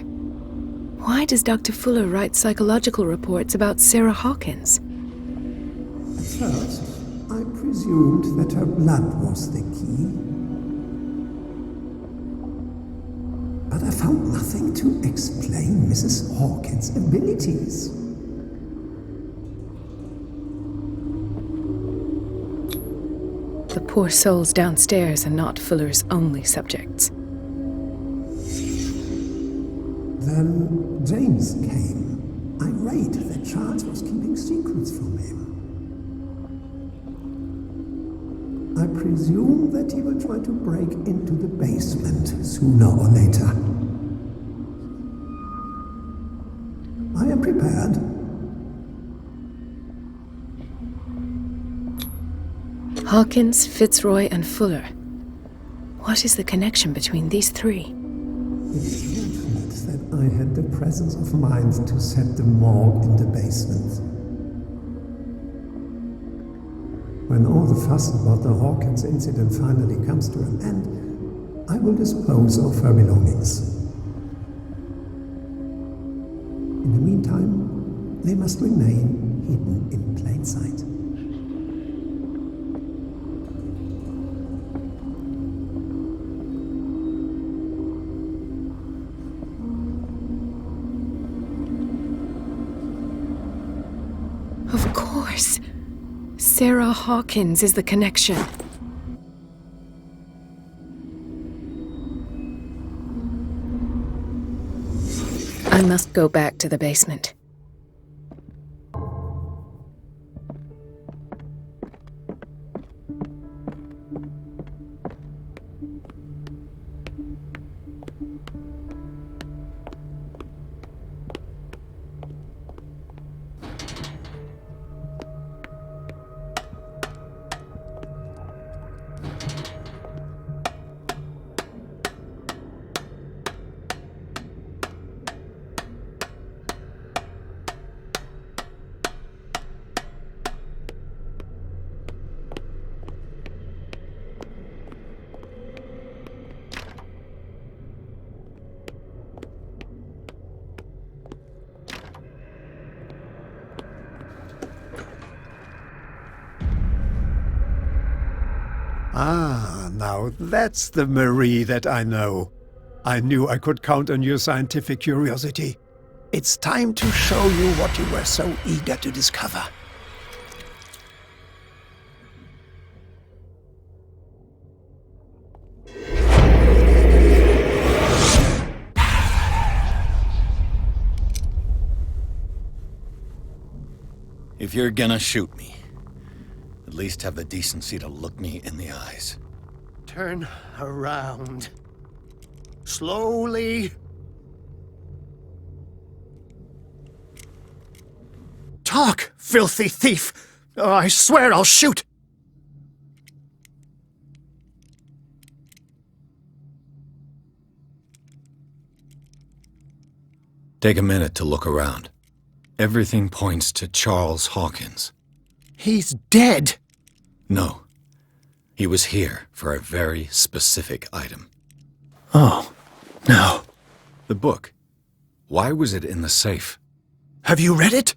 Why does Dr. Fuller write psychological reports about Sarah Hawkins? At first, I presumed that her blood was the key. But I found nothing to explain Mrs. Hawkins' abilities. The poor souls downstairs are not Fuller's only subjects. Then James came, irate that Charles was keeping secrets from him. I presume that he will try to break into the basement sooner or later. I am prepared. Hawkins, Fitzroy, and Fuller. What is the connection between these three? It's fortunate that I had the presence of mind to set the morgue in the basement. When all the fuss about the Hawkins incident finally comes to an end, I will dispose of her belongings. In the meantime, they must remain hidden in plain sight. Of course. Sarah Hawkins is the connection. I must go back to the basement. Ah, now that's the Marie that I know. I knew I could count on your scientific curiosity. It's time to show you what you were so eager to discover. If you're gonna shoot me, at least have the decency to look me in the eyes. Turn around. Slowly. Talk, filthy thief! Oh, I swear I'll shoot! Take a minute to look around. Everything points to Charles Hawkins. He's dead! No. He was here for a very specific item. Oh, no. The book. Why was it in the safe? Have you read it?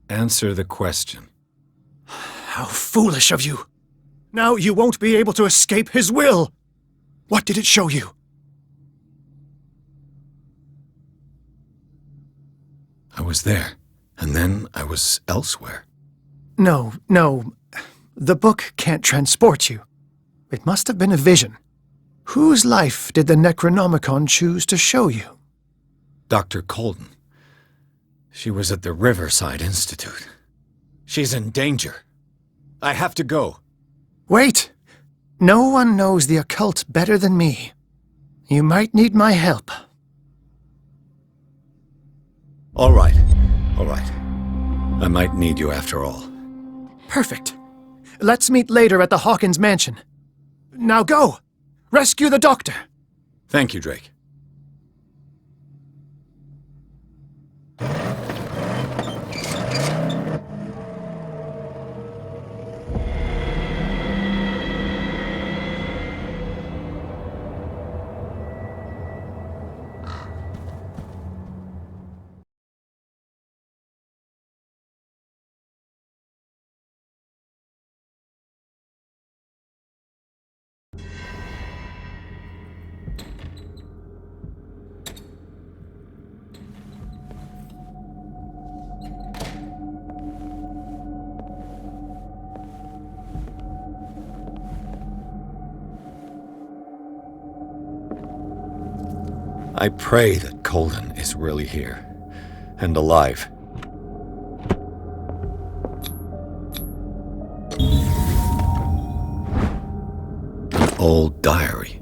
Answer the question. How foolish of you. Now you won't be able to escape his will. What did it show you? I was there, and then I was elsewhere. No. The book can't transport you. It must have been a vision. Whose life did the Necronomicon choose to show you? Dr. Colden. She was at the Riverside Institute. She's in danger. I have to go. Wait! No one knows the occult better than me. You might need my help. All right. I might need you after all. Perfect. Let's meet later at the Hawkins mansion. Now go! Rescue the doctor! Thank you, Drake. I pray that Colden is really here, and alive. An old diary.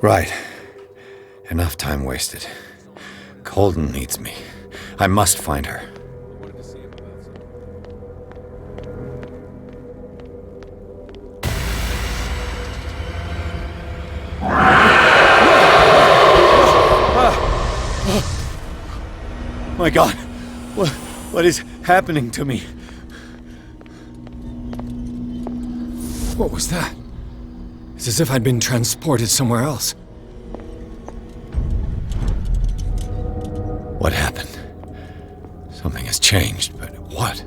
Right. Enough time wasted. Colden needs me. I must find her. My God, what is happening to me? What was that? It's as if I'd been transported somewhere else. What happened? Something has changed, but what?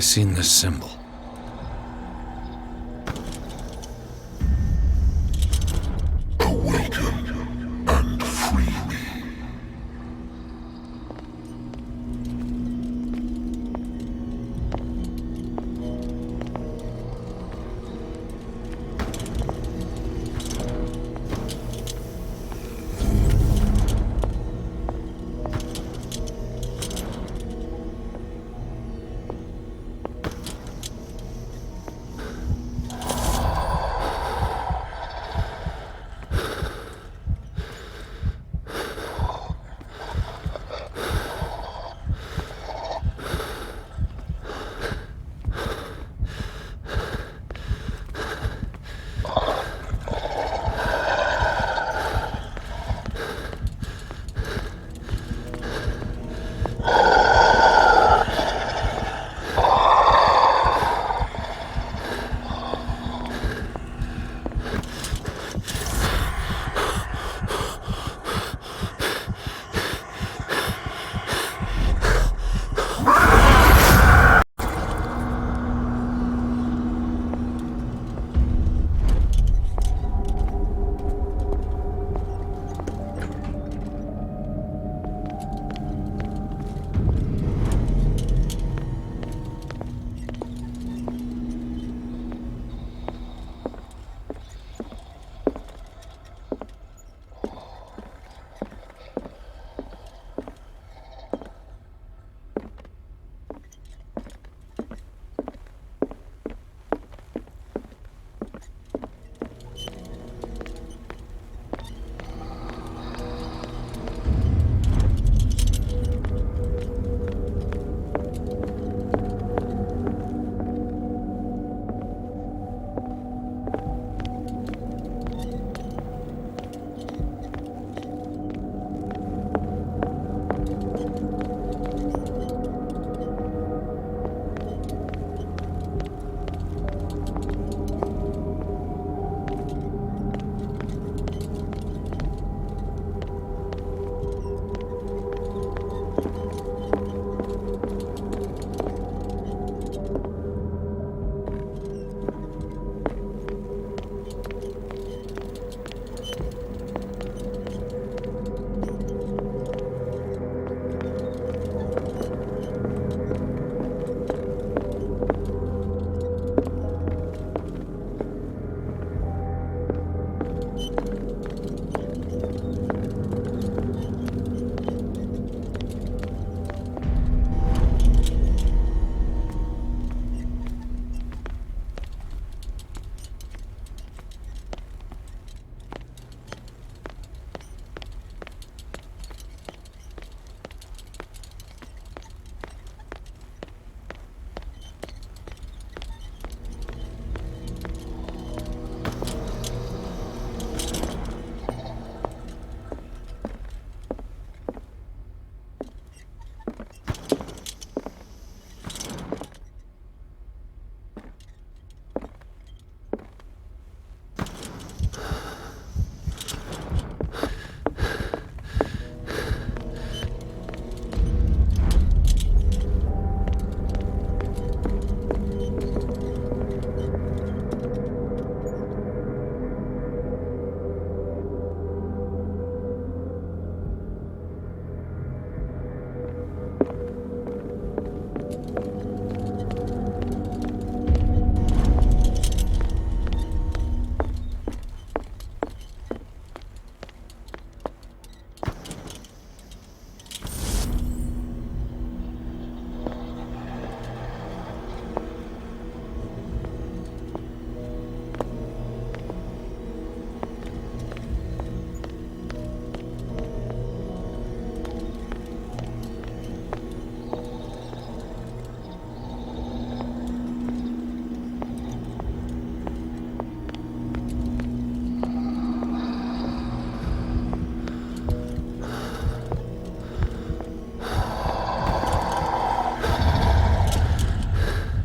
seen this symbol. Awaken and free me.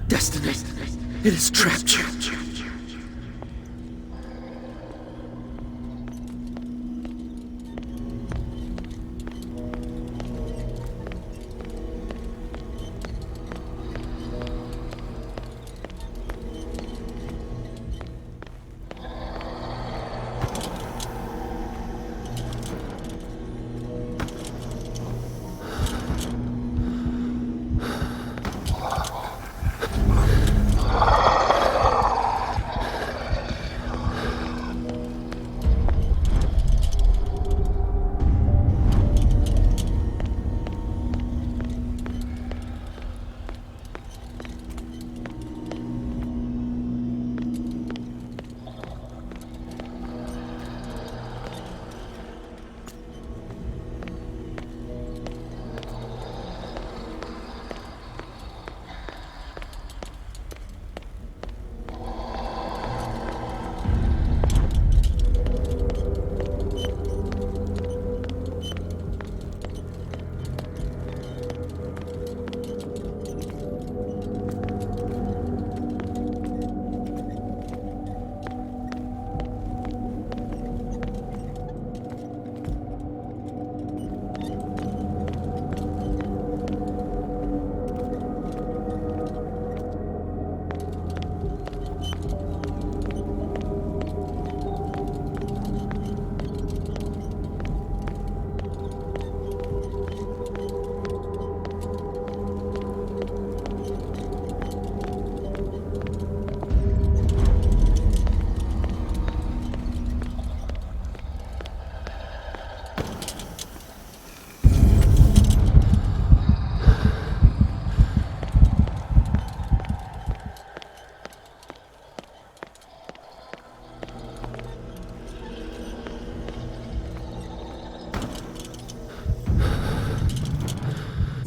Destiny. It has trapped you.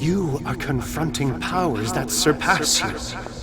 You are confronting powers that surpass you.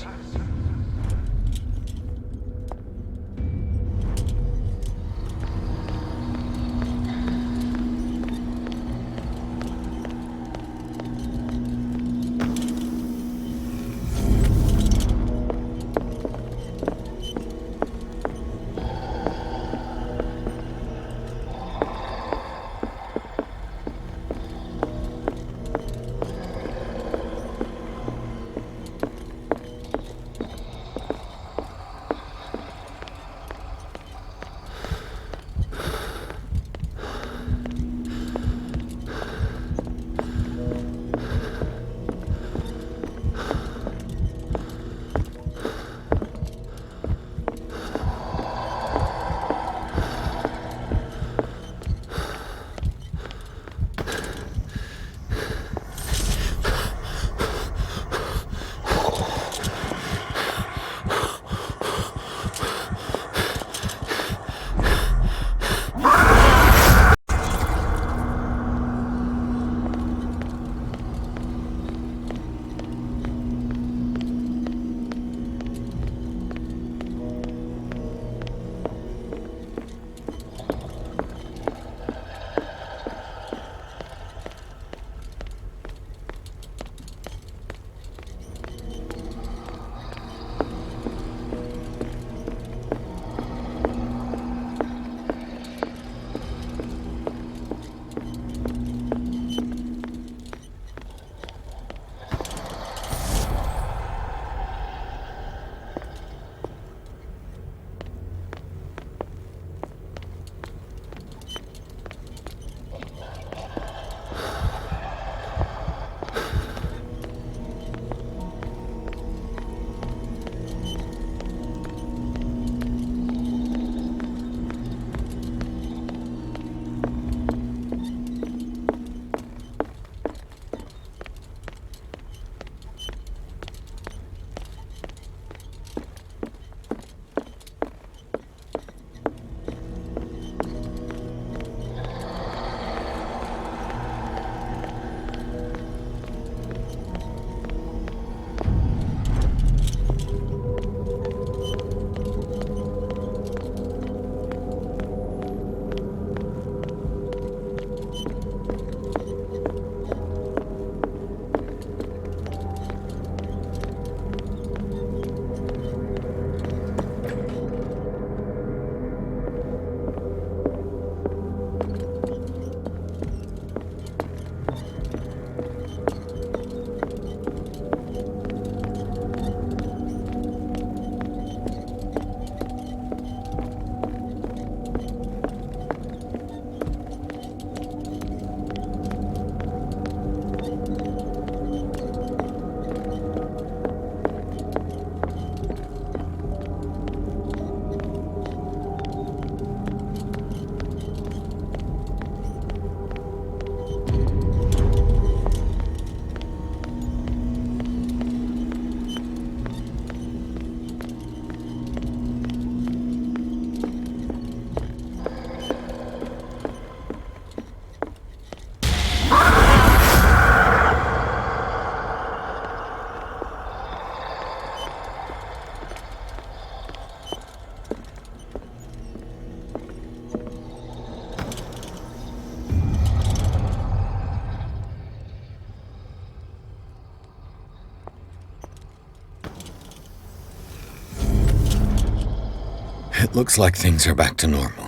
It looks like things are back to normal.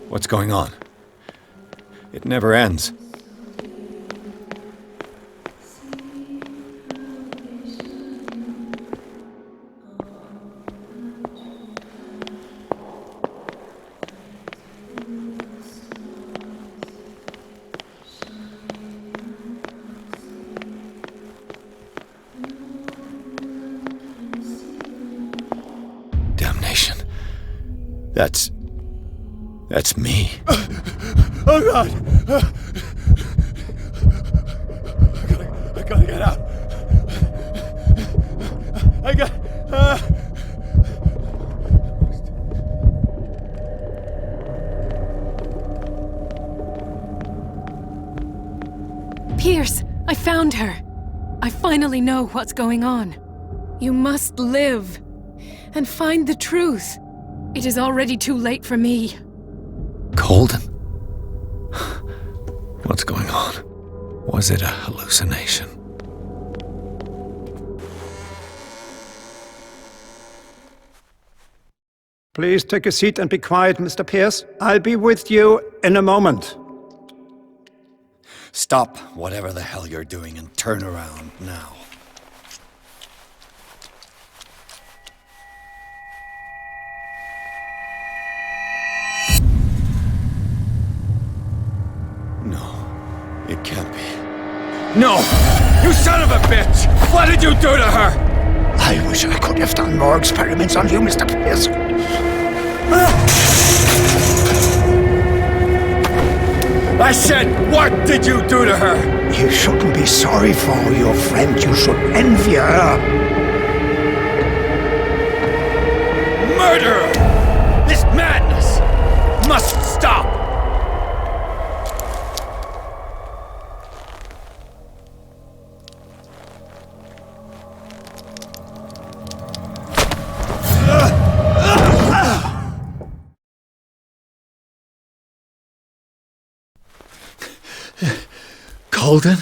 What's going on? It never ends. That's me. Oh God! I gotta get out. I got. Pierce, I found her. I finally know what's going on. You must live and find the truth. It is already too late for me. Colden? What's going on? Was it a hallucination? Please take a seat and be quiet, Mr. Pierce. I'll be with you in a moment. Stop whatever the hell you're doing and turn around now. No, it can't be. No! You son of a bitch! What did you do to her? I wish I could have done more experiments on you, Mr. Pierce. I said, what did you do to her? You shouldn't be sorry for your friend. You should envy her. Murderer! This madness must stop! Colden?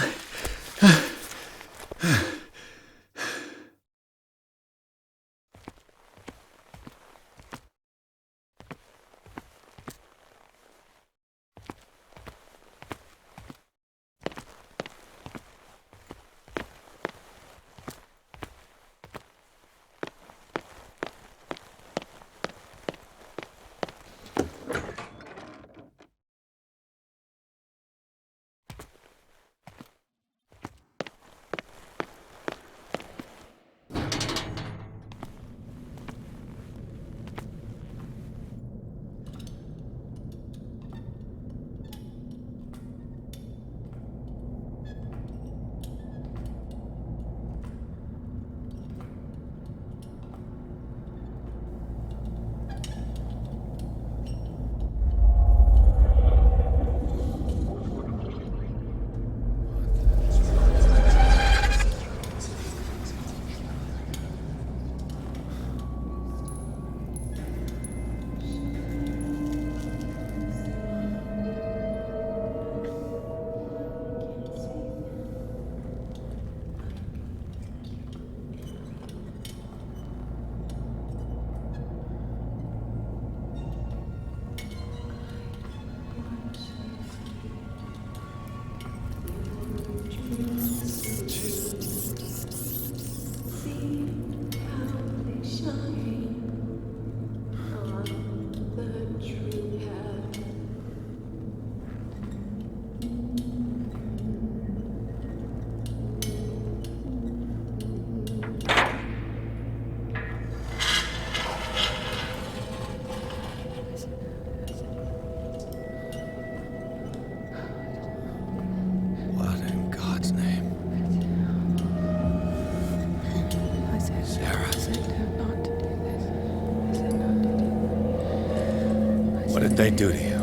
What did they do to you?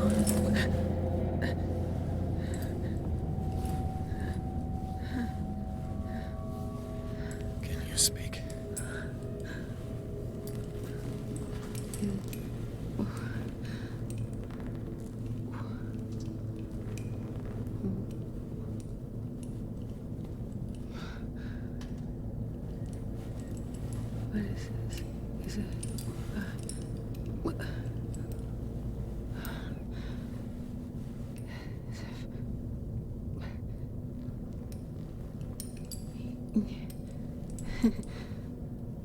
Can you speak? What is this? Is it... what?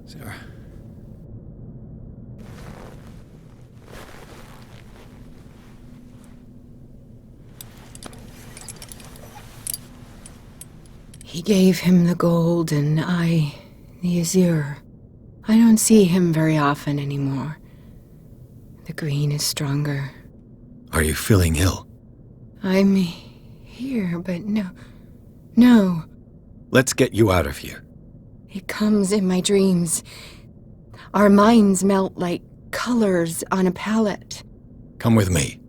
Sarah. He gave him the gold and I, the azure. I don't see him very often anymore. The green is stronger. Are you feeling ill? I'm here, but no. Let's get you out of here. It comes in my dreams. Our minds melt like colors on a palette. Come with me.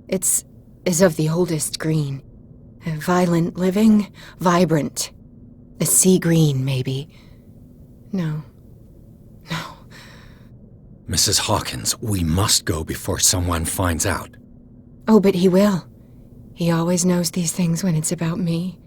It's of the oldest green. A violent living, vibrant. A sea green, maybe. No. Mrs. Hawkins, we must go before someone finds out. Oh, but he will. He always knows these things when it's about me.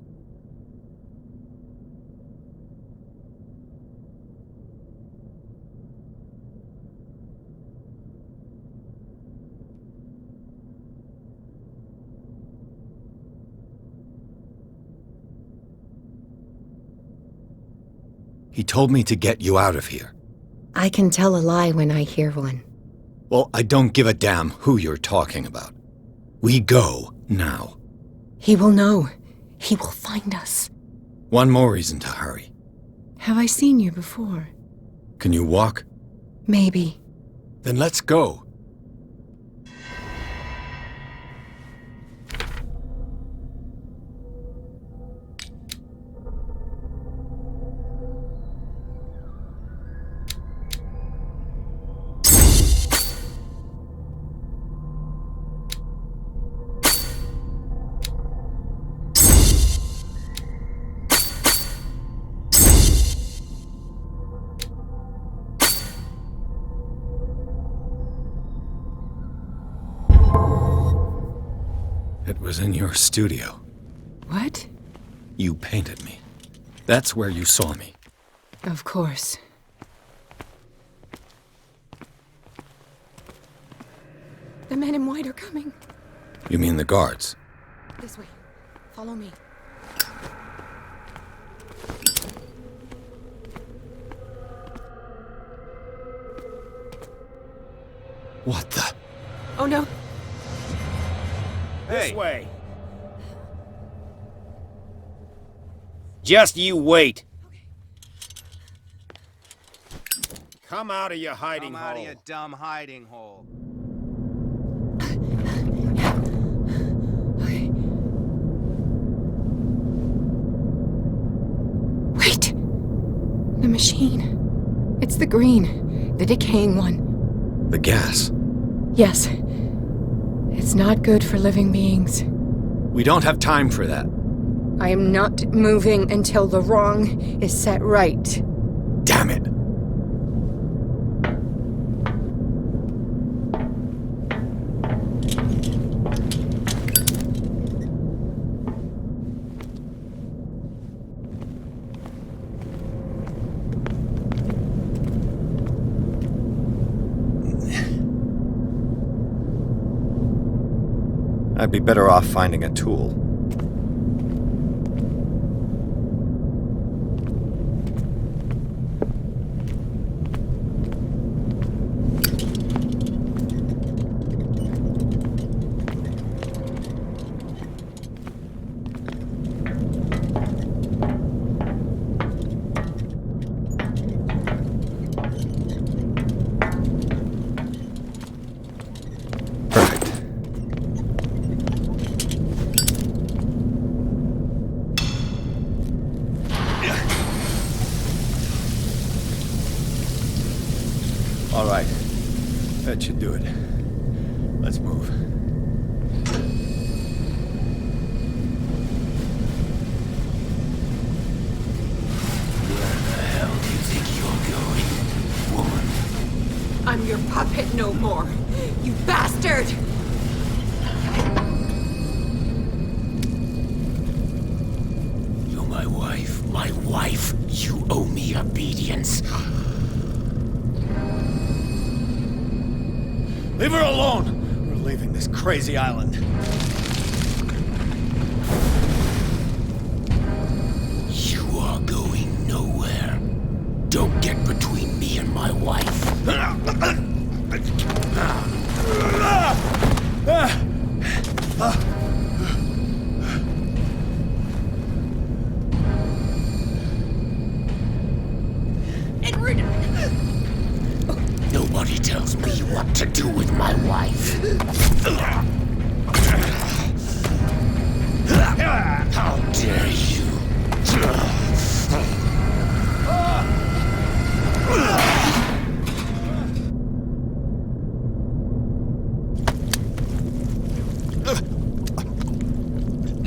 He told me to get you out of here. I can tell a lie when I hear one. Well, I don't give a damn who you're talking about. We go now. He will know. He will find us. One more reason to hurry. Have I seen you before? Can you walk? Maybe. Then let's go. It was in your studio. What? You painted me. That's where you saw me. Of course. The men in white are coming. You mean the guards? This way. Follow me. What the? Oh no. This way. Just you wait. Come out of your hiding hole. Come out of your dumb hiding hole. Wait! The machine. It's the green. The decaying one. The gas. Yes. It's not good for living beings. We don't have time for that. I am not moving until the wrong is set right. Damn it! I'd be better off finding a tool. All right. That should do it. Let's move. Where the hell do you think you're going, woman? I'm your puppet no more, you bastard! You're my wife. My wife. You owe me obedience. Leave her alone! We're leaving this crazy island. You are going nowhere. Don't get between me and my wife. Nobody tells me what to do with my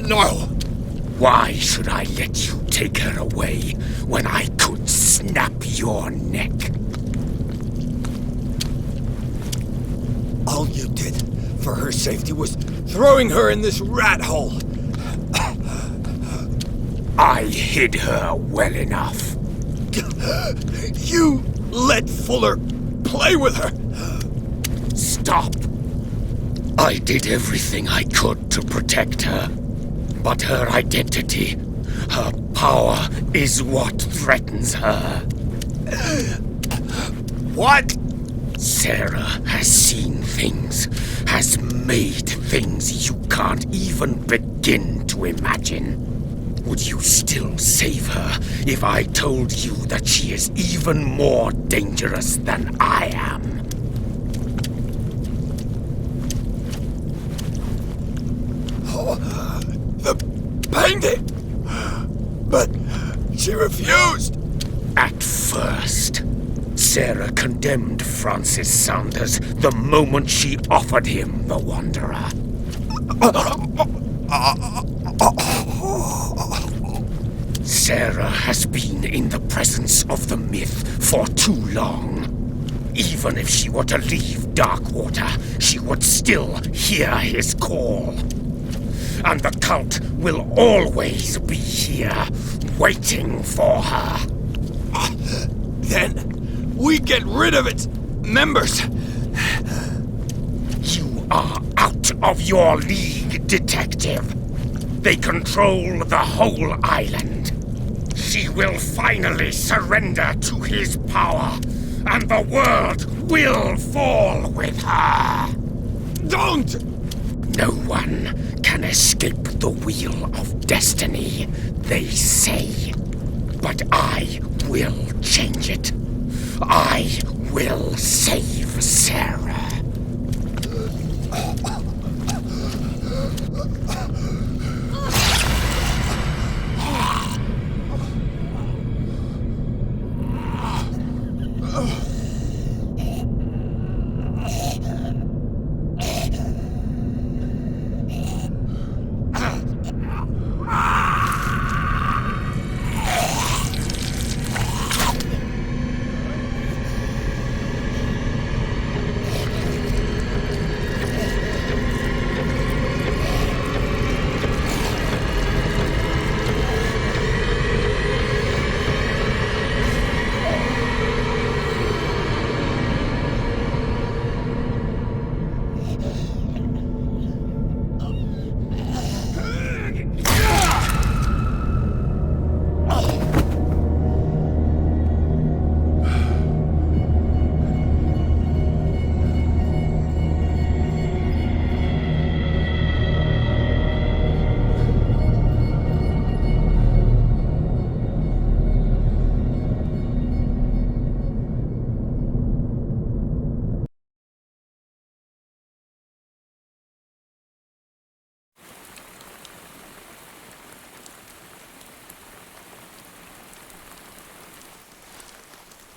No! Why should I let you take her away when I could snap your neck? All you did for her safety was throwing her in this rat hole. I hid her well enough. You let Fuller play with her. Stop. I did everything I could to protect her. But her identity, her power, is what threatens her. What? Sarah has seen things, has made things you can't even begin to imagine. Would you still save her if I told you that she is even more dangerous than I am? Oh, the painting! But she refused! At first, Sarah condemned Francis Saunders the moment she offered him the Wanderer. Sarah has been in the presence of the myth for too long. Even if she were to leave Darkwater, she would still hear his call. And the cult will always be here, waiting for her. Then we get rid of its members. You are out of your league, detective. They control the whole island. She will finally surrender to his power, and the world will fall with her. Don't! No one can escape the wheel of destiny, they say. But I will change it. I will save Sarah.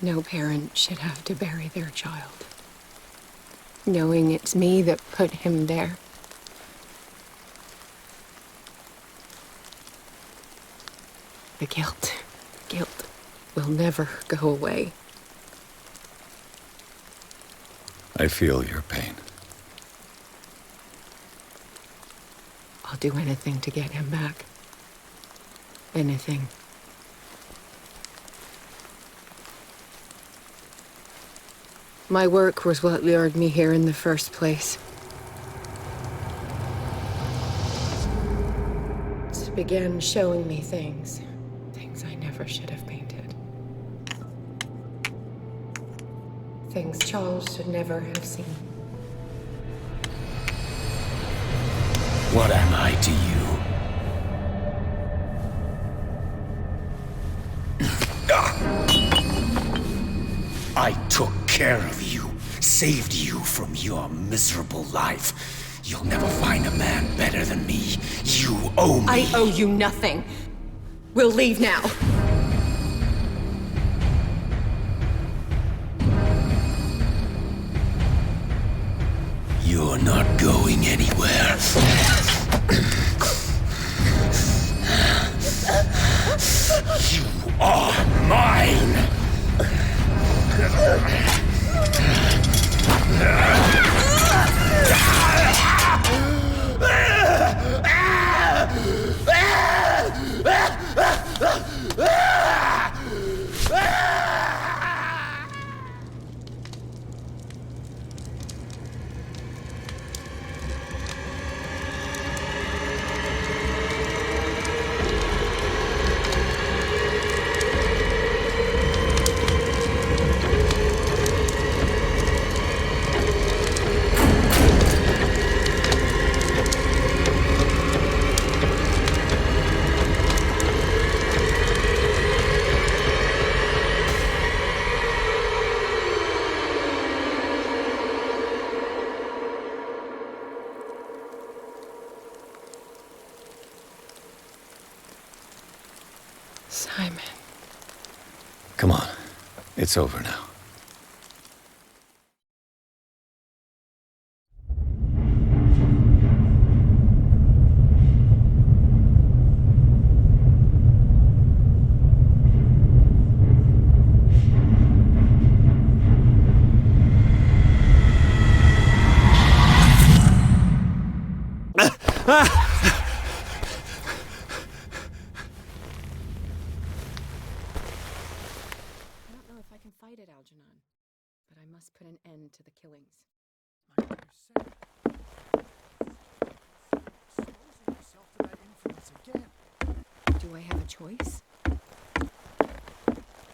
No parent should have to bury their child, knowing it's me that put him there. The guilt will never go away. I feel your pain. I'll do anything to get him back. Anything. My work was what lured me here in the first place. It began showing me things I never should have painted. Things Charles should never have seen. What am I to you? I took care of you, saved you from your miserable life. You'll never find a man better than me. You owe me. I owe you nothing. We'll leave now. You're not going anywhere. Simon. Come on. It's over now. Put an end to the killings. Do I have a choice?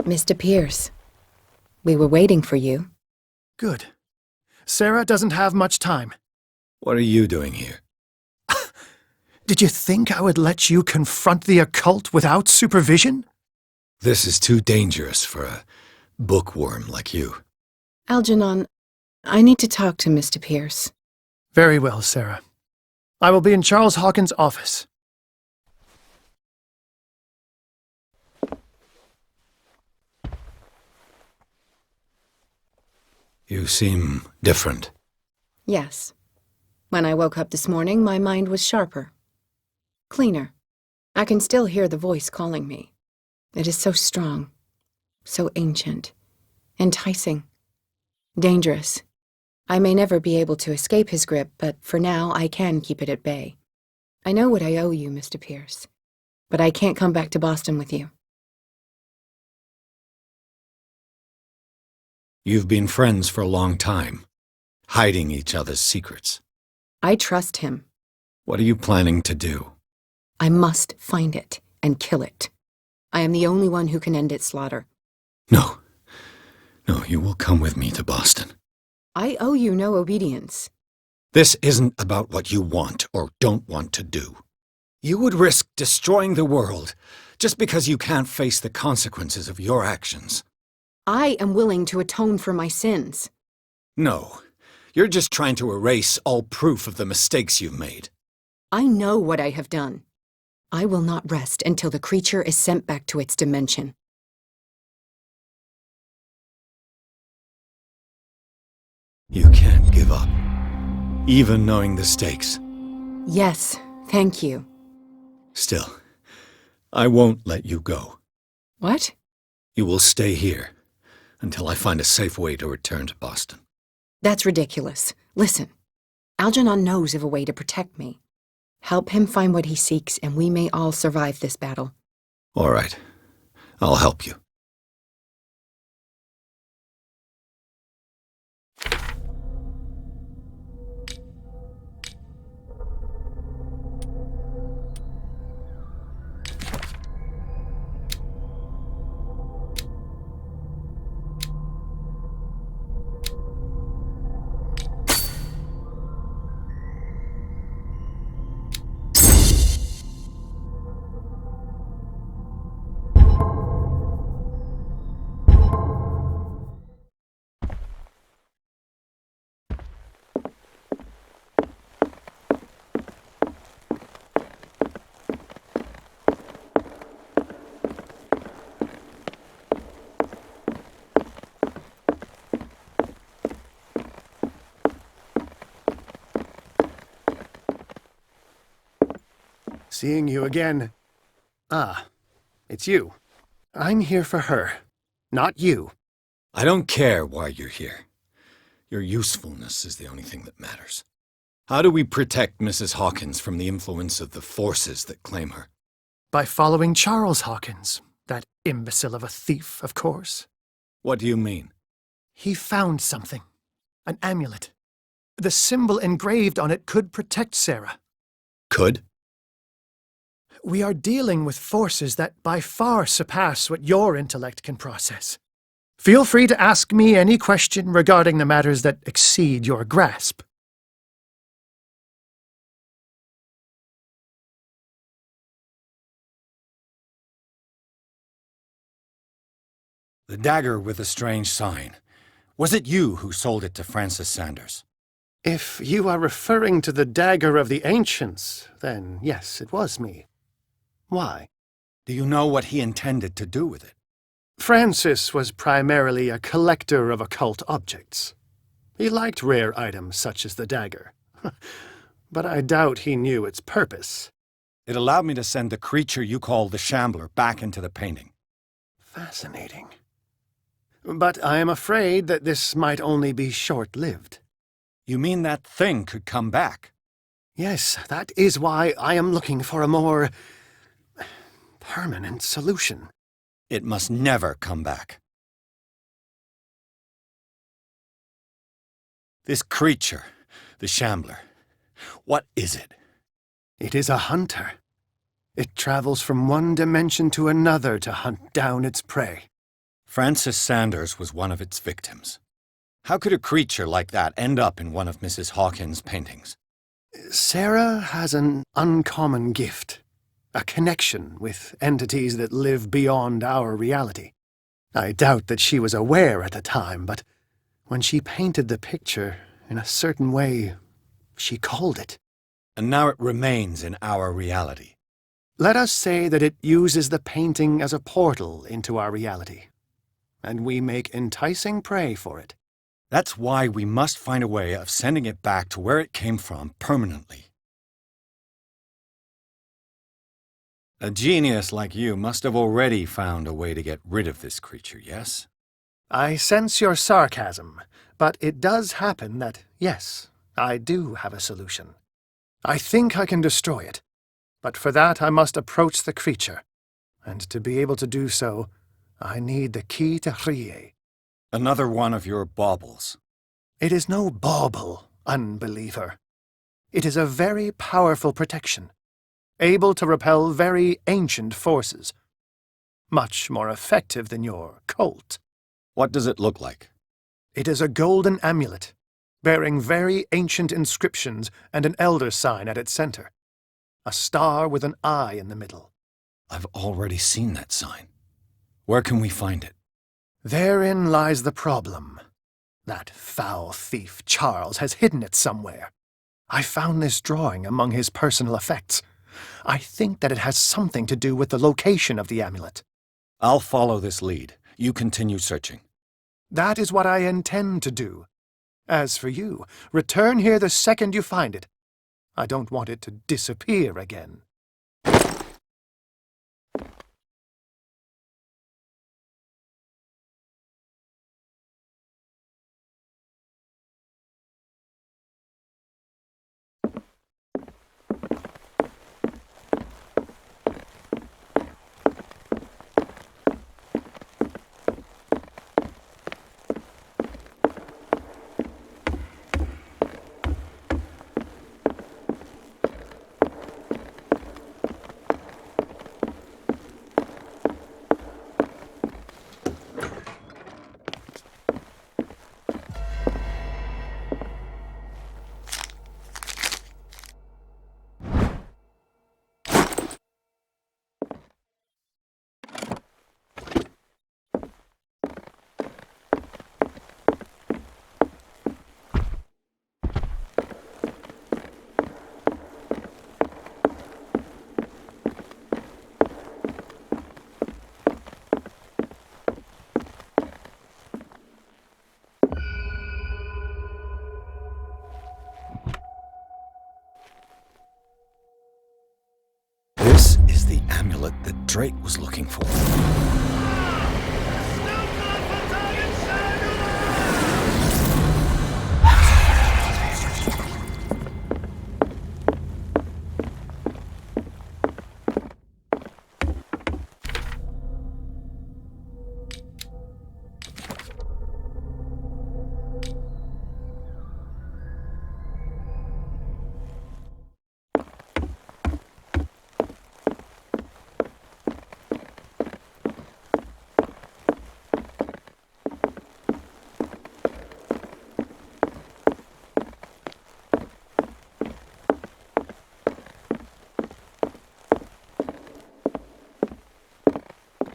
Mr. Pierce, we were waiting for you. Good. Sarah doesn't have much time. What are you doing here? Did you think I would let you confront the occult without supervision? This is too dangerous for a bookworm like you. Algernon, I need to talk to Mr. Pierce. Very well, Sarah. I will be in Charles Hawkins' office. You seem different. Yes. When I woke up this morning, my mind was sharper. Cleaner. I can still hear the voice calling me. It is so strong, so ancient, enticing. Dangerous. I may never be able to escape his grip, but for now I can keep it at bay. I know what I owe you, Mr. Pierce, but I can't come back to Boston with you. You've been friends for a long time, hiding each other's secrets. I trust him. What are you planning to do? I must find it and kill it. I am the only one who can end its slaughter. No. No, you will come with me to Boston. I owe you no obedience. This isn't about what you want or don't want to do. You would risk destroying the world just because you can't face the consequences of your actions. I am willing to atone for my sins. No, you're just trying to erase all proof of the mistakes you've made. I know what I have done. I will not rest until the creature is sent back to its dimension. You can't give up, even knowing the stakes. Yes, thank you. Still, I won't let you go. What? You will stay here until I find a safe way to return to Boston. That's ridiculous. Listen, Algernon knows of a way to protect me. Help him find what he seeks, and we may all survive this battle. All right. I'll help you. Seeing you again. Ah, it's you. I'm here for her, not you. I don't care why you're here. Your usefulness is the only thing that matters. How do we protect Mrs. Hawkins from the influence of the forces that claim her? By following Charles Hawkins, that imbecile of a thief, of course. What do you mean? He found something. An amulet. The symbol engraved on it could protect Sarah. Could? We are dealing with forces that by far surpass what your intellect can process. Feel free to ask me any question regarding the matters that exceed your grasp. The dagger with the strange sign. Was it you who sold it to Francis Sanders? If you are referring to the dagger of the ancients, then yes, it was me. Why? Do you know what he intended to do with it? Francis was primarily a collector of occult objects. He liked rare items such as the dagger. But I doubt he knew its purpose. It allowed me to send the creature you call the Shambler back into the painting. Fascinating. But I am afraid that this might only be short-lived. You mean that thing could come back? Yes, that is why I am looking for a more permanent solution. It must never come back. This creature, the Shambler, what is it? It is a hunter. It travels from one dimension to another to hunt down its prey. Francis Sanders was one of its victims. How could a creature like that end up in one of Mrs. Hawkins' paintings? Sarah has an uncommon gift. A connection with entities that live beyond our reality. I doubt that she was aware at the time, but when she painted the picture in a certain way, she called it. And now it remains in our reality. Let us say that it uses the painting as a portal into our reality, and we make enticing prey for it. That's why we must find a way of sending it back to where it came from permanently. A genius like you must have already found a way to get rid of this creature, yes? I sense your sarcasm, but it does happen that, yes, I do have a solution. I think I can destroy it, but for that I must approach the creature, and to be able to do so, I need the key to CTHULHU. Another one of your baubles. It is no bauble, unbeliever. It is a very powerful protection, able to repel very ancient forces. Much more effective than your Colt. What does it look like? It is a golden amulet, bearing very ancient inscriptions and an elder sign at its center. A star with an eye in the middle. I've already seen that sign. Where can we find it? Therein lies the problem. That foul thief Charles has hidden it somewhere. I found this drawing among his personal effects. I think that it has something to do with the location of the amulet. I'll follow this lead. You continue searching. That is what I intend to do. As for you, return here the second you find it. I don't want it to disappear again. This is the amulet that Drake was looking for.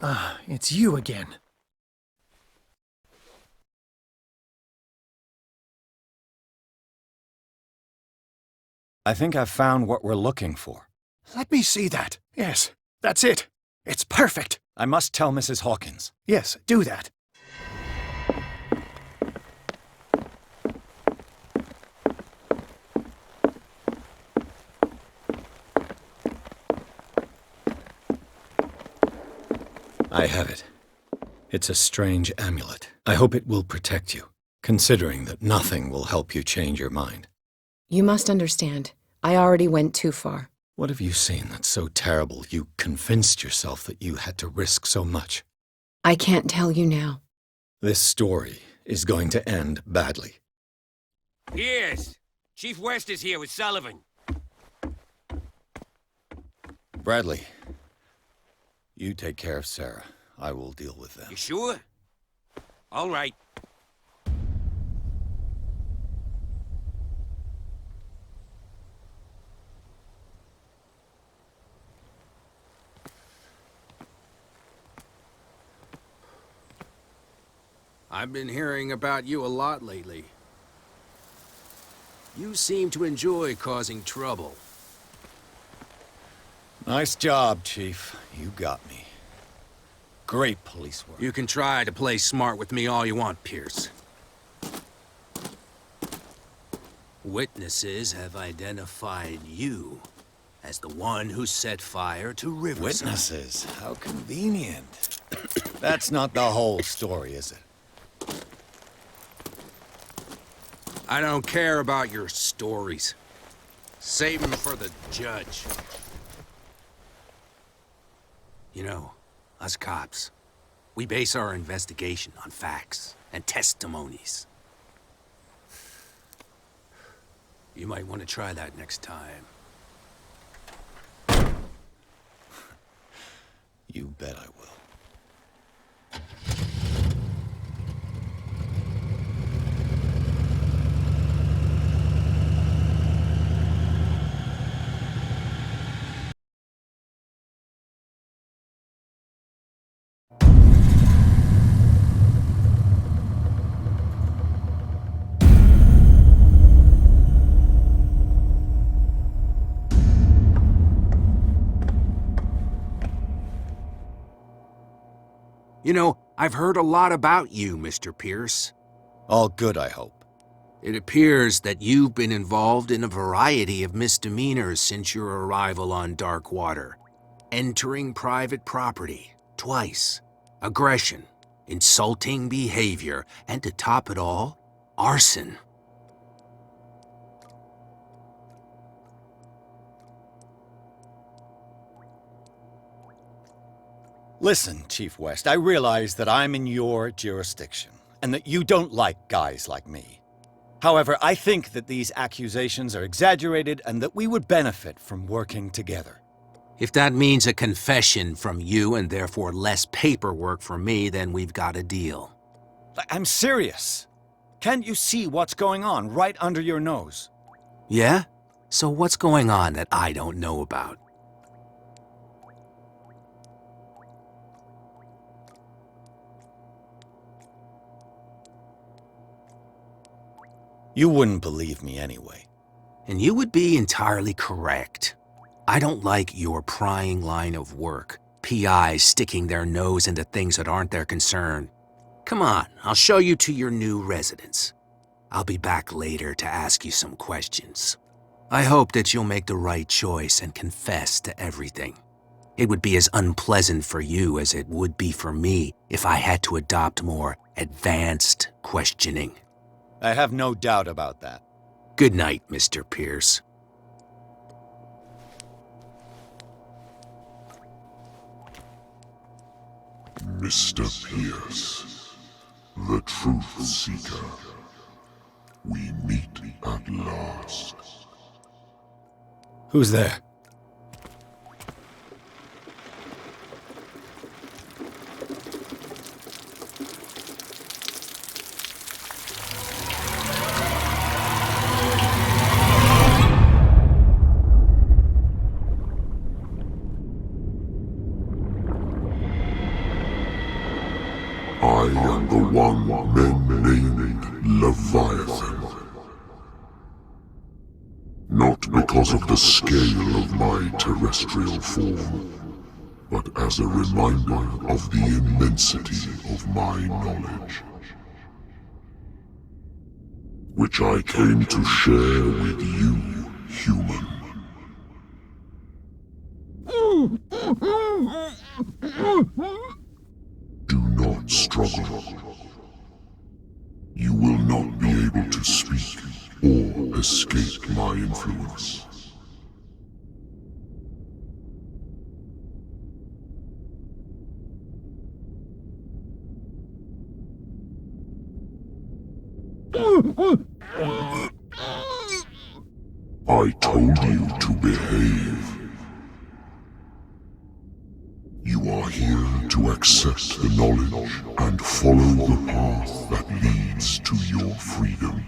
Ah, it's you again. I think I've found what we're looking for. Let me see that. Yes, that's it. It's perfect. I must tell Mrs. Hawkins. Yes, do that. I have it. It's a strange amulet. I hope it will protect you, considering that nothing will help you change your mind. You must understand, I already went too far. What have you seen that's so terrible you convinced yourself that you had to risk so much? I can't tell you now. This story is going to end badly. Pierce! Chief West is here with Sullivan. Bradley, you take care of Sarah. I will deal with them. You sure? All right. I've been hearing about you a lot lately. You seem to enjoy causing trouble. Nice job, Chief. You got me. Great police work. You can try to play smart with me all you want, Pierce. Witnesses have identified you as the one who set fire to Riverside. Witnesses? How convenient. That's not the whole story, is it? I don't care about your stories. Save them for the judge. You know, us cops, we base our investigation on facts and testimonies. You might want to try that next time. You bet I will. You know, I've heard a lot about you, Mr. Pierce. All good, I hope. It appears that you've been involved in a variety of misdemeanors since your arrival on Darkwater. Entering private property, twice. Aggression, insulting behavior, and to top it all, arson. Listen, Chief West, I realize that I'm in your jurisdiction, and that you don't like guys like me. However, I think that these accusations are exaggerated and that we would benefit from working together. If that means a confession from you and therefore less paperwork for me, then we've got a deal. I'm serious. Can't you see what's going on right under your nose? Yeah? So what's going on that I don't know about? You wouldn't believe me anyway. And you would be entirely correct. I don't like your prying line of work. PIs sticking their nose into things that aren't their concern. Come on, I'll show you to your new residence. I'll be back later to ask you some questions. I hope that you'll make the right choice and confess to everything. It would be as unpleasant for you as it would be for me if I had to adopt more advanced questioning. I have no doubt about that. Good night, Mr. Pierce. Mr. Pierce, the truth seeker. We meet at last. Who's there? I am the one men named Leviathan. Not because of the scale of my terrestrial form, but as a reminder of the immensity of my knowledge, which I came to share with you, human. Do not struggle. You will not be able to speak or escape my influence. I told you to behave. You are here to accept the knowledge and follow the path that leads to your freedom.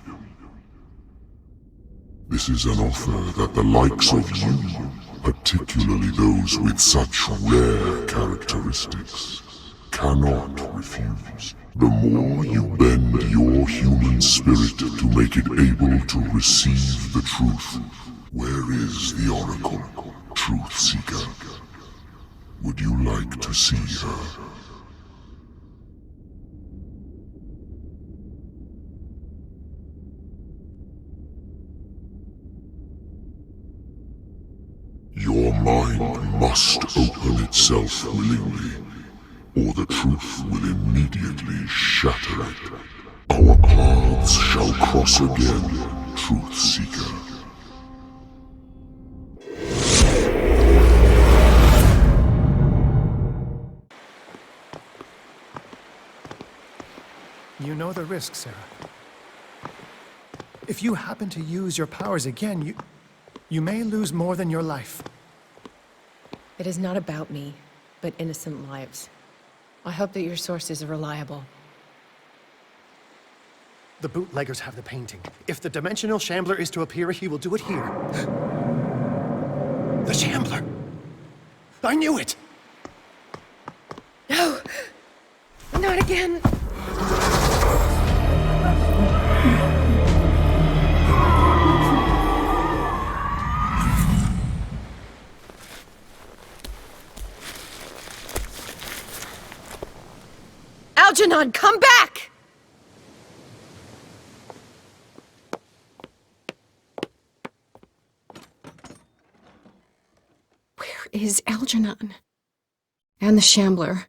This is an offer that the likes of you, particularly those with such rare characteristics, cannot refuse. The more you bend your human spirit to make it able to receive the truth, where is the Oracle, Truth Seeker? Would you like to see her? Your mind must open itself willingly, or the truth will immediately shatter it. Our paths shall cross again, Truth Seeker. You know the risk, Sarah. If you happen to use your powers again, you may lose more than your life. It is not about me, but innocent lives. I hope that your sources are reliable. The bootleggers have the painting. If the dimensional shambler is to appear, he will do it here. The shambler! I knew it! No! Not again! Algernon, come back! Where is Algernon? And the Shambler?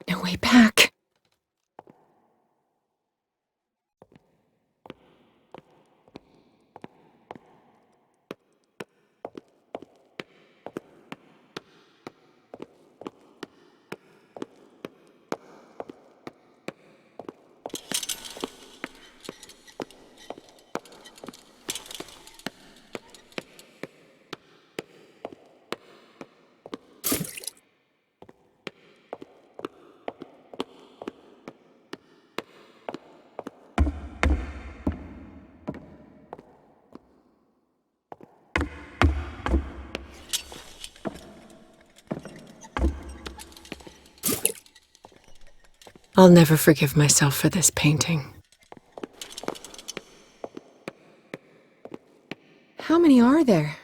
No way back. I'll never forgive myself for this painting. How many are there?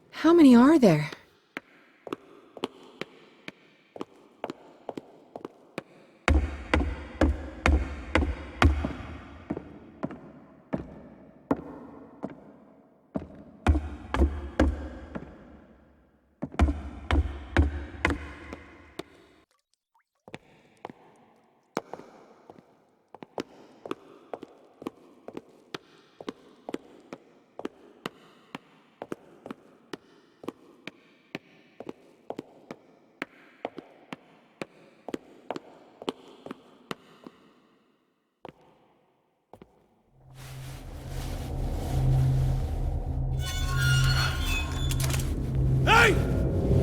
How many are there?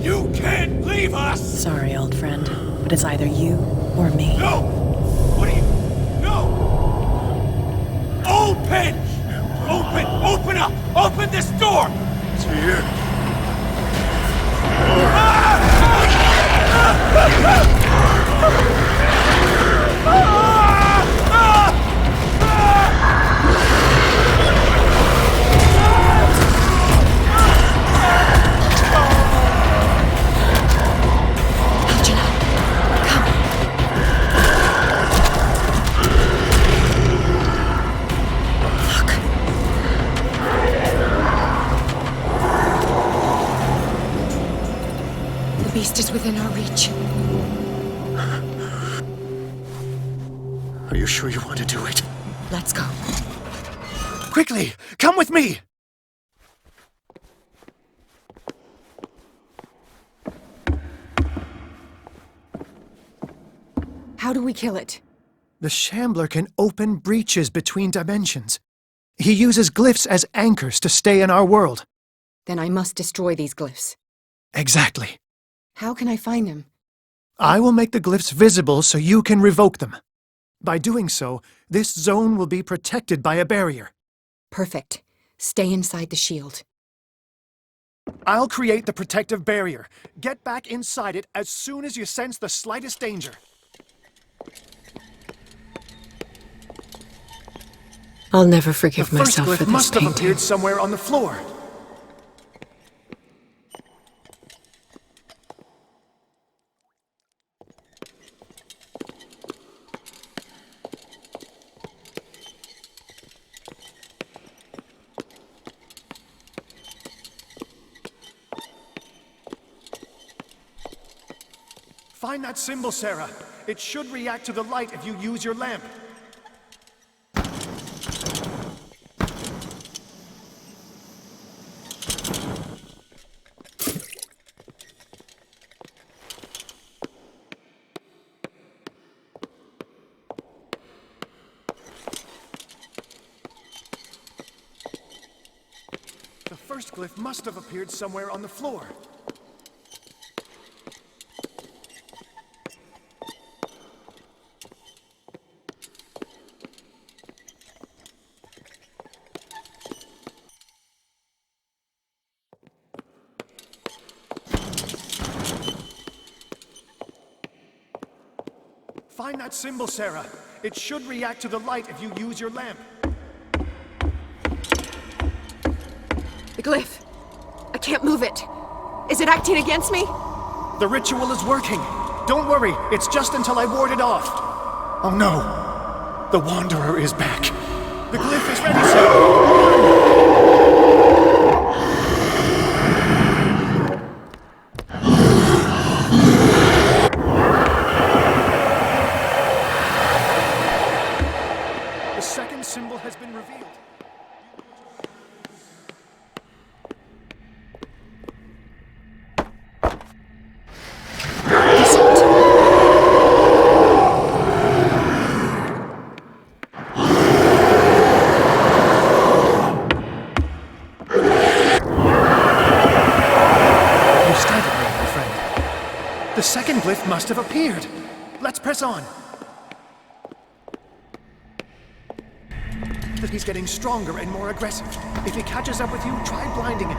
You can't leave us! Sorry, old friend, but it's either you or me. No! What are you... No! Open! Open up! Open this door! It's here. within our reach. Are you sure you want to do it? Let's go. Quickly, come with me! How do we kill it? The Shambler can open breaches between dimensions. He uses glyphs as anchors to stay in our world. Then I must destroy these glyphs. Exactly. How can I find him? I will make the glyphs visible so you can revoke them. By doing so, this zone will be protected by a barrier. Perfect. Stay inside the shield. I'll create the protective barrier. Get back inside it as soon as you sense the slightest danger. I'll never forgive myself for this this must have painting. appeared somewhere on the floor. Find that symbol, Sarah. It should react to the light if you use your lamp. The first glyph must have appeared somewhere on the floor. Find that symbol, Sarah. It should react to the light if you use your lamp. The glyph. I can't move it. Is it acting against me? The ritual is working. Don't worry, it's just until I ward it off. Oh no. The Wanderer is back. The glyph is ready, Sarah. The second symbol has been revealed. The second glyph must have appeared. Let's press on. He's getting stronger and more aggressive. If he catches up with you, try blinding him.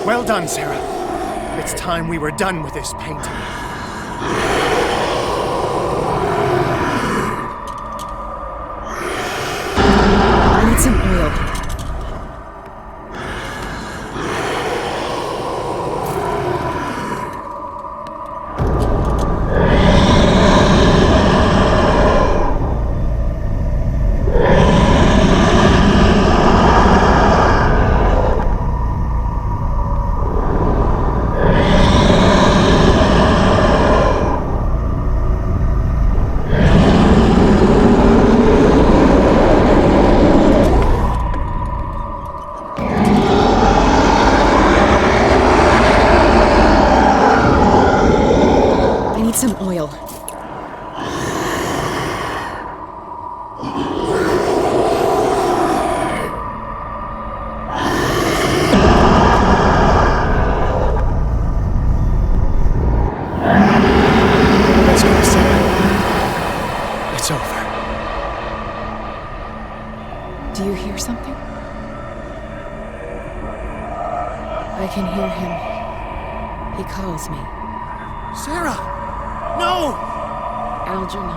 Well done, Sarah. It's time we were done with this painting. I need some oil. Do you hear something? I can hear him. He calls me. Sarah! No! Algernon,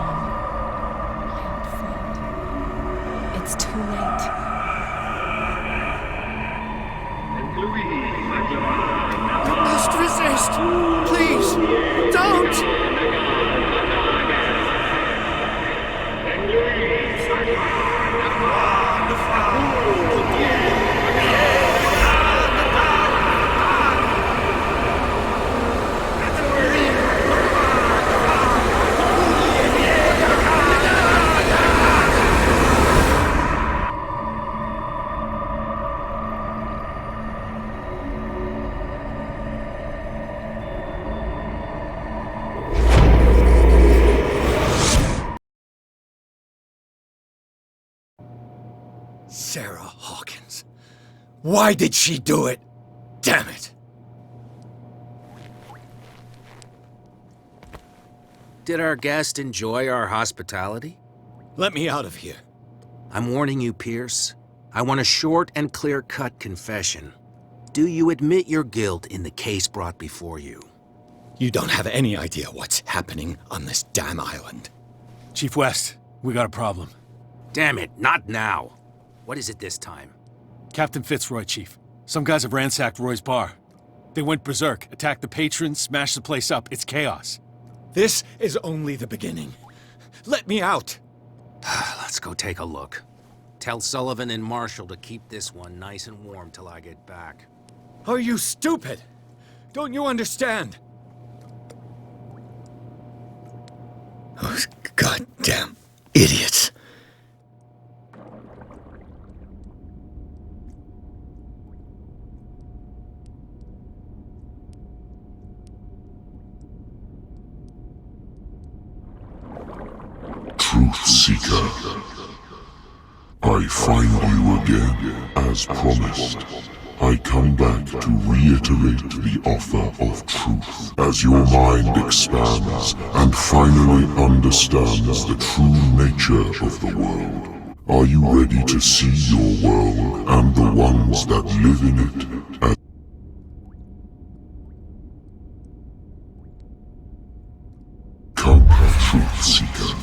my old friend. It's too late. You must resist! Please, don't! Sarah Hawkins. Why did she do it? Damn it! Did our guest enjoy our hospitality? Let me out of here. I'm warning you, Pierce. I want a short and clear-cut confession. Do you admit your guilt in the case brought before you? You don't have any idea what's happening on this damn island. Chief West, we got a problem. Damn it, not now. What is it this time? Captain Fitzroy, Chief. Some guys have ransacked Roy's bar. They went berserk, attacked the patrons, smashed the place up. It's chaos. This is only the beginning. Let me out. Let's go take a look. Tell Sullivan and Marshall to keep this one nice and warm till I get back. Are you stupid? Don't you understand? Those goddamn idiots. Truth Seeker, I find you again, as promised. I come back to reiterate the offer of truth. As your mind expands and finally understands the true nature of the world, are you ready to see your world and the ones that live in it as come, Truth Seeker?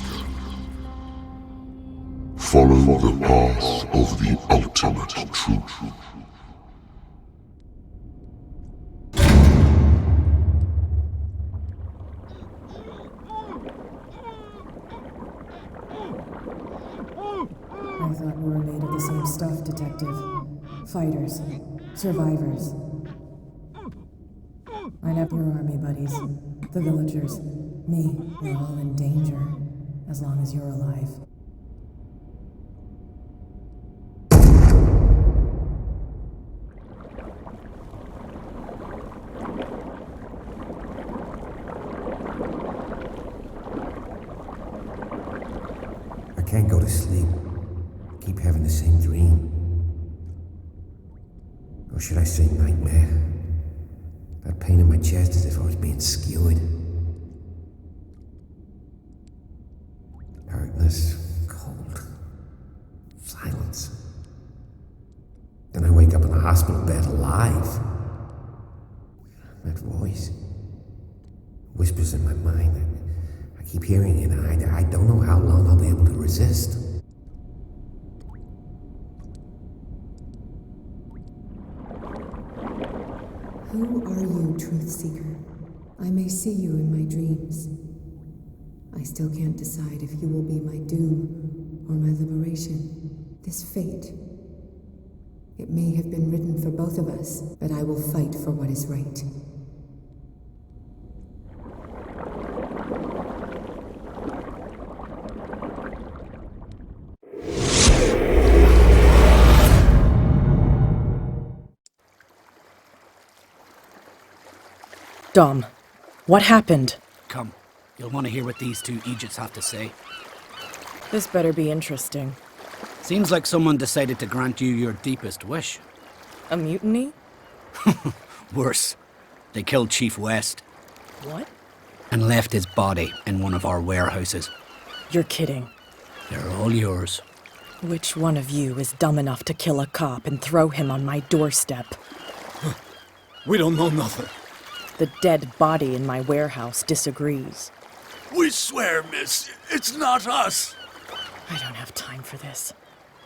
Follow the path of the ultimate truth. I thought we were made of the same stuff, Detective. Fighters. Survivors. I never your army buddies. The villagers. Me. We're all in danger. As long as you're alive. I can't go to sleep. I keep having the same dream. Or should I say nightmare? That pain in my chest as if I was being skewered. Darkness, cold, silence. Then I wake up in a hospital bed alive. That voice whispers in my mind. I keep hearing it, and I don't know how long I'll be able to resist. Who are you, Truth Seeker? I may see you in my dreams. I still can't decide if you will be my doom or my liberation. This fate. It may have been written for both of us, but I will fight for what is right. Dom, what happened? Come, you'll want to hear what these two Egypts have to say. This better be interesting. Seems like someone decided to grant you your deepest wish. A mutiny? Worse. They killed Chief West. What? And left his body in one of our warehouses. You're kidding. They're all yours. Which one of you is dumb enough to kill a cop and throw him on my doorstep? We don't know nothing. The dead body in my warehouse disagrees. We swear, miss, it's not us. I don't have time for this.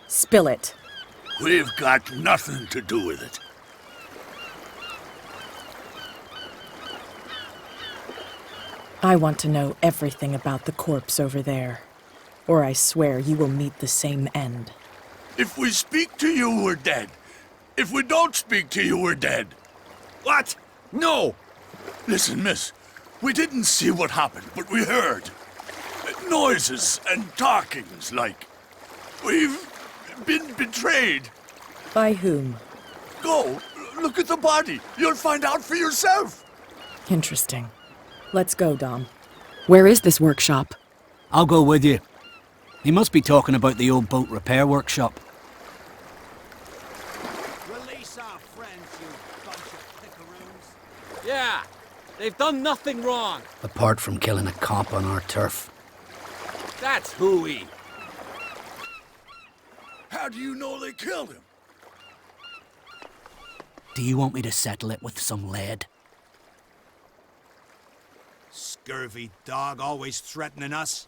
Spill it. We've got nothing to do with it. I want to know everything about the corpse over there, or I swear you will meet the same end. If we speak to you, we're dead. If we don't speak to you, we're dead. What? No! Listen, miss, we didn't see what happened, but we heard. Noises and talkings, like. We've been betrayed. By whom? Go, look at the body. You'll find out for yourself. Interesting. Let's go, Dom. Where is this workshop? I'll go with you. He must be talking about the old boat repair workshop. Release our friends, you bunch of pickaroons. Yeah, they've done nothing wrong. Apart from killing a cop on our turf. That's hooey. How do you know they killed him? Do you want me to settle it with some lead? Scurvy dog, always threatening us.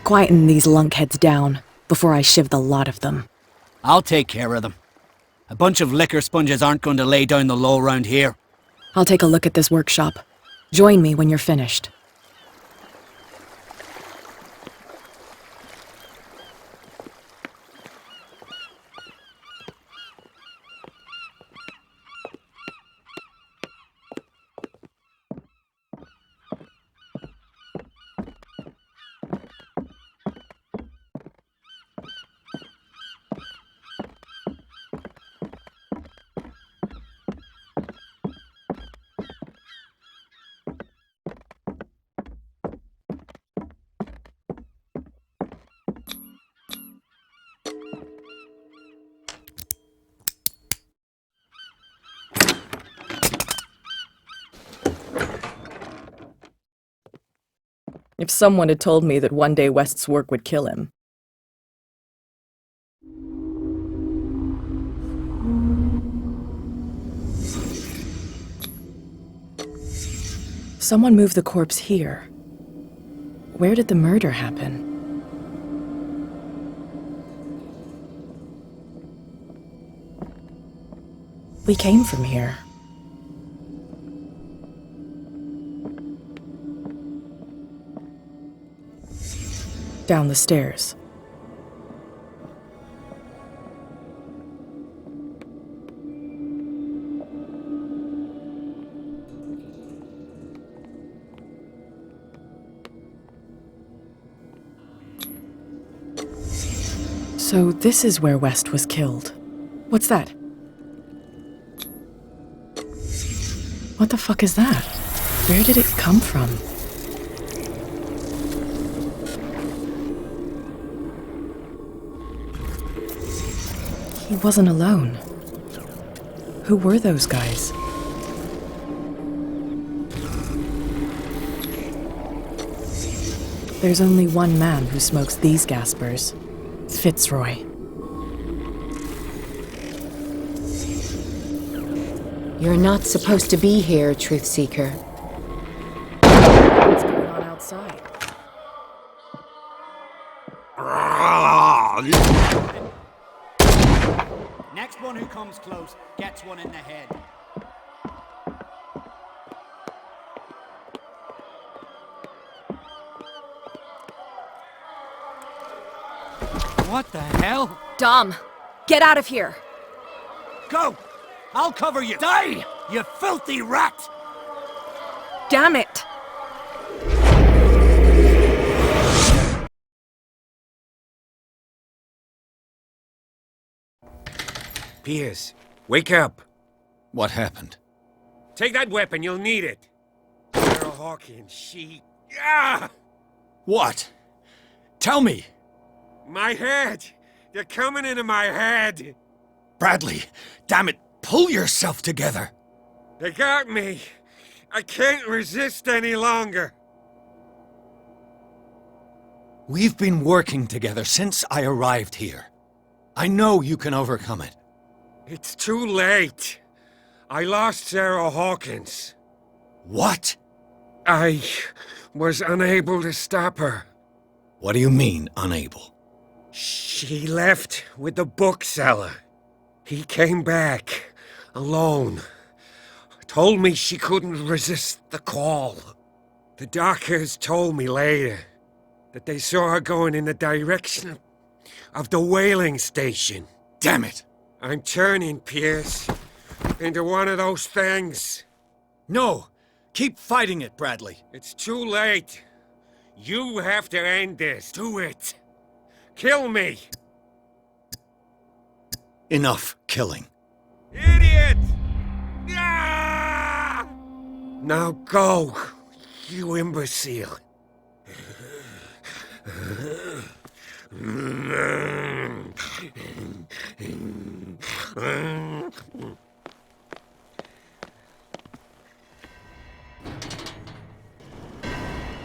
Quieten these lunkheads down before I shiv the lot of them. I'll take care of them. A bunch of liquor sponges aren't going to lay down the law round here. I'll take a look at this workshop. Join me when you're finished. If someone had told me that one day West's work would kill him. Someone moved the corpse here. Where did the murder happen? We came from here. Down the stairs. So this is where West was killed. What's that? What the fuck is that? Where did it come from? He wasn't alone. Who were those guys? There's only one man who smokes these gaspers. Fitzroy. You're not supposed to be here, Truth Seeker. What's going on outside? Next one who comes close gets one in the head. What the hell? Dom, get out of here! Go! I'll cover you! Die, you filthy rat! Damn it! Pierce, wake up. What happened? Take that weapon, you'll need it. Sarah Hawkins, she... Ah! What? Tell me! My head! They're coming into my head! Bradley, damn it, pull yourself together! They got me! I can't resist any longer! We've been working together since I arrived here. I know you can overcome it. It's too late. I lost Sarah Hawkins. What? I was unable to stop her. What do you mean, unable? She left with the bookseller. He came back, alone. Told me she couldn't resist the call. The doctors told me later that they saw her going in the direction of the whaling station. Damn it! I'm turning, Pierce, into one of those things. No! Keep fighting it, Bradley. It's too late. You have to end this. Do it. Kill me. Enough killing. Idiot! Ah! Now go, you imbecile.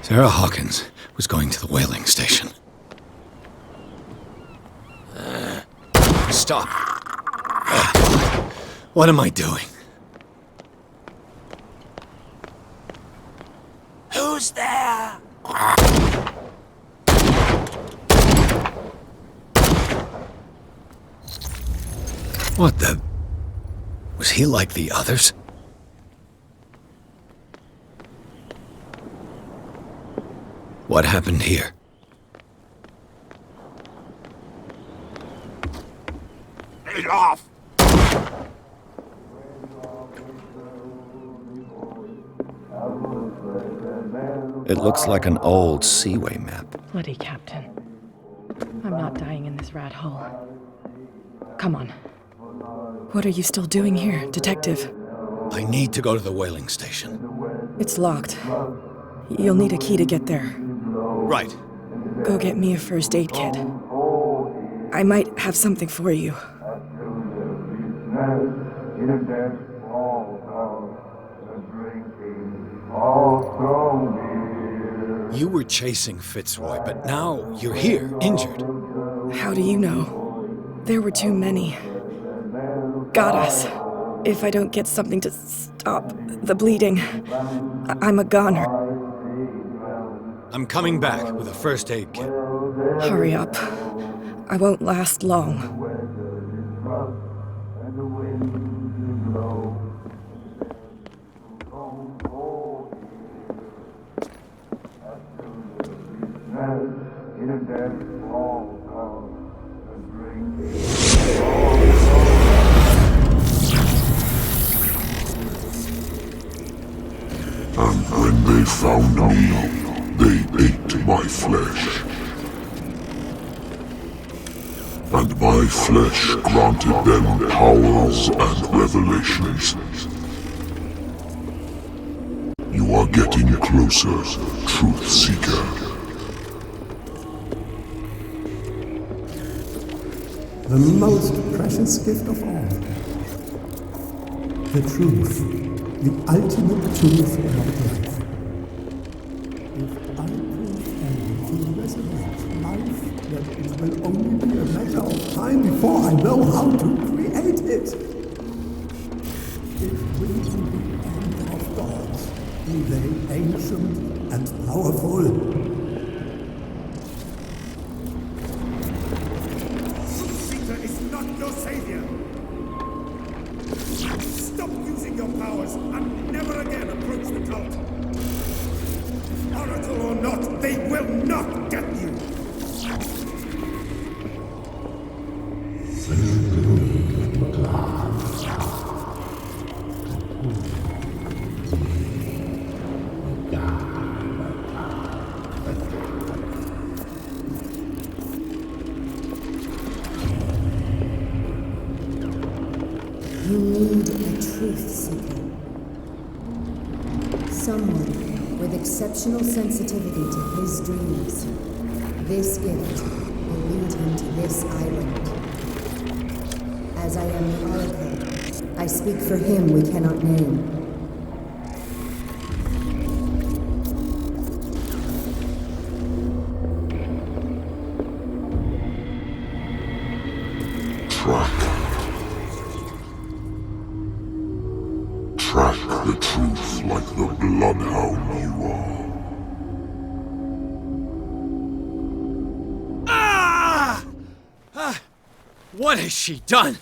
Sarah Hawkins was going to the whaling station. Stop. What am I doing? Who's there? What the... Was he like the others? What happened here? Get off! It looks like an old seaway map. Bloody Captain. I'm not dying in this rat hole. Come on. What are you still doing here, Detective? I need to go to the whaling station. It's locked. You'll need a key to get there. Right. Go get me a first aid kit. I might have something for you. You were chasing Fitzroy, but now you're here, injured. How do you know? There were too many. Got us. If I don't get something to stop the bleeding, I'm a goner. I'm coming back with a first aid kit. Hurry up. I won't last long. And when they found me, they ate my flesh. And my flesh granted them powers and revelations. You are getting closer, Truth Seeker. The most precious gift of all. The truth. The ultimate truth about life. If I pretend to resurrect life, then it will only be a matter of time before I know how to create it. It will be the end of gods, be they ancient and powerful. You need a truth seeker. Someone with exceptional sensitivity to his dreams. This gift will lead him to this island. As I am the oracle, I speak for him we cannot name. Track the truth like the bloodhound you are. What has she done?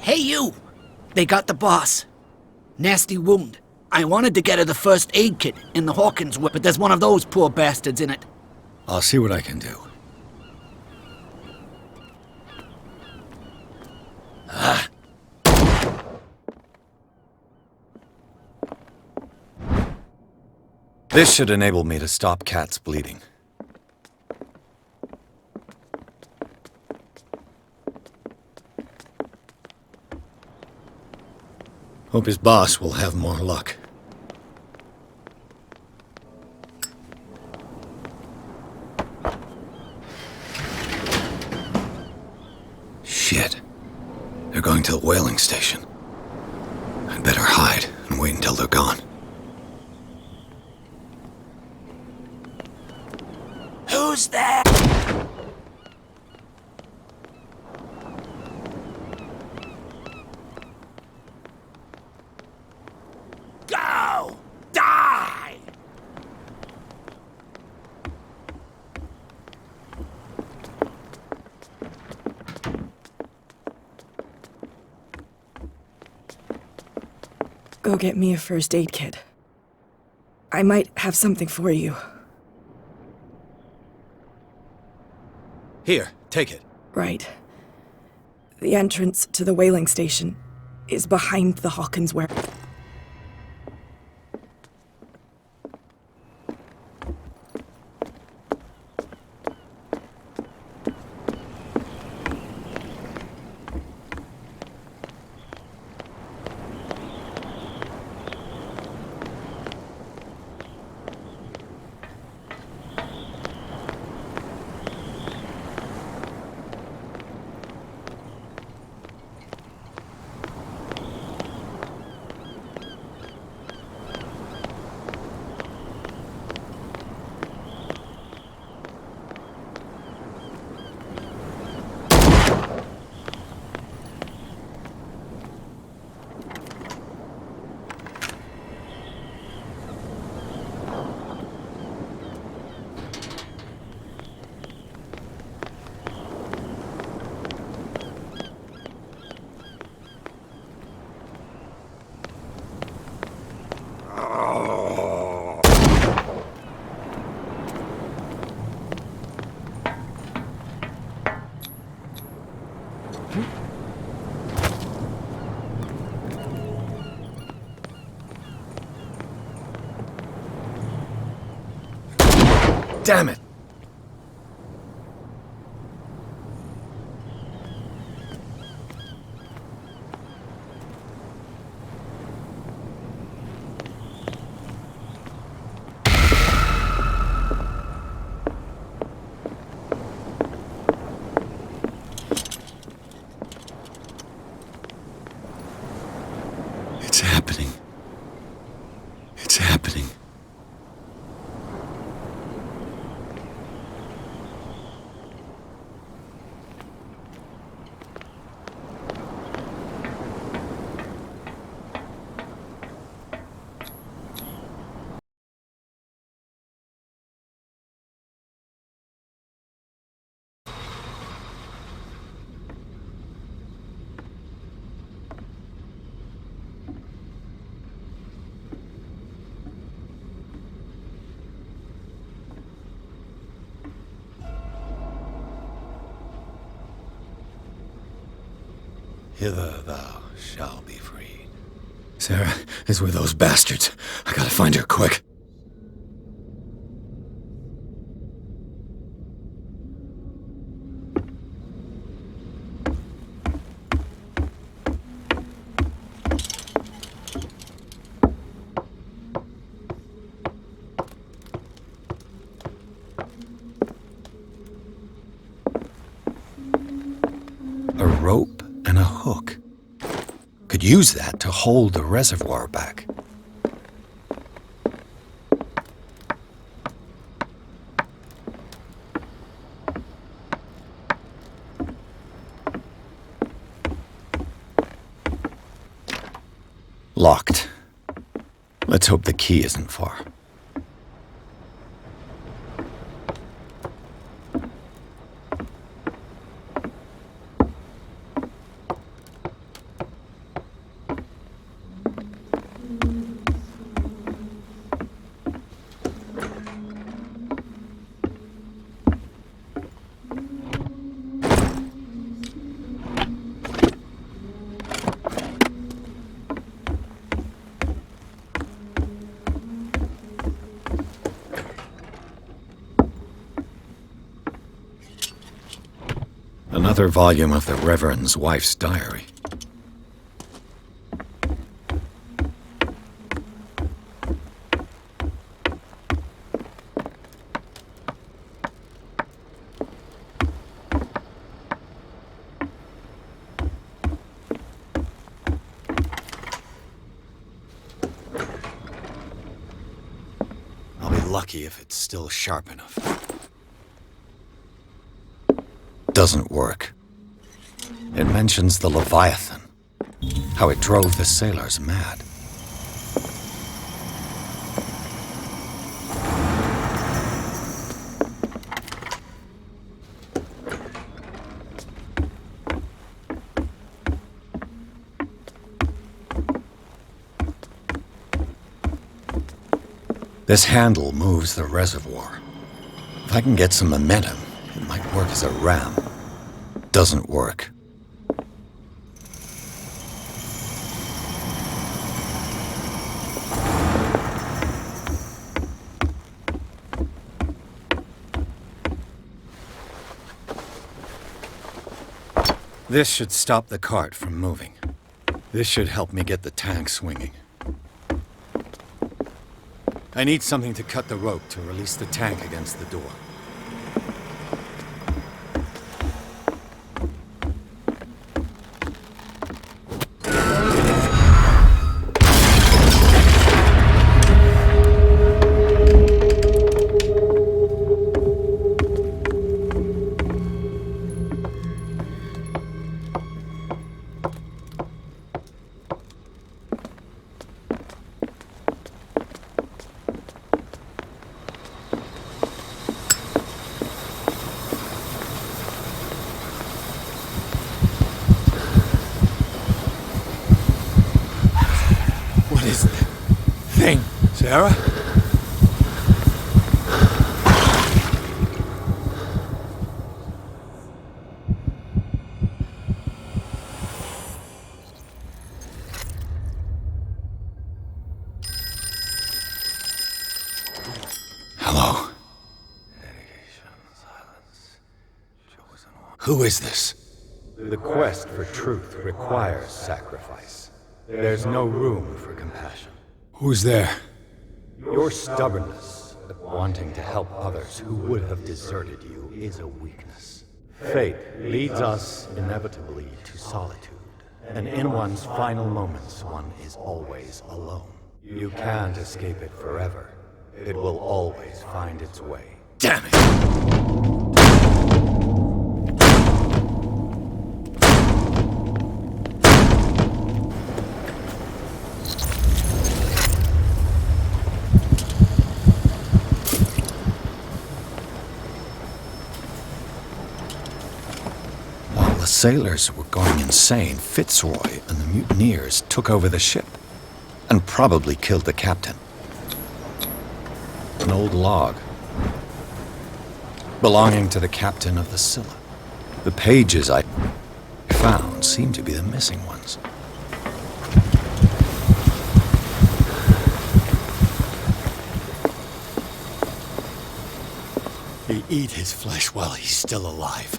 Hey, you! They got the boss. Nasty wound. I wanted to get her the first aid kit in the Hawkins whip, but there's one of those poor bastards in it. I'll see what I can do. This should enable me to stop Kat's bleeding. Hope his boss will have more luck. Shit. They're going to the whaling station. I'd better hide and wait until they're gone. Who's there? Go! Die! Go get me a first aid kit. I might have something for you. Here, take it. Right. The entrance to the whaling station is behind the Hawkins warehouse. Damn it! It's happening. It's happening. Hither thou shalt be freed. Sarah is with those bastards. I gotta find her quick. A rope and a hook. Could use that to hold the reservoir back. Locked. Let's hope the key isn't far. Another volume of the Reverend's wife's diary. I'll be lucky if it's still sharp enough. Doesn't work. It mentions the Leviathan, how it drove the sailors mad. This handle moves the reservoir. If I can get some momentum, it might work as a ram. Doesn't work. This should stop the cart from moving. This should help me get the tank swinging. I need something to cut the rope to release the tank against the door. Sarah? Hello? Who is this? The quest for truth requires sacrifice. There's no room for compassion. Who's there? Your stubbornness at wanting to help others who would have deserted you is a weakness. Fate leads us inevitably to solitude, and in one's final moments, one is always alone. You can't escape it forever. It will always find its way. Damn it! The sailors were going insane. Fitzroy and the mutineers took over the ship and probably killed the captain. An old log belonging to the captain of the Scylla. The pages I found seem to be the missing ones. They eat his flesh while he's still alive.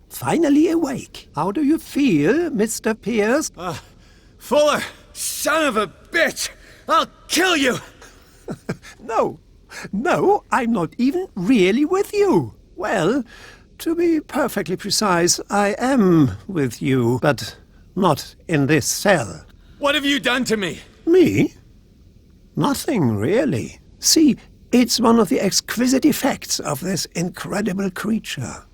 Finally awake. How do you feel, Mr. Pierce? Fuller! Son of a bitch! I'll kill you! No, I'm not even really with you. Well, to be perfectly precise, I am with you, but not in this cell. What have you done to me? Me? Nothing, really. See, it's one of the exquisite effects of this incredible creature.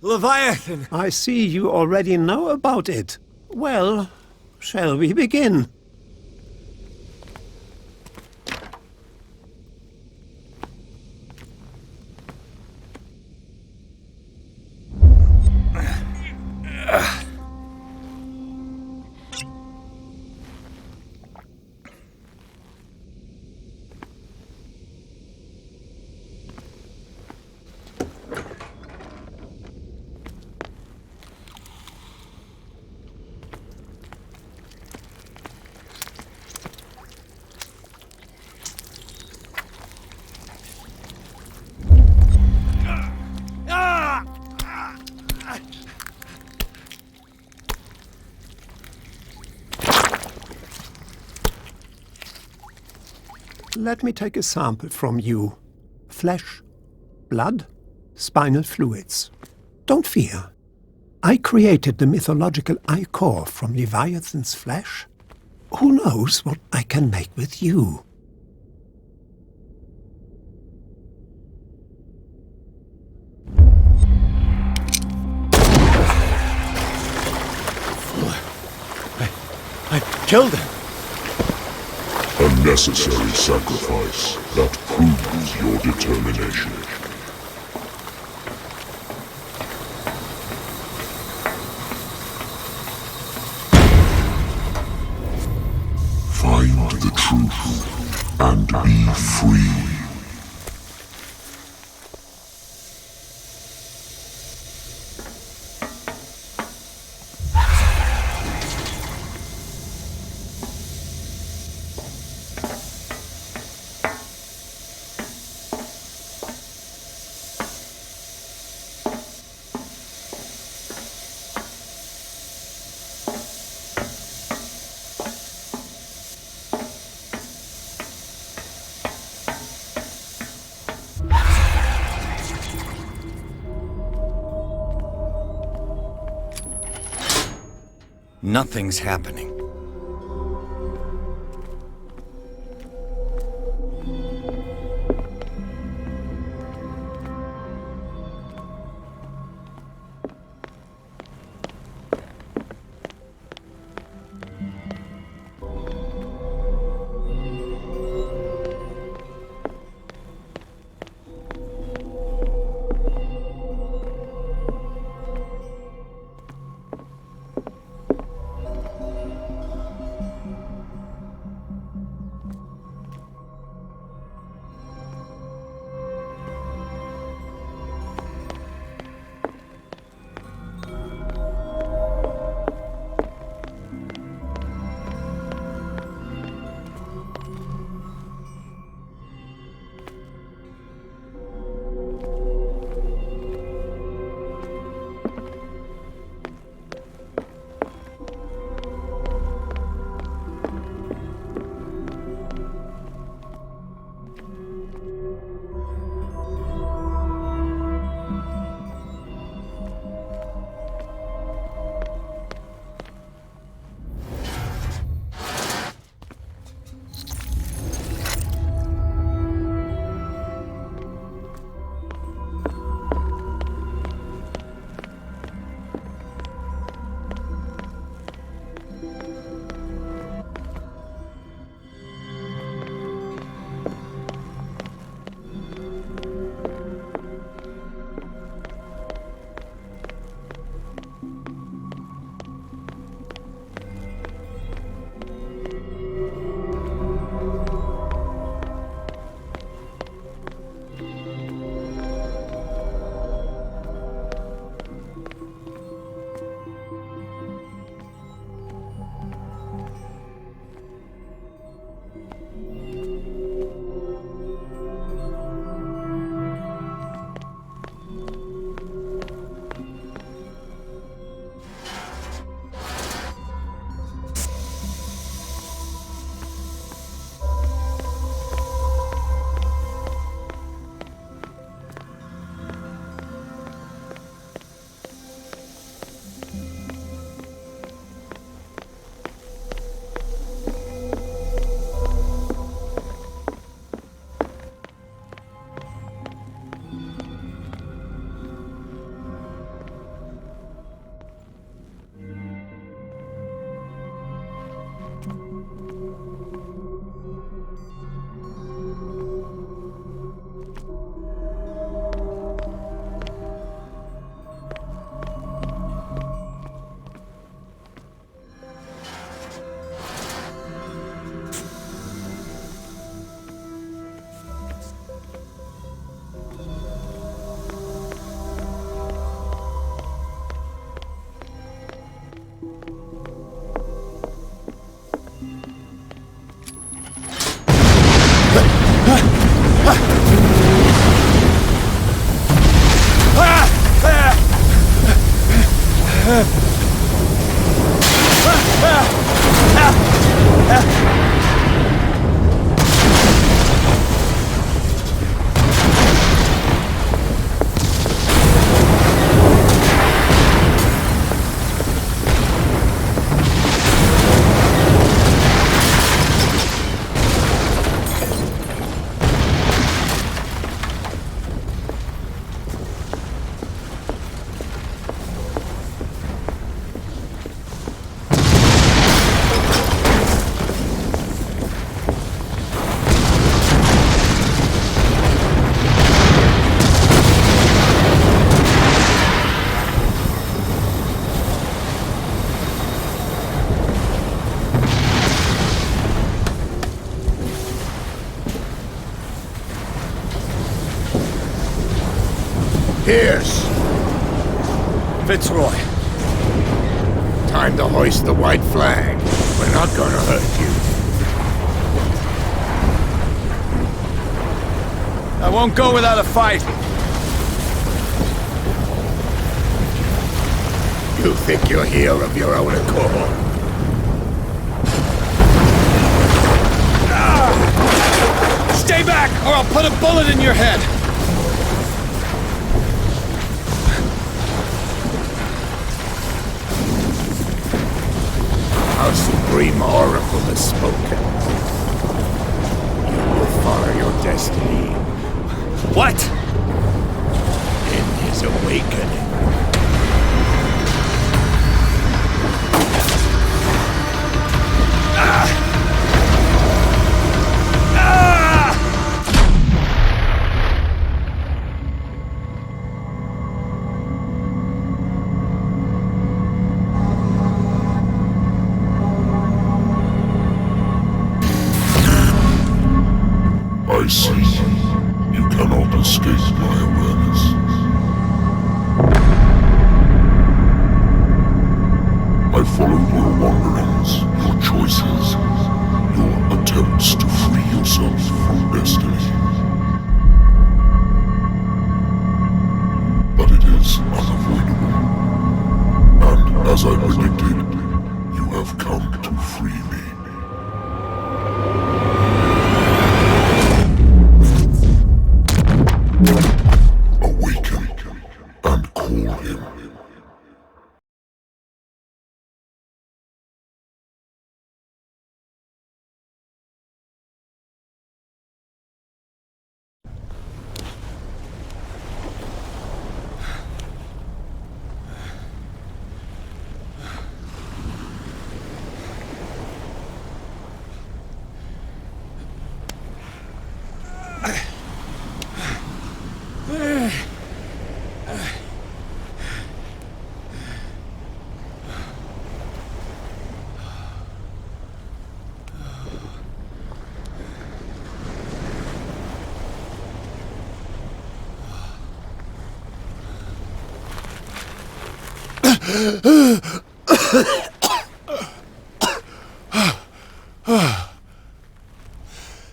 Leviathan! I see you already know about it. Well, shall we begin? Let me take a sample from you. Flesh, blood, spinal fluids. Don't fear. I created the mythological ichor from Leviathan's flesh. Who knows what I can make with you? I killed him. A necessary sacrifice that proves your determination. Find the truth and be free. Nothing's happening. Pierce! Fitzroy. Time to hoist the white flag. We're not gonna hurt you. I won't go without a fight. You think you're here of your own accord? Stay back, or I'll put a bullet in your head! Our supreme oracle has spoken. You will follow your destiny. What? In his awakening. I see. You cannot escape my awareness. I followed your wanderings, your choices, your attempts to free yourself from destiny. But it is unavoidable. And as I predicted, you have come to free me. Awaken and call him.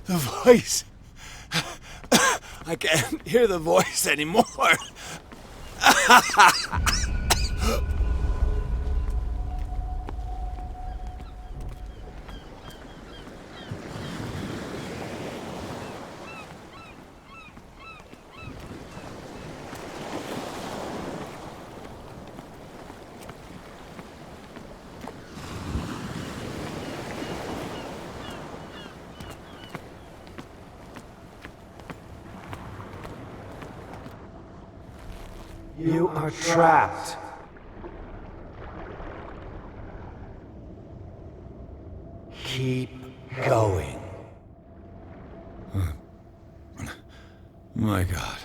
The voice. I can't hear the voice anymore. You are trapped. Keep going. My God.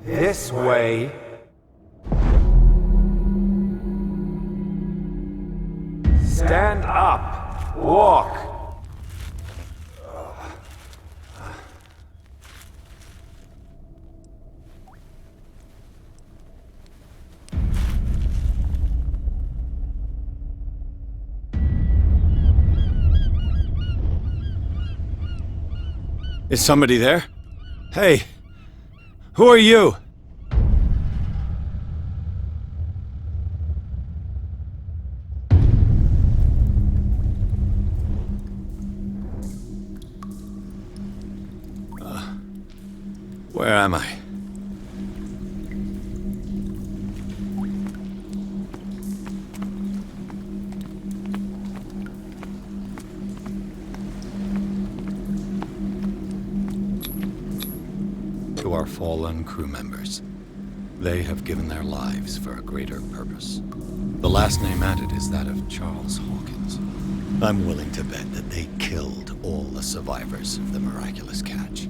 This way. Stand up. Walk. Is somebody there? Hey! Who are you? Where am I? To our fallen crew members. They have given their lives for a greater purpose. The last name added is that of Charles Hawkins. I'm willing to bet that they killed all the survivors of the miraculous catch.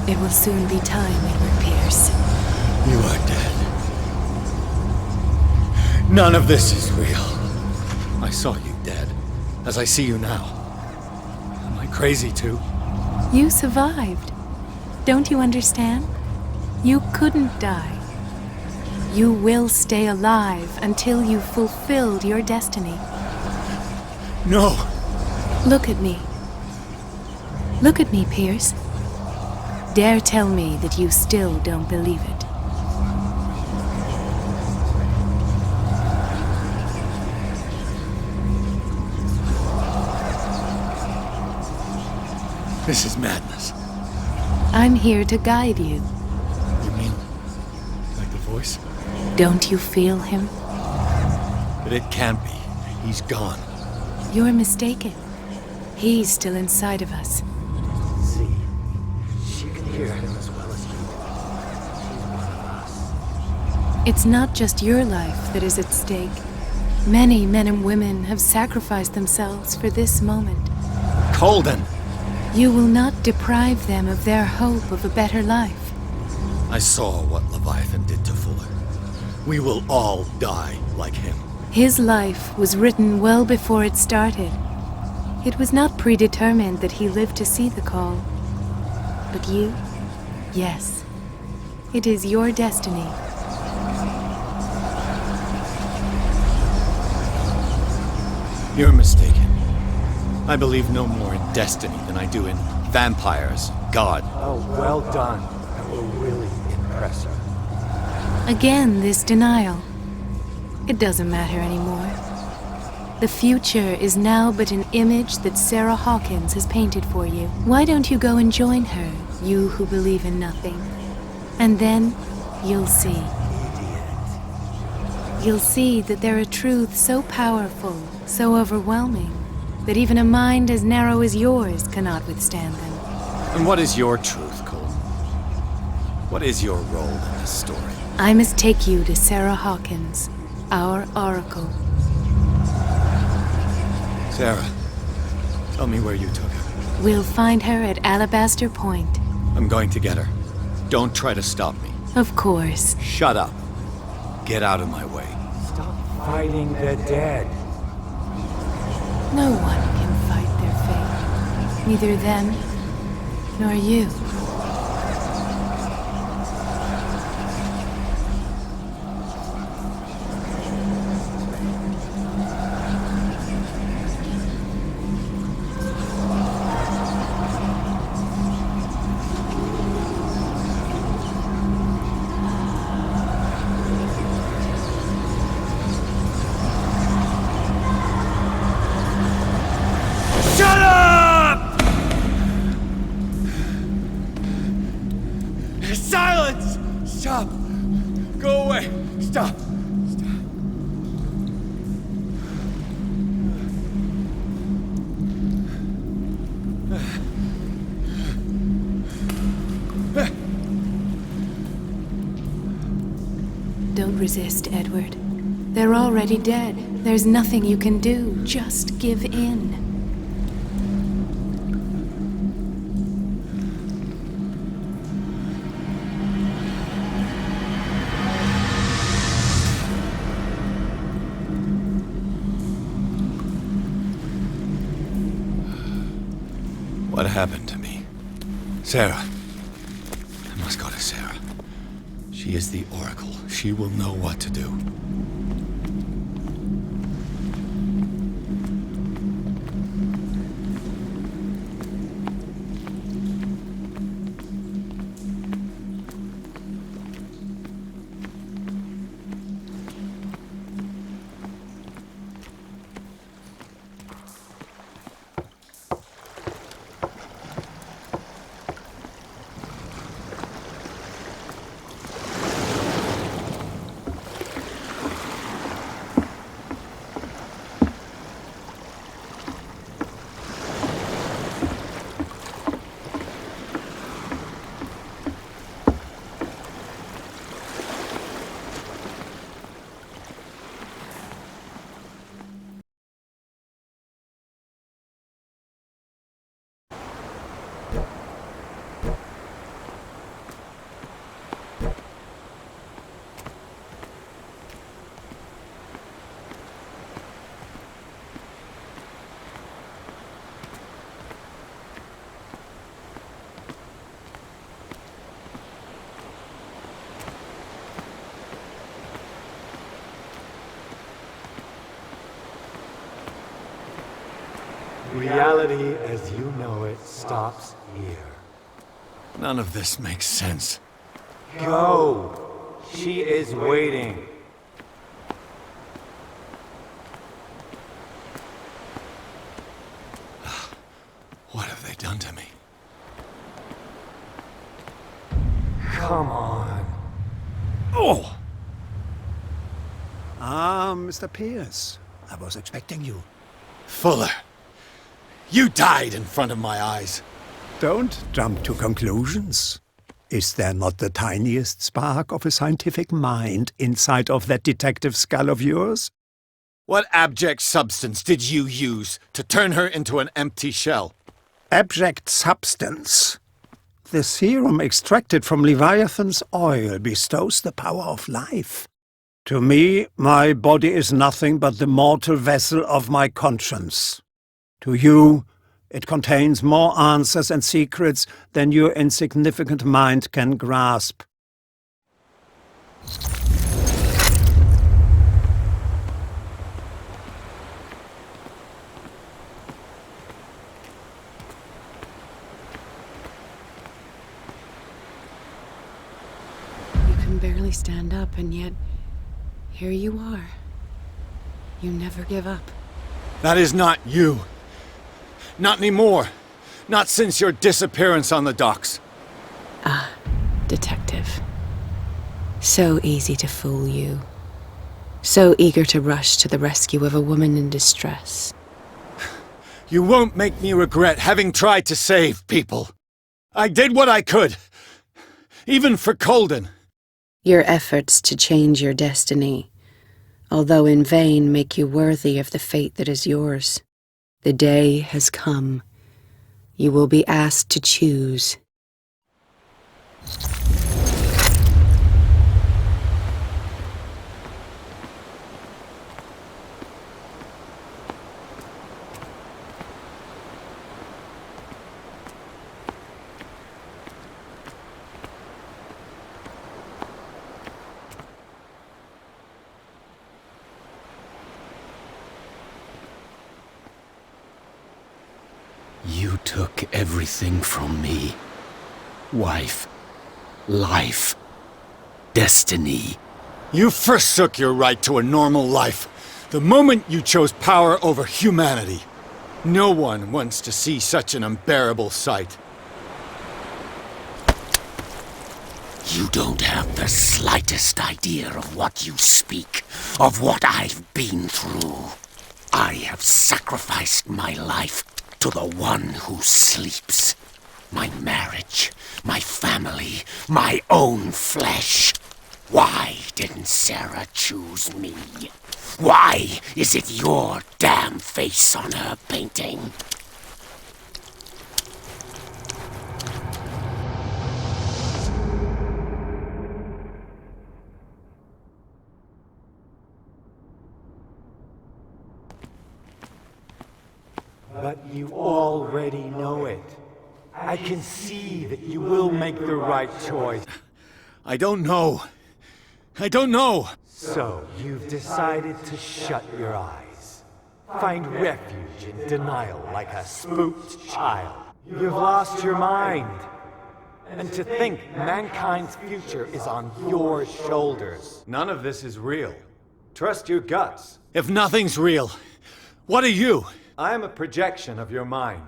It will soon be time, Edward Pierce. You are dead. None of this is real. I saw you dead, as I see you now. Am I crazy too? You survived. Don't you understand? You couldn't die. You will stay alive until you've fulfilled your destiny. No! Look at me. Look at me, Pierce. Dare tell me that you still don't believe it. This is madness. I'm here to guide you. You mean, like the voice? Don't you feel him? But it can't be. He's gone. You're mistaken. He's still inside of us. See, she can hear him as well as you. She's one of us. It's not just your life that is at stake. Many men and women have sacrificed themselves for this moment. Colden! You will not deprive them of their hope of a better life. I saw what Leviathan did to Fuller. We will all die like him. His life was written well before it started. It was not predetermined that he lived to see the call. But you? Yes. It is your destiny. You're mistaken. I believe no more in destiny than I do in vampires, God. Oh, well done. That will really impress her. Again, this denial. It doesn't matter anymore. The future is now but an image that Sarah Hawkins has painted for you. Why don't you go and join her, you who believe in nothing? And then, you'll see. You'll see that there are truths so powerful, so overwhelming, that even a mind as narrow as yours cannot withstand them. And what is your truth, Cole? What is your role in this story? I must take you to Sarah Hawkins, our oracle. Sarah, tell me where you took her. We'll find her at Alabaster Point. I'm going to get her. Don't try to stop me. Of course. Shut up. Get out of my way. Stop fighting the dead. No one can fight their fate. Neither them, nor you. Don't resist, Edward. They're already dead. There's nothing you can do. Just give in. What happened to me? Sarah. I must go to Sarah. She is the Oracle. She will know what to do. Reality as you know it stops here. None of this makes sense. Go! She is waiting. What have they done to me? Come on. Oh! Ah, Mr. Pierce. I was expecting you. Fuller, you died in front of my eyes. Don't jump to conclusions. Is there not the tiniest spark of a scientific mind inside of that detective skull of yours? What abject substance did you use to turn her into an empty shell? Abject substance? The serum extracted from Leviathan's oil bestows the power of life. To me, my body is nothing but the mortal vessel of my conscience. To you, it contains more answers and secrets than your insignificant mind can grasp. You can barely stand up, and yet here you are. You never give up. That is not you. Not anymore. Not since your disappearance on the docks. Ah, detective. So easy to fool you. So eager to rush to the rescue of a woman in distress. You won't make me regret having tried to save people. I did what I could. Even for Colden. Your efforts to change your destiny, although in vain, make you worthy of the fate that is yours. The day has come. You will be asked to choose. You took everything from me. Wife, life, destiny. You forsook your right to a normal life the moment you chose power over humanity. No one wants to see such an unbearable sight. You don't have the slightest idea of what you speak, of what I've been through. I have sacrificed my life to the one who sleeps. My marriage, my family, my own flesh. Why didn't Sarah choose me? Why is it your damn face on her painting? But you already know it. I can see that you will make the right choice. I don't know. I don't know. So, you've decided to shut your eyes. Find refuge in denial like a spooked child. You've lost your mind. And to think mankind's future is on your shoulders. None of this is real. Trust your guts. If nothing's real, what are you? I am a projection of your mind.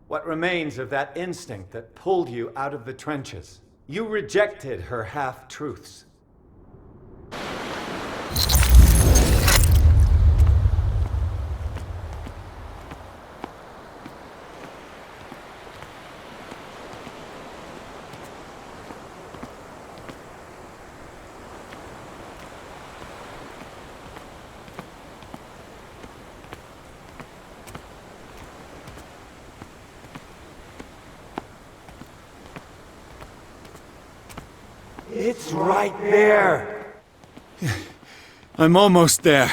What remains of that instinct that pulled you out of the trenches. You rejected her half-truths. It's right there! I'm almost there.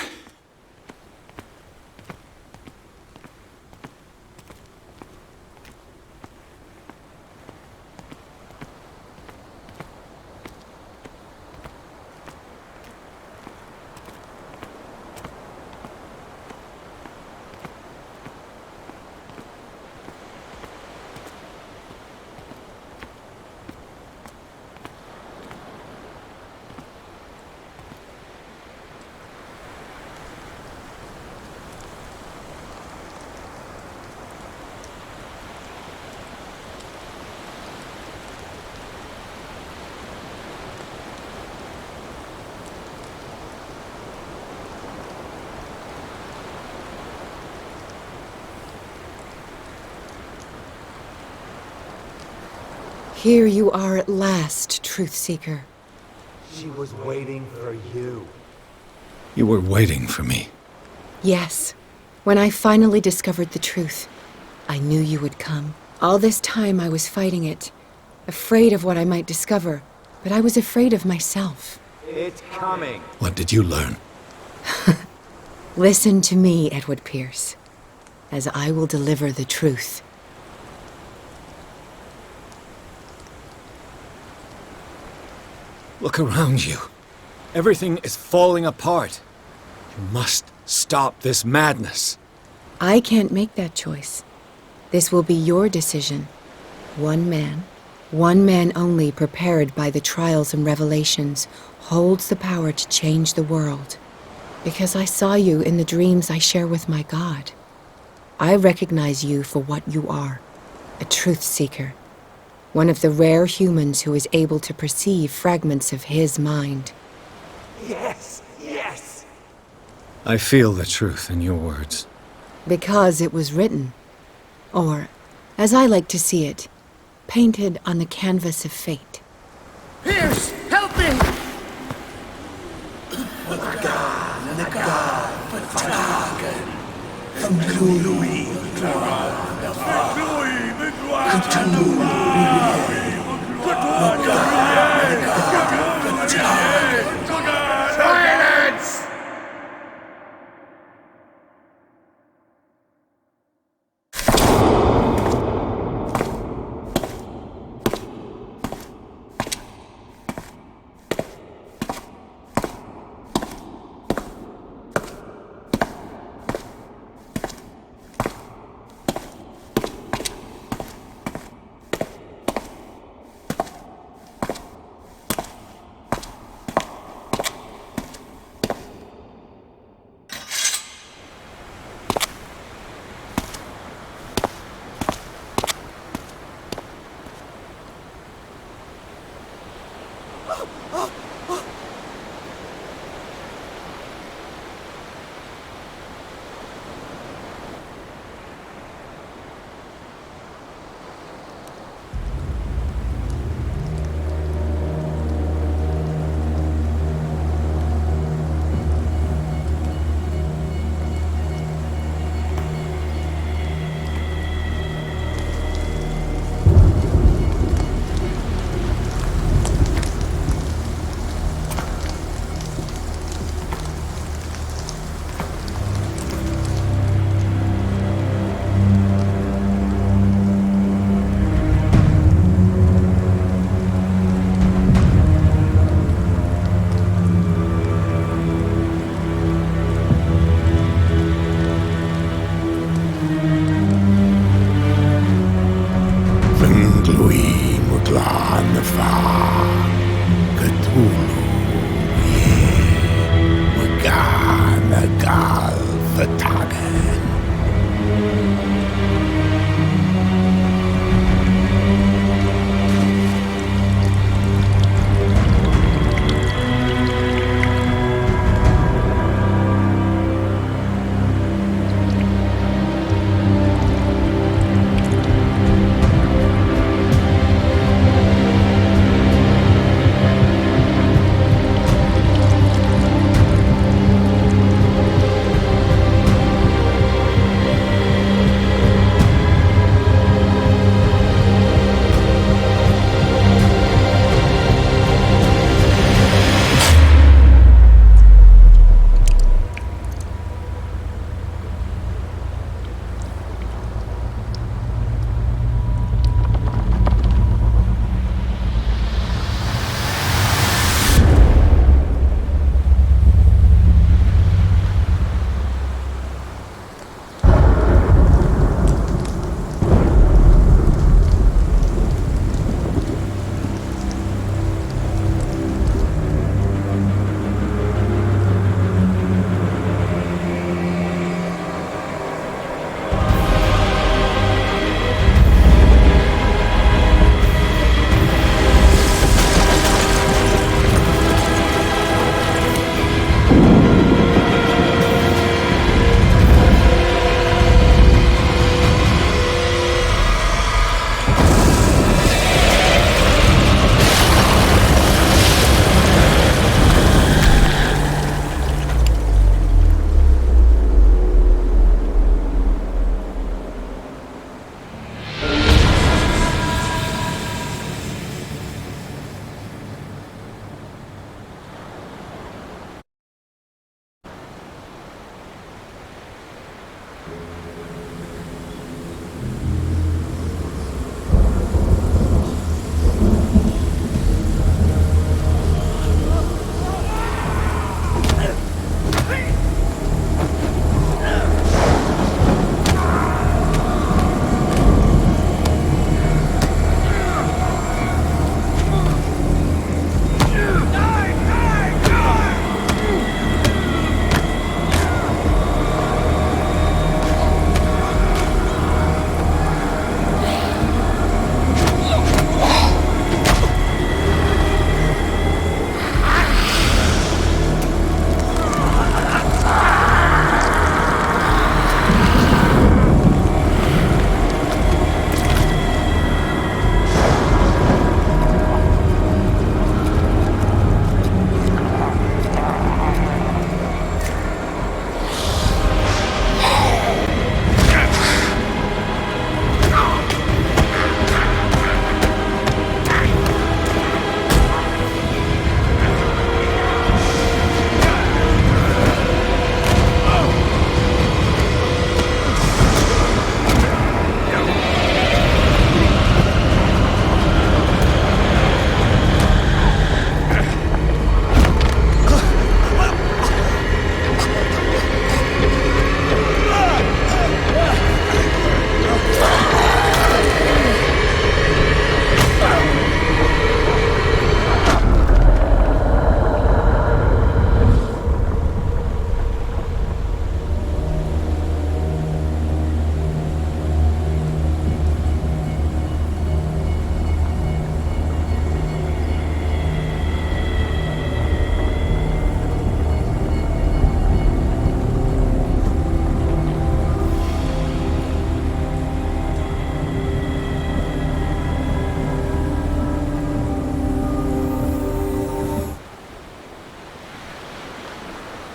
Here you are at last, Truth Seeker. She was waiting for you. You were waiting for me. Yes. When I finally discovered the truth, I knew you would come. All this time I was fighting it, afraid of what I might discover, but I was afraid of myself. It's coming. What did you learn? Listen to me, Edward Pierce, as I will deliver the truth. Look around you. Everything is falling apart. You must stop this madness. I can't make that choice. This will be your decision. One man only prepared by the trials and revelations, holds the power to change the world. Because I saw you in the dreams I share with my God. I recognize you for what you are, a truth seeker. One of the rare humans who is able to perceive fragments of his mind. Yes, yes! I feel the truth in your words. Because it was written. Or, as I like to see it, painted on the canvas of fate. Pierce, help me! Silence!